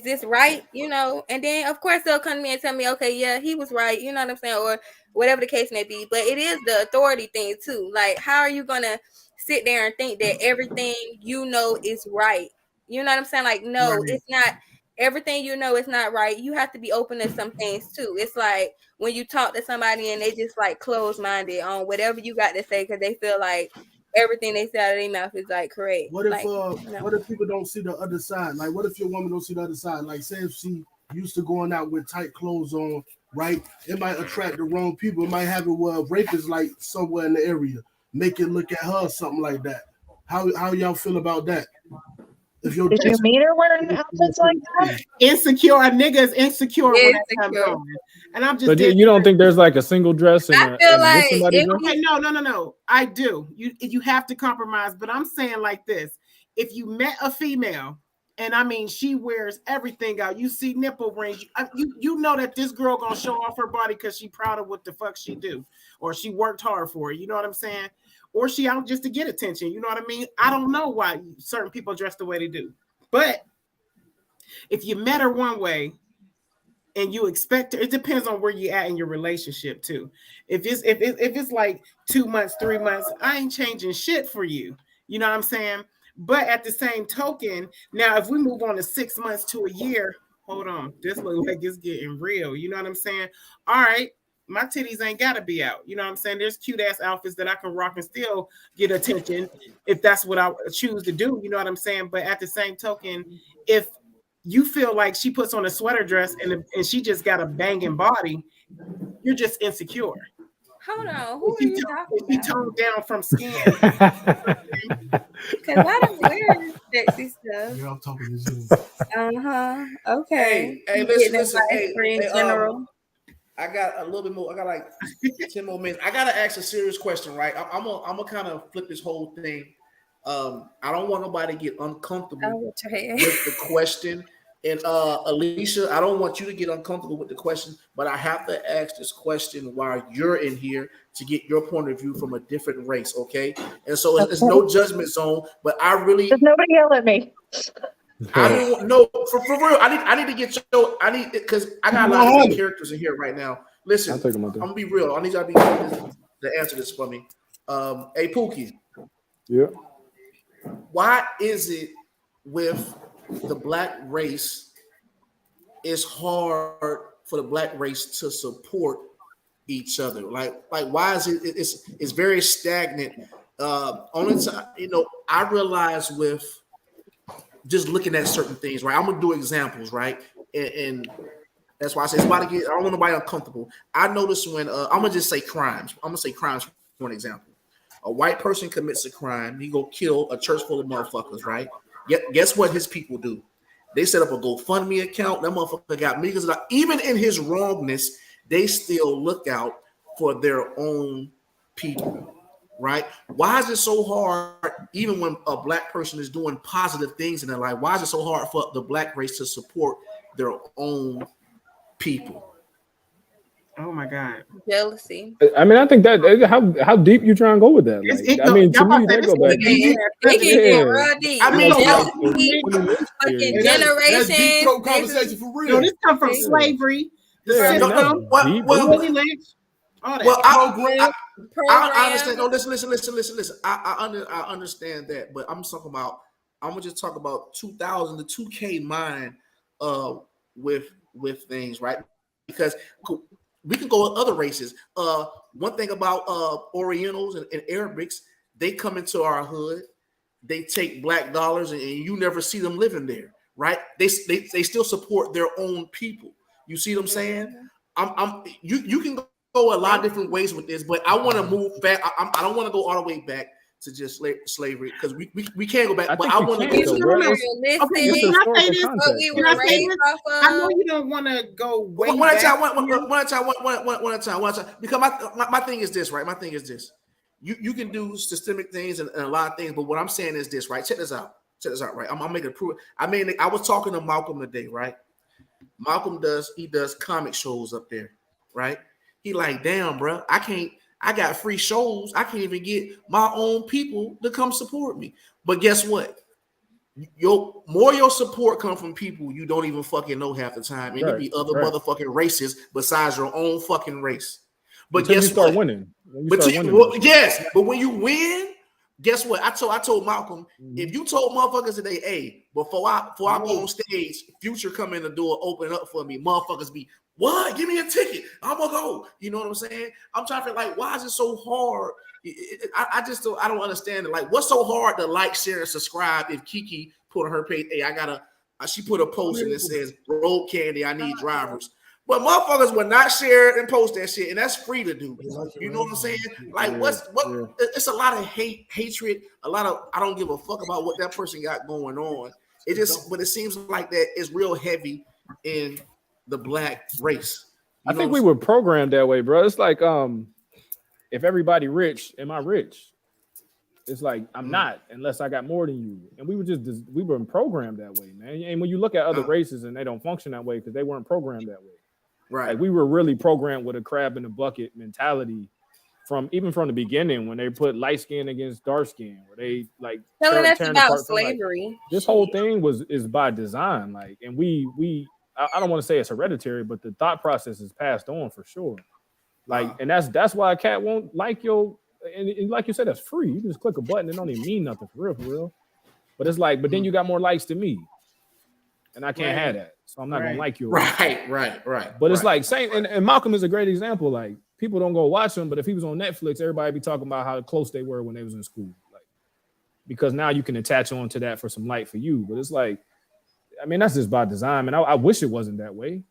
this right? You know, and then of course they'll come to me and tell me, okay, yeah, he was right, you know what I'm saying, or whatever the case may be. But it is the authority thing too. Like, how are you gonna sit there and think that everything you know is right? You know what I'm saying? Like, no, right. It's not. Everything you know is not right. You have to be open to some things too. It's like when you talk to somebody and they just like closed-minded on whatever you got to say because they feel like everything they say out of their mouth is like correct. What if like, what if people don't see the other side? Like, what if your woman don't see the other side? Like, say if she used to going out with tight clothes on, right? It might attract the wrong people. It might have it where rapists like somewhere in the area make it look at her or something like that. How y'all feel about that? Did you meet her wearing outfits like that? Insecure, a nigga is insecure. And I'm just. But you don't think there's like a single dress? I feel like no. I do. You have to compromise. But I'm saying like this: if you met a female, and I mean she wears everything out, you see nipple rings, you know that this girl gonna show off her body because she proud of what the fuck she do, or she worked hard for it. You know what I'm saying? Or she out just to get attention. You know what I mean? I don't know why certain people dress the way they do. But if you met her one way and you expect her, it depends on where you at in your relationship too. If it's like 2 months, 3 months, I ain't changing shit for you. You know what I'm saying? But at the same token, now if we move on to 6 months to a year, hold on, this looks like it's getting real. You know what I'm saying? All right. My titties ain't gotta be out. You know what I'm saying? There's cute ass outfits that I can rock and still get attention if that's what I choose to do. You know what I'm saying? But at the same token, if you feel like she puts on a sweater dress and she just got a banging body You're just insecure. Hold on, who are you talking He about? toned down from skin. Because I don't wear sexy stuff. Yeah, I'm talking to you. Okay. Hey, You listen, getting listen. advice for in general. I got a little bit more. I got like 10 more minutes. I gotta ask a serious question, right? I'm gonna kind of flip this whole thing. I don't want nobody to get uncomfortable with the question. And Alicia, I don't want you to get uncomfortable with the question, but I have to ask this question while you're in here to get your point of view from a different race, okay? And so it's no judgment zone, but I really Just nobody yell at me. I don't know for real. I need to get because I got a lot of different characters in here right now. Listen, I'm gonna be real. I need y'all to answer this for me. Hey Pookie. Yeah. Why is it with the black race, it's hard for the black race to support each other? Like why is it? It's very stagnant. Only time, I realize with just looking at certain things, right? I'm gonna do examples, right? And that's why I say it's about to get. I don't want nobody uncomfortable. I noticed when I'm gonna just say crimes. I'm gonna say crimes for an example. A white person commits a crime. He go kill a church full of motherfuckers, right? Guess what his people do? They set up a GoFundMe account. That motherfucker got millions of dollars. Even in his wrongness, they still look out for their own people, right? Why is it so hard, even when a black person is doing positive things in their life, why is it so hard for the black race to support their own people? Oh my God. Jealousy. I mean, I think that how deep you trying to go with that? Like, I mean, to me, that go back. It can get real deep. I mean, jealousy, fucking generations. That's deep throat conversation for real. No, this comes from slavery. The system. Willie Lynch. All that. Well, I understand. No, listen. I understand that, but I'm talking about. I'm gonna just talk about 2000 the 2K mind with things, right? Because we can go with other races. One thing about Orientals and Arabics, they come into our hood, they take black dollars, and you never see them living there, right? They still support their own people. You see what I'm saying? You can go a lot of different ways with this, but I want to move back. I don't want to go all the way back to just slavery because we can't go back. But I want to get to I know you don't want to go way one at a time. Because my thing is this, right? My thing is this. You can do systemic things and a lot of things, but what I'm saying is this, right? Check this out, right? I'm making a proof. I mean, I was talking to Malcolm today, right? Malcolm does comic shows up there, right? He like, damn, bro, I got free shows. I can't even get my own people to come support me. But guess what? Your support come from people you don't even fucking know half the time. It could be other motherfucking races besides your own fucking race. But until guess you start what? winning. Yes, but when you win, guess what? I told Malcolm, if you told motherfuckers today, hey, before I go on stage, Future come in the door, open up for me, motherfuckers be, what? Give me a ticket. I'm gonna go. You know what I'm saying? I'm trying to figure, like, why is it so hard? I don't understand it. Like, what's so hard to like, share, and subscribe? If Kiki put on her page, hey, she put a post and it says, road candy, I need drivers. But motherfuckers will not share and post that shit, and that's free to do. You know what I'm saying? Like, it's a lot of hatred, a lot of I don't give a fuck about what that person got going on. But it seems like that is real heavy in the black race. I think we were programmed that way, bro. It's like if everybody rich, am I rich? It's like I'm not unless I got more than you. And we were programmed that way, man. And when you look at other races and they don't function that way because they weren't programmed that way. Right. Like we were really programmed with a crab in the bucket mentality from the beginning when they put light skin against dark skin, where they like telling us about slavery. Like, this whole thing is by design. Like, and I don't want to say it's hereditary, but the thought process is passed on for sure. Like, and that's why a cat won't like your, and like you said, that's free. You just click a button, it don't even mean nothing for real. But it's like, but then you got more likes than me, and I can't have that, so I'm not gonna like you. Right. But it's like same, and Malcolm is a great example. Like people don't go watch him, but if he was on Netflix, everybody be talking about how close they were when they was in school. Like, because now you can attach on to that for some light for you. But it's like, I mean, that's just by design, and I wish it wasn't that way.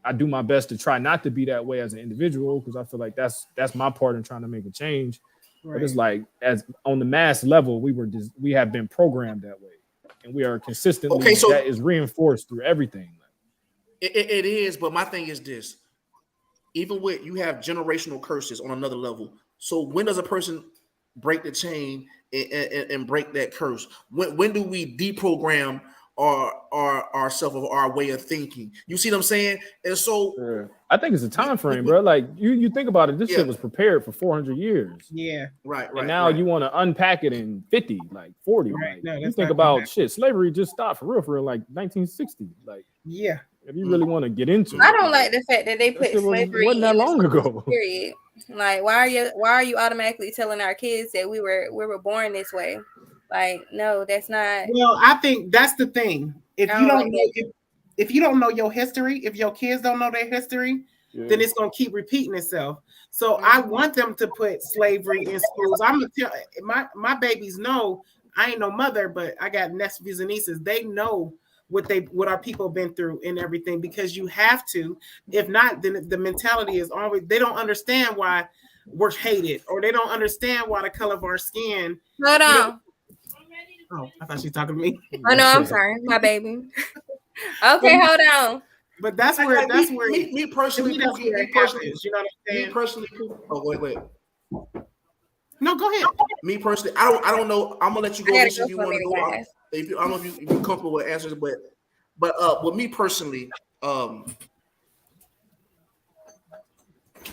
I do my best to try not to be that way as an individual because I feel like that's my part in trying to make a change. Right. But it's like as on the mass level, we have been programmed that way, and we are consistently that is reinforced through everything. It is, but my thing is this: even with you have generational curses on another level. So when does a person break the chain and break that curse? When do we deprogram ourselves of our way of thinking? You see what I'm saying? And so I think it's a time frame, bro. Like you think about it, this shit was prepared for 400 years. Yeah, right. And now you want to unpack it in 50, like 40. Right. Like, no, you think about shit. Slavery just stopped for real, like 1960. Like if you really want to get into it, I don't like the fact that they put slavery wasn't that long ago. Period. Like, why are you automatically telling our kids that we were born this way? Like, no, that's not. Well, I think that's the thing. If you don't know, if you don't know your history, if your kids don't know their history, then it's gonna keep repeating itself. So I want them to put slavery in schools. I'm gonna tell my babies know I ain't no mother, but I got nephews and nieces. They know what our people been through and everything, because you have to. If not, then the mentality is always they don't understand why we're hated, or they don't understand why the color of our skin. Hold on. Oh, I thought she was talking to me. Oh no, I'm sorry, my baby. Okay, hold on. But that's where me personally, that's where it happens. You know what I'm saying? Me personally, wait. No, go ahead. Me personally, I don't know. I'm gonna let you go if you want to go. I don't know if you're comfortable with answers, but with me personally,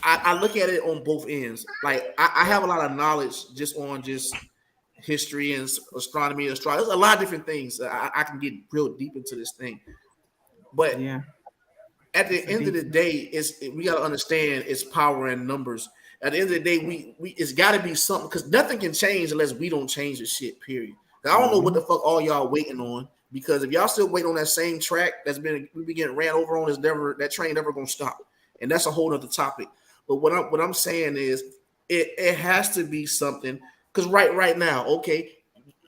I look at it on both ends. Like I have a lot of knowledge just history and astronomy, There's a lot of different things. I can get real deep into this thing, but at the end of the day, we got to understand it's power in numbers. At the end of the day, we it's got to be something, because nothing can change unless we don't change the shit. Period. Now, I don't know what the fuck all y'all waiting on, because if y'all still waiting on that same track we been getting ran over on, that train never gonna stop, and that's a whole other topic. But what I'm saying is it has to be something. Because right now, okay,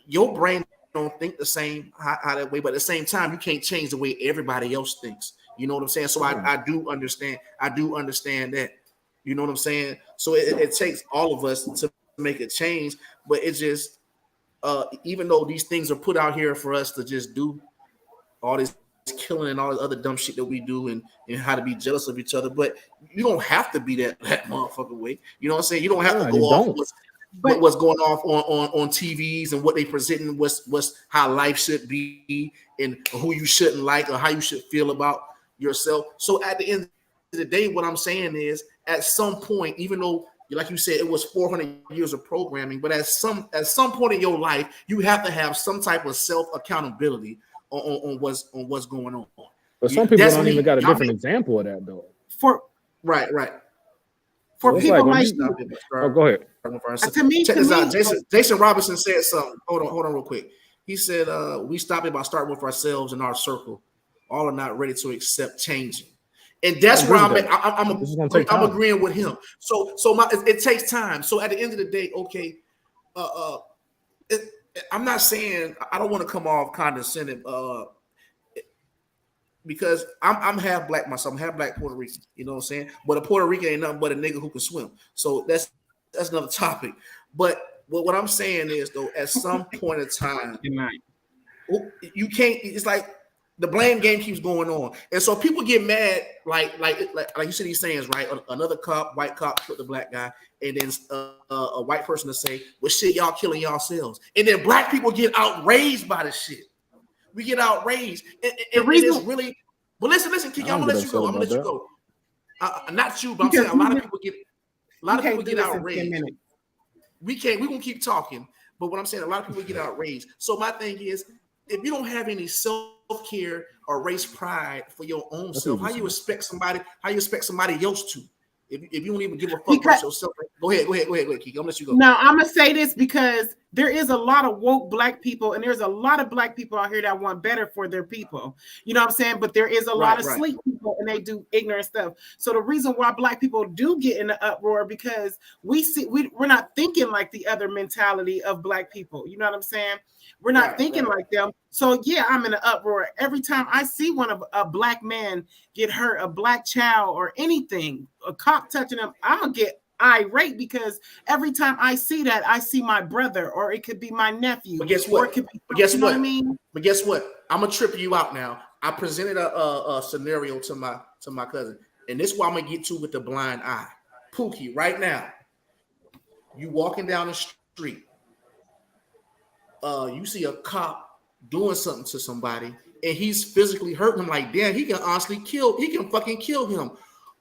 your brain don't think the same how that way, but at the same time, you can't change the way everybody else thinks. You know what I'm saying? So I do understand. I do understand that. You know what I'm saying? So it takes all of us to make a change, but it's just even though these things are put out here for us to just do all this killing and all this other dumb shit that we do and how to be jealous of each other, but you don't have to be that motherfucker way. You know what I'm saying? You don't have to go off what's going off on TVs and what they presenting, what's how life should be and who you shouldn't like or how you should feel about yourself. So at the end of the day, what I'm saying is, at some point, even though, like you said, it was 400 years of programming, but at some point in your life, you have to have some type of self accountability on what's going on. But some people don't even got a different example of that though. Right. For people like go ahead. To me, check this out. Jason Robinson said something. Hold on real quick. He said, we stop it by starting with ourselves and our circle. All are not ready to accept changing. And that's where I'm agreeing with him. So it takes time. So at the end of the day, okay, I'm not saying, I don't want to come off condescending, because I'm half black myself. I'm half black Puerto Rican. You know what I'm saying? But a Puerto Rican ain't nothing but a nigga who can swim. So that's another topic. But what I'm saying is, though, at some point in time, you can't. It's like the blame game keeps going on, and so people get mad. Like you said, these sayings, right? Another white cop, killed the black guy, and then a white person to say, "Well, shit, y'all killing yourselves," and then black people get outraged by the shit. We get outraged, and it's really. But listen, Kiki, I'm gonna let you go. Not you, but I'm saying a lot of people get outraged. We gonna keep talking, but what I'm saying, a lot of people get outraged. So my thing is, if you don't have any self-care or race pride for your own self, how you expect somebody else to? If you don't even give a fuck about yourself, Go ahead, Kiki. I'm gonna let you go. Now I'm gonna say this because there is a lot of woke black people, and there's a lot of black people out here that want better for their people. You know what I'm saying? But there is a lot of sleep people, and they do ignorant stuff. So the reason why black people do get in the uproar because we're not thinking like the other mentality of black people. You know what I'm saying? We're not thinking like them. So yeah, I'm in an uproar every time I see one of a black man get hurt, a black child or anything, a cop touching them. I'm gonna get irate because every time I see that, I see my brother, or it could be my nephew. But guess what? Or it could be, guess you know what? I mean? But guess what? I'm gonna trip you out now. I presented a scenario to my cousin, and this is what I'm gonna get to with the blind eye. Pookie, right now, you walking down the street, you see a cop doing something to somebody, and he's physically hurting him. Like, damn, he can fucking kill him.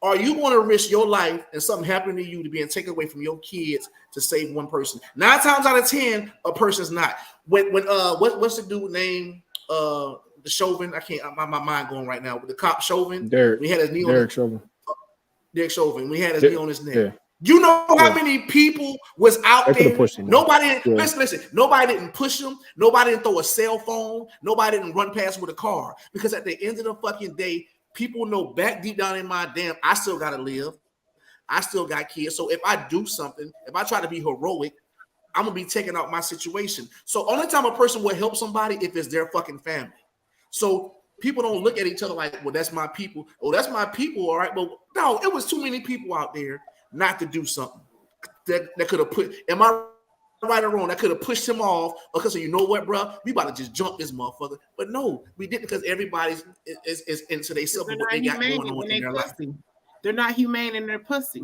Are you going to risk your life and something happening to you to being taken away from your kids to save one person? 9 times out of 10, a person's not. What's the dude name? The Chauvin. I can't. My mind going right now. With the cop Chauvin. Derek. We had his knee Derek Chauvin. Derek Chauvin. We had his knee on his neck. Yeah. You know how many people was out there? Nobody. Yeah. Listen. Nobody didn't push him. Nobody didn't throw a cell phone. Nobody didn't run past with a car. Because at the end of the fucking day, people know back deep down in my damn, I still gotta live. I still got kids. So if I do something, if I try to be heroic, I'm gonna be taking out my situation. So only time a person will help somebody if it's their fucking family. So people don't look at each other like, well, that's my people. Oh, that's my people, all right. But no, it was too many people out there not to do something that could have put. Am I right or wrong? That could have pushed him off because you know what, bro? We about to just jump this motherfucker. But no, we didn't because everybody's is into their self and what they got going on in their life. They're not humane in their pussy,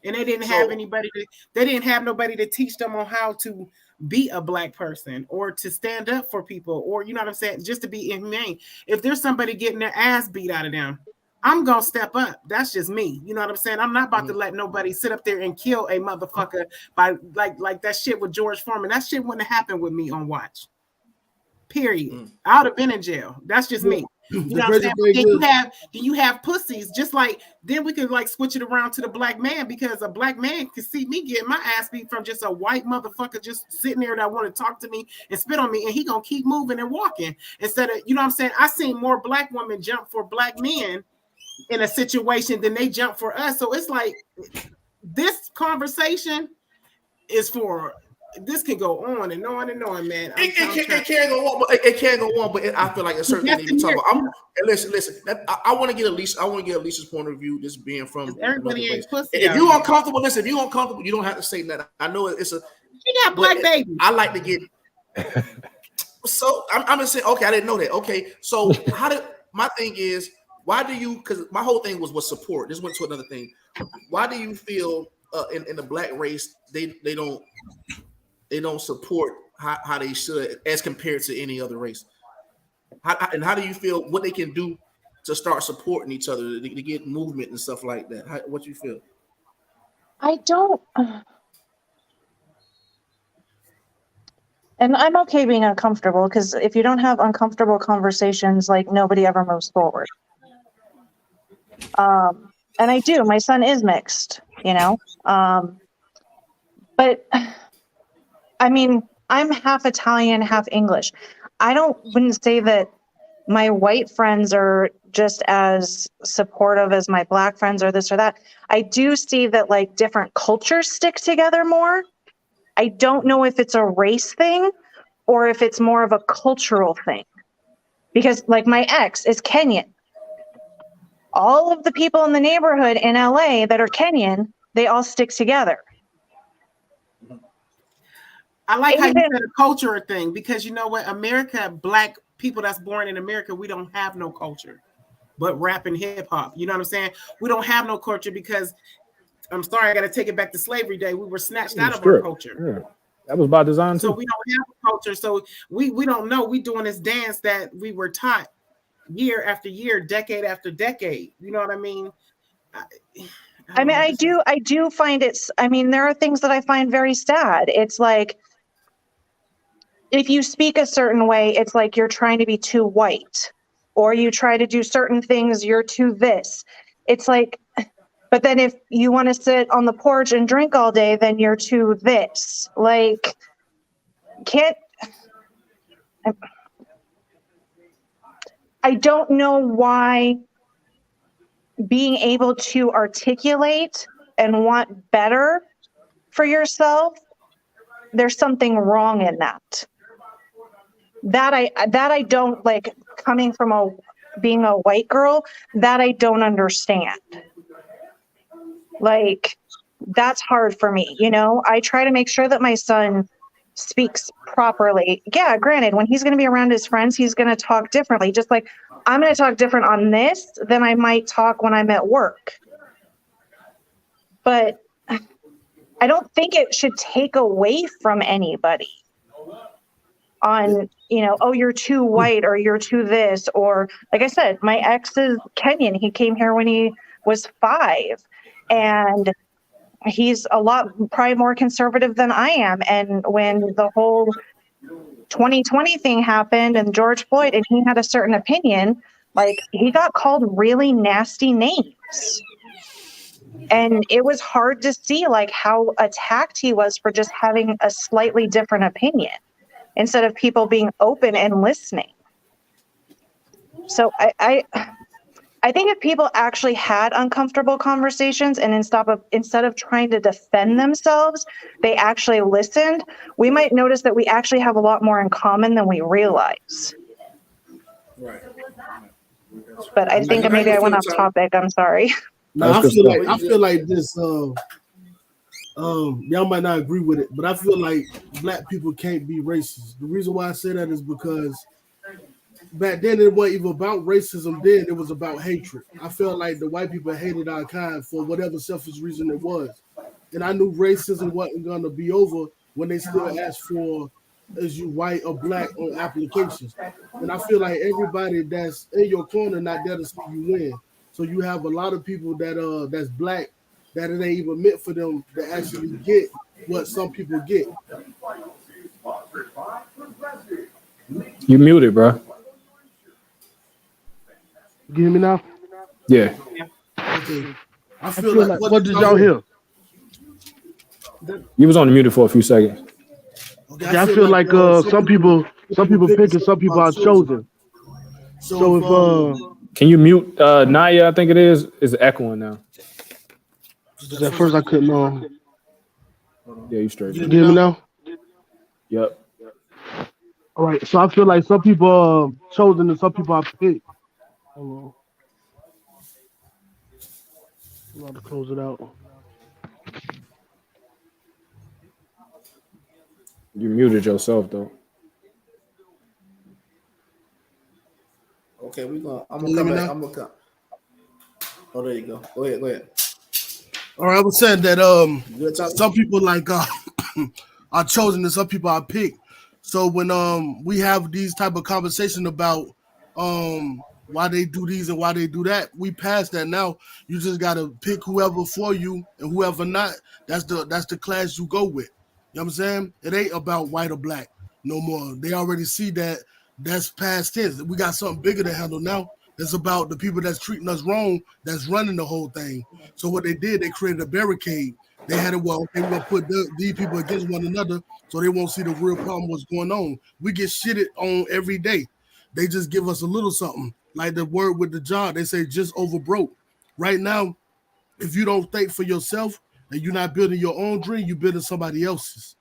and they didn't have anybody. They didn't have nobody to teach them on how to be a black person or to stand up for people, or you know what I'm saying, just to be inhumane. If there's somebody getting their ass beat out of them, I'm gonna step up. That's just me. You know what I'm saying? I'm not about to let nobody sit up there and kill a motherfucker by like that shit with George Foreman. That shit wouldn't have happened with me on watch. Period. I would have been in jail. That's just me. You know what I'm saying? Then you have pussies, just like then we could like switch it around to the black man, because a black man can see me getting my ass beat from just a white motherfucker just sitting there that want to talk to me and spit on me, and he gonna keep moving and walking instead of, you know what I'm saying? I seen more black women jump for black men in a situation than they jump for us. So it's like this conversation is for, this can go on and on and on, man. It can't go on, but it can't go on. But I feel like it's certainly need to talk about. Listen. I want to get Alicia's point of view. This being from everybody ain't pussy. If you're uncomfortable, listen. If you're uncomfortable, you don't have to say that. I know it's a. She got black baby. I like to get. So I'm gonna say, okay, I didn't know that. Okay, so my thing is, why do you? Because my whole thing was support. This went to another thing. Why do you feel in the black race they don't support how they should as compared to any other race? How do you feel what they can do to start supporting each other to get movement and stuff like that? What do you feel? I don't, and I'm okay being uncomfortable, because if you don't have uncomfortable conversations, like nobody ever moves forward. And I do. My son is mixed, you know, but I mean, I'm half Italian, half English. Wouldn't say that my white friends are just as supportive as my black friends or this or that. I do see that like different cultures stick together more. I don't know if it's a race thing or if it's more of a cultural thing, because like my ex is Kenyan. All of the people in the neighborhood in LA that are Kenyan, they all stick together. I like how you said a culture thing, because you know what? America, black people that's born in America, we don't have no culture but rap and hip hop. You know what I'm saying? We don't have no culture because, I'm sorry, I got to take it back to slavery day. We were snatched out of our culture. Yeah. That was by design too. So we don't have a culture. So we don't know. We doing this dance that we were taught year after year, decade after decade. You know what I mean? I do find there are things that I find very sad. It's like, if you speak a certain way, it's like you're trying to be too white, or you try to do certain things, you're too this. It's like, but But then if you want to sit on the porch and drink all day, then you're too this. Like, I don't know why being able to articulate and want better for yourself, there's something wrong in that. That I don't like, coming from being a white girl, that I don't understand. Like, that's hard for me, you know? I try to make sure that my son speaks properly. Yeah, granted, when he's going to be around his friends, he's going to talk differently. Just like I'm going to talk different on this than I might talk when I'm at work. But I don't think it should take away from anybody on, you know, oh, you're too white or you're too this. Or like I said, my ex is Kenyan. He came here when he was 5, and he's a lot probably more conservative than I am. And when the whole 2020 thing happened and George Floyd, and he had a certain opinion, like, he got called really nasty names. And it was hard to see like how attacked he was for just having a slightly different opinion instead of people being open and listening. So I think if people actually had uncomfortable conversations and instead of trying to defend themselves, they actually listened, we might notice that we actually have a lot more in common than we realize. Right. But I think maybe I went off topic. I'm sorry. No, I feel like this. Y'all might not agree with it, but I feel like black people can't be racist. The reason why I say that is because back then it wasn't even about racism. Then it was about hatred. I felt like the white people hated our kind for whatever selfish reason it was, and I knew racism wasn't gonna be over when they still asked for, is you white or black on applications. And I feel like everybody that's in your corner not there to see you win. So you have a lot of people that that's black that it ain't even meant for them to actually get what some people get. You muted, bro. You hear me now? Yeah. Okay. I feel like what did y'all hear? You was on the muted for a few seconds. Okay, I feel like some people pick and some people are chosen. So if can you mute Naya? I think it is echoing now. At first I couldn't. Yeah, you straight. You hear me now? Yep. All right. So I feel like some people are chosen and some people are picked. Hold on. I'm about to close it out. You muted yourself though. Okay, I'm gonna come back. I'm gonna come. Oh, there you go. Go ahead. All right, I was saying that some people like are chosen and some people are picked. So when we have these type of conversation about why they do these and why they do that, we past that now. You just gotta pick whoever for you, and whoever not, that's the class you go with. You know what I'm saying? It ain't about white or black no more. They already see that that's past tense. We got something bigger to handle now. It's about the people that's treating us wrong, that's running the whole thing. So what they did, they created a barricade. They had it, well, they were going to put these people against one another so they won't see the real problem what's going on. We get shitted on every day. They just give us a little something. Like the word with the job, they say just over broke. Right now, if you don't think for yourself and you're not building your own dream, you're building somebody else's.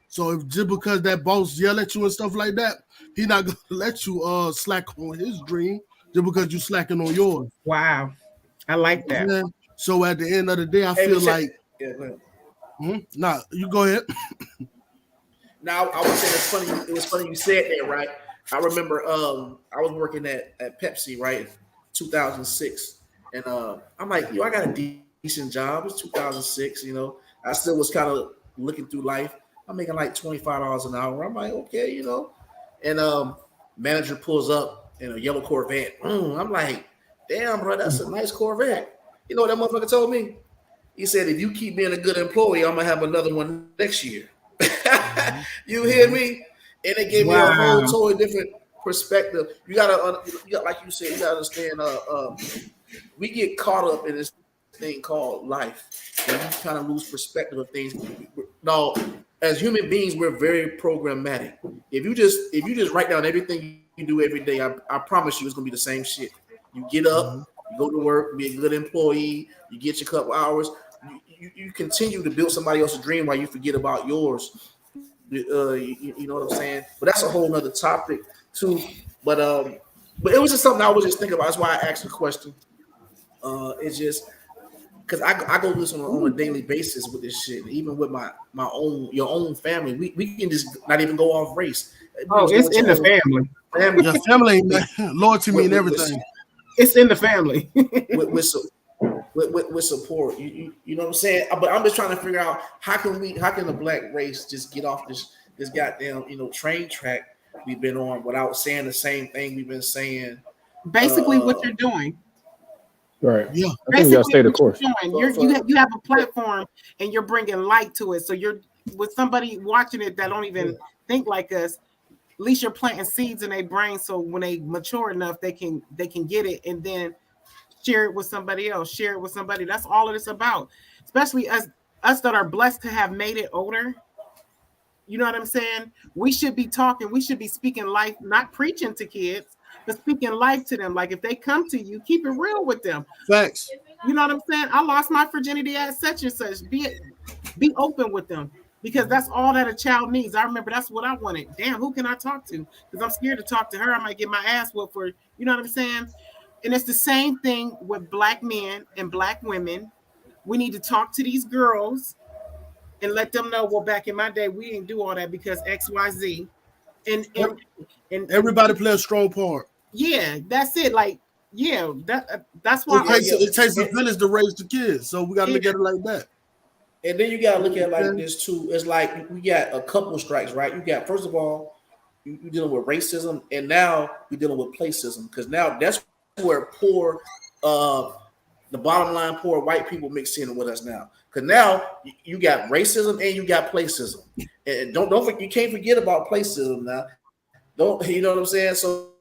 So if just because that boss yell at you and stuff like that, he's not going to let you slack on his dream just because you're slacking on yours. Wow. I like that. Yeah. So at the end of the day, I feel like... Yeah, go ahead. Nah, you go ahead. Now, I would say it's funny. It was funny you said that, right? I remember I was working at Pepsi, right, 2006. And I'm like, I got a decent job. It's 2006, you know. I still was kind of looking through life. I'm making like $25 an hour. I'm like, okay, you know. And manager pulls up in a yellow Corvette. I'm like, damn, bro, that's a nice Corvette. You know what that motherfucker told me? He said, if you keep being a good employee, I'm going to have another one next year. You hear me? And it gave me a whole totally different perspective. You gotta, like you said, you gotta understand. We get caught up in this thing called life, and you kind of lose perspective of things. Now, as human beings, we're very programmatic. If you just write down everything you do every day, I promise you, it's gonna be the same shit. You get up, you go to work, be a good employee, you get your couple hours. You continue to build somebody else's dream while you forget about yours. You know what I'm saying? But that's a whole nother topic too. But it was just something I was just thinking about. That's why I asked the question. It's just because I go through this on a daily basis with this shit. Even with your own family, we can just not even go off race. Oh, it's in the family. Your family, loyalty mean everything. It's in the family. with support, you know what I'm saying. But I'm just trying to figure out how can the black race just get off this goddamn train track we've been on without saying the same thing we've been saying. Basically, what you're doing. Right. Yeah. I think you gotta stay the course. You have a platform and you're bringing light to it. So you're with somebody watching it that don't even think like us. At least you're planting seeds in their brain, so when they mature enough, they can get it and then share it with somebody else. Share it with somebody. That's all it is about. Especially us that are blessed to have made it older. You know what I'm saying? We should be talking. We should be speaking life, not preaching to kids, but speaking life to them. Like if they come to you, keep it real with them. Facts. You know what I'm saying? I lost my virginity at such and such. Be open with them. Because that's all that a child needs. I remember that's what I wanted. Damn, who can I talk to? Because I'm scared to talk to her. I might get my ass whooped for, you know what I'm saying? And it's the same thing with black men and black women. We need to talk to these girls and let them know, well, back in my day, we didn't do all that because XYZ. And everybody play a strong part. Yeah, that's it. Like, yeah, that's why it takes a village to raise the kids. So we got to look at it like that. And then you got to look at it like this too. It's like we got a couple strikes, right? You got, first of all, you're dealing with racism, and now you're dealing with placism, because now that's where poor, the bottom line, poor white people mix in with us now. Because now you got racism and you got placism, and don't you can't forget about placism now. You know what I'm saying? So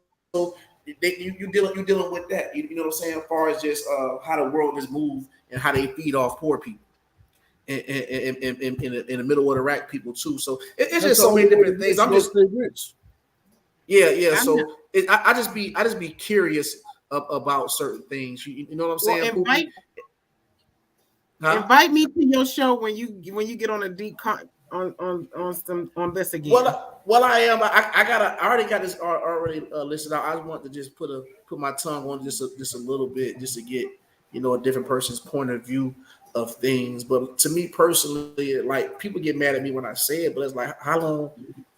you dealing with that. You know what I'm saying? As far as just how the world just moves and how they feed off poor people. In the middle of the rack people too. So it's just so many different things. I'm just So I just be curious about certain things. You know what I'm saying? Well, invite me to your show when you get on a deep on this again. Well, I am. I already got this already listed out. I just want to just put my tongue on just a little bit, just to get a different person's point of view of things. But to me personally, like, people get mad at me when I say it, but it's like, how long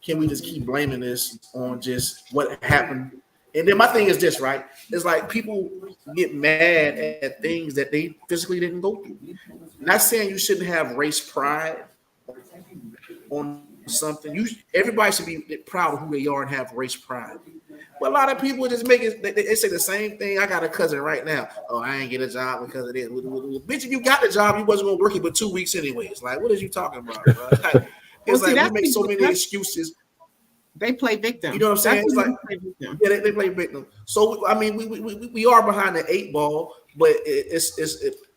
can we just keep blaming this on just what happened? And then my thing is this, right? It's like people get mad at things that they physically didn't go through. Not saying you shouldn't have race pride on something. Everybody should be proud of who they are and have race pride. But a lot of people just make it, they say the same thing. I got a cousin right now. Oh, I ain't get a job because of this. Bitch, if you got the job, you wasn't going to work it but 2 weeks anyways. Like, what is you talking about, bro? It's we make so many excuses. They play victim. You know what I'm saying? It's like, they play victim. So, I mean, we are behind the 8 ball, but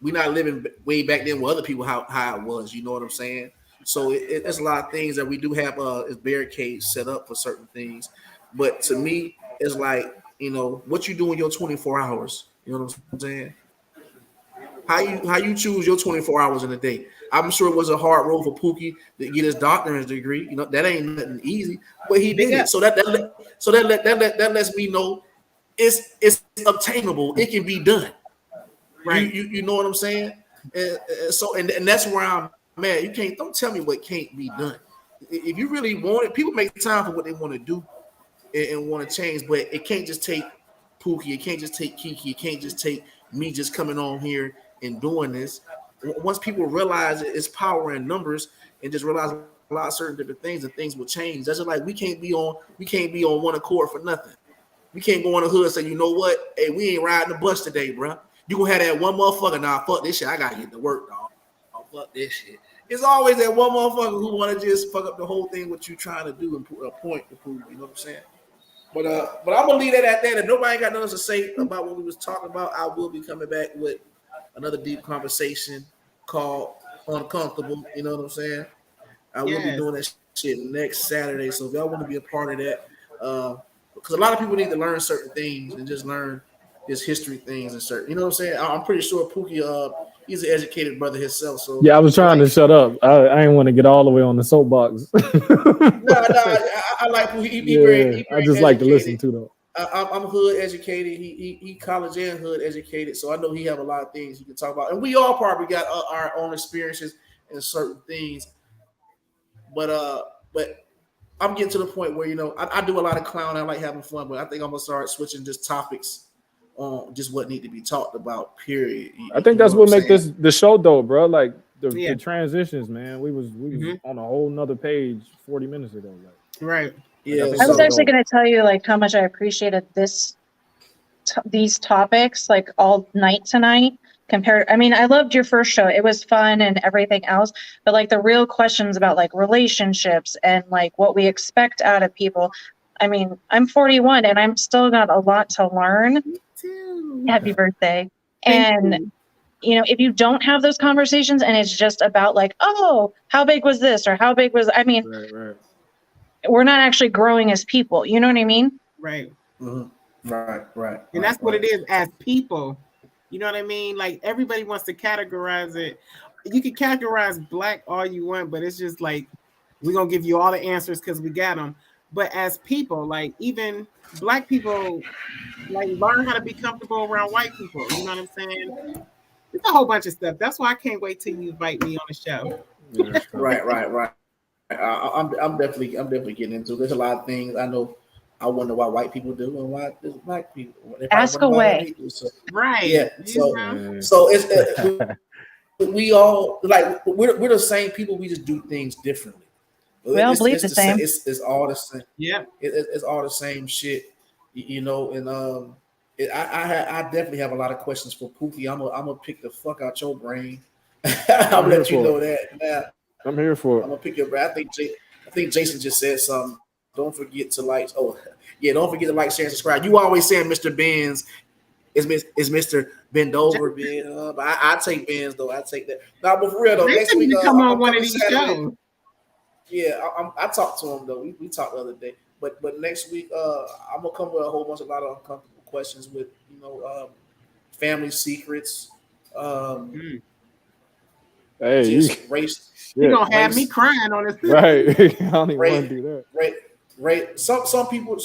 we're not living way back then with other people how it was. You know what I'm saying? So it's a lot of things that we do have as barricades set up for certain things. But to me, it's like, what you do in your 24 hours. You know what I'm saying? How you choose your 24 hours in a day. I'm sure it was a hard road for Pookie to get his doctorate degree. That ain't nothing easy, but he did it. So that lets me know it's obtainable. It can be done. Right? You know what I'm saying? And that's where I'm mad. Don't tell me what can't be done. If you really want it, people make time for what they want to do and want to change, but it can't just take Pookie. It can't just take Kiki. It can't just take me just coming on here and doing this. Once people realize it's power in numbers and just realize a lot of certain different things, and things will change. That's just like we can't be on one accord for nothing. We can't go on the hood and say, you know what? Hey, we ain't riding the bus today, bro. You gonna have that one motherfucker. Nah, fuck this shit. I gotta get to work, dog. Oh, fuck this shit. It's always that one motherfucker who want to just fuck up the whole thing what you trying to do and put a point to prove. You know what I'm saying? But I'm gonna leave that at that. If nobody got nothing to say about what we was talking about, I will be coming back with another deep conversation called Uncomfortable. You know what I'm saying? I will be doing that shit next Saturday. So if y'all want to be a part of that, because a lot of people need to learn certain things and just learn his history things and certain, you know what I'm saying? I'm pretty sure Pookie, he's an educated brother himself. So yeah, I was trying to shut up. I didn't want to get all the way on the soapbox. I like Pookie. I just like to listen to though. I'm hood educated. He college and hood educated, so I know he have a lot of things he can talk about, and we all probably got our own experiences in certain things. But I'm getting to the point where, you know, I do a lot of clowning. I like having fun, but I think I'm gonna start switching just topics on just what need to be talked about. Period. I think that's what make this the show though, bro. Like the transitions, man. We was on a whole nother page 40 minutes ago. Like. Right. Yeah. I was actually going to tell you like how much I appreciated these topics like all night tonight. I mean, I loved your first show. It was fun and everything else, but like the real questions about like relationships and like what we expect out of people. I mean, I'm 41 and I'm still got a lot to learn. Me too. Happy birthday. And you know, if you don't have those conversations and it's just about like, oh, how big was this or how big was, I mean, right. We're not actually growing as people. You know what I mean? Right. Mm-hmm. Right. And that's what it is as people. You know what I mean? Like everybody wants to categorize it. You can categorize black all you want, but it's just like we're gonna give you all the answers because we got them. But as people, like even black people, like learn how to be comfortable around white people. You know what I'm saying? It's a whole bunch of stuff. That's why I can't wait till you invite me on the show. Right. I'm definitely getting into it. There's a lot of things I know. I wonder why white people do and why there's black people. Ask away. So, right. Yeah. So it's we all like we're the same people. We just do things differently. We all believe the same. It's all the same. Yeah. It's all the same shit. You know, and I definitely have a lot of questions for Pookie. I'm gonna pick the fuck out your brain. I'll let you know that now. I'm here for it. I'm gonna pick your brain. I think Jason just said something. Don't forget to like. Oh, yeah. Don't forget to like, share, and subscribe. You always saying Mr. Benz is Mr. Bend over, Ben. But I take Benz though. I take that. Now, but for real though, next week come on one of these shows. Yeah, I talked to him though. We talked the other day. But next week, I'm gonna come with a lot of uncomfortable questions with family secrets. Hey, race. You're gonna have me crying on this. Right. I don't even want to do that. Right. Some people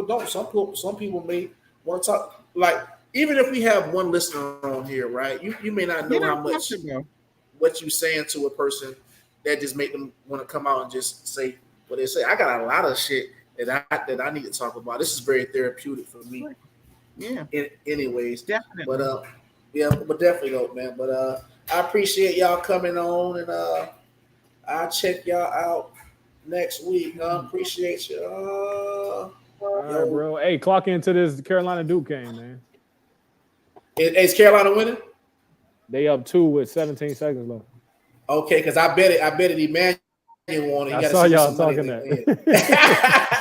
don't. Some people may want to talk. Like even if we have one listener on here, right? You may not know how much what you saying to a person that just make them want to come out and just say what they say. I got a lot of shit that I need to talk about. This is very therapeutic for me. Yeah. Anyways, definitely. But but definitely though, man. But I appreciate y'all coming on, and I'll check y'all out next week. I appreciate you. All right, bro. Hey, clock into this Carolina Duke game, man. Is Carolina winning? They up 2 with 17 seconds left. Okay, because I bet it Emmanuel won it. I saw y'all talking that.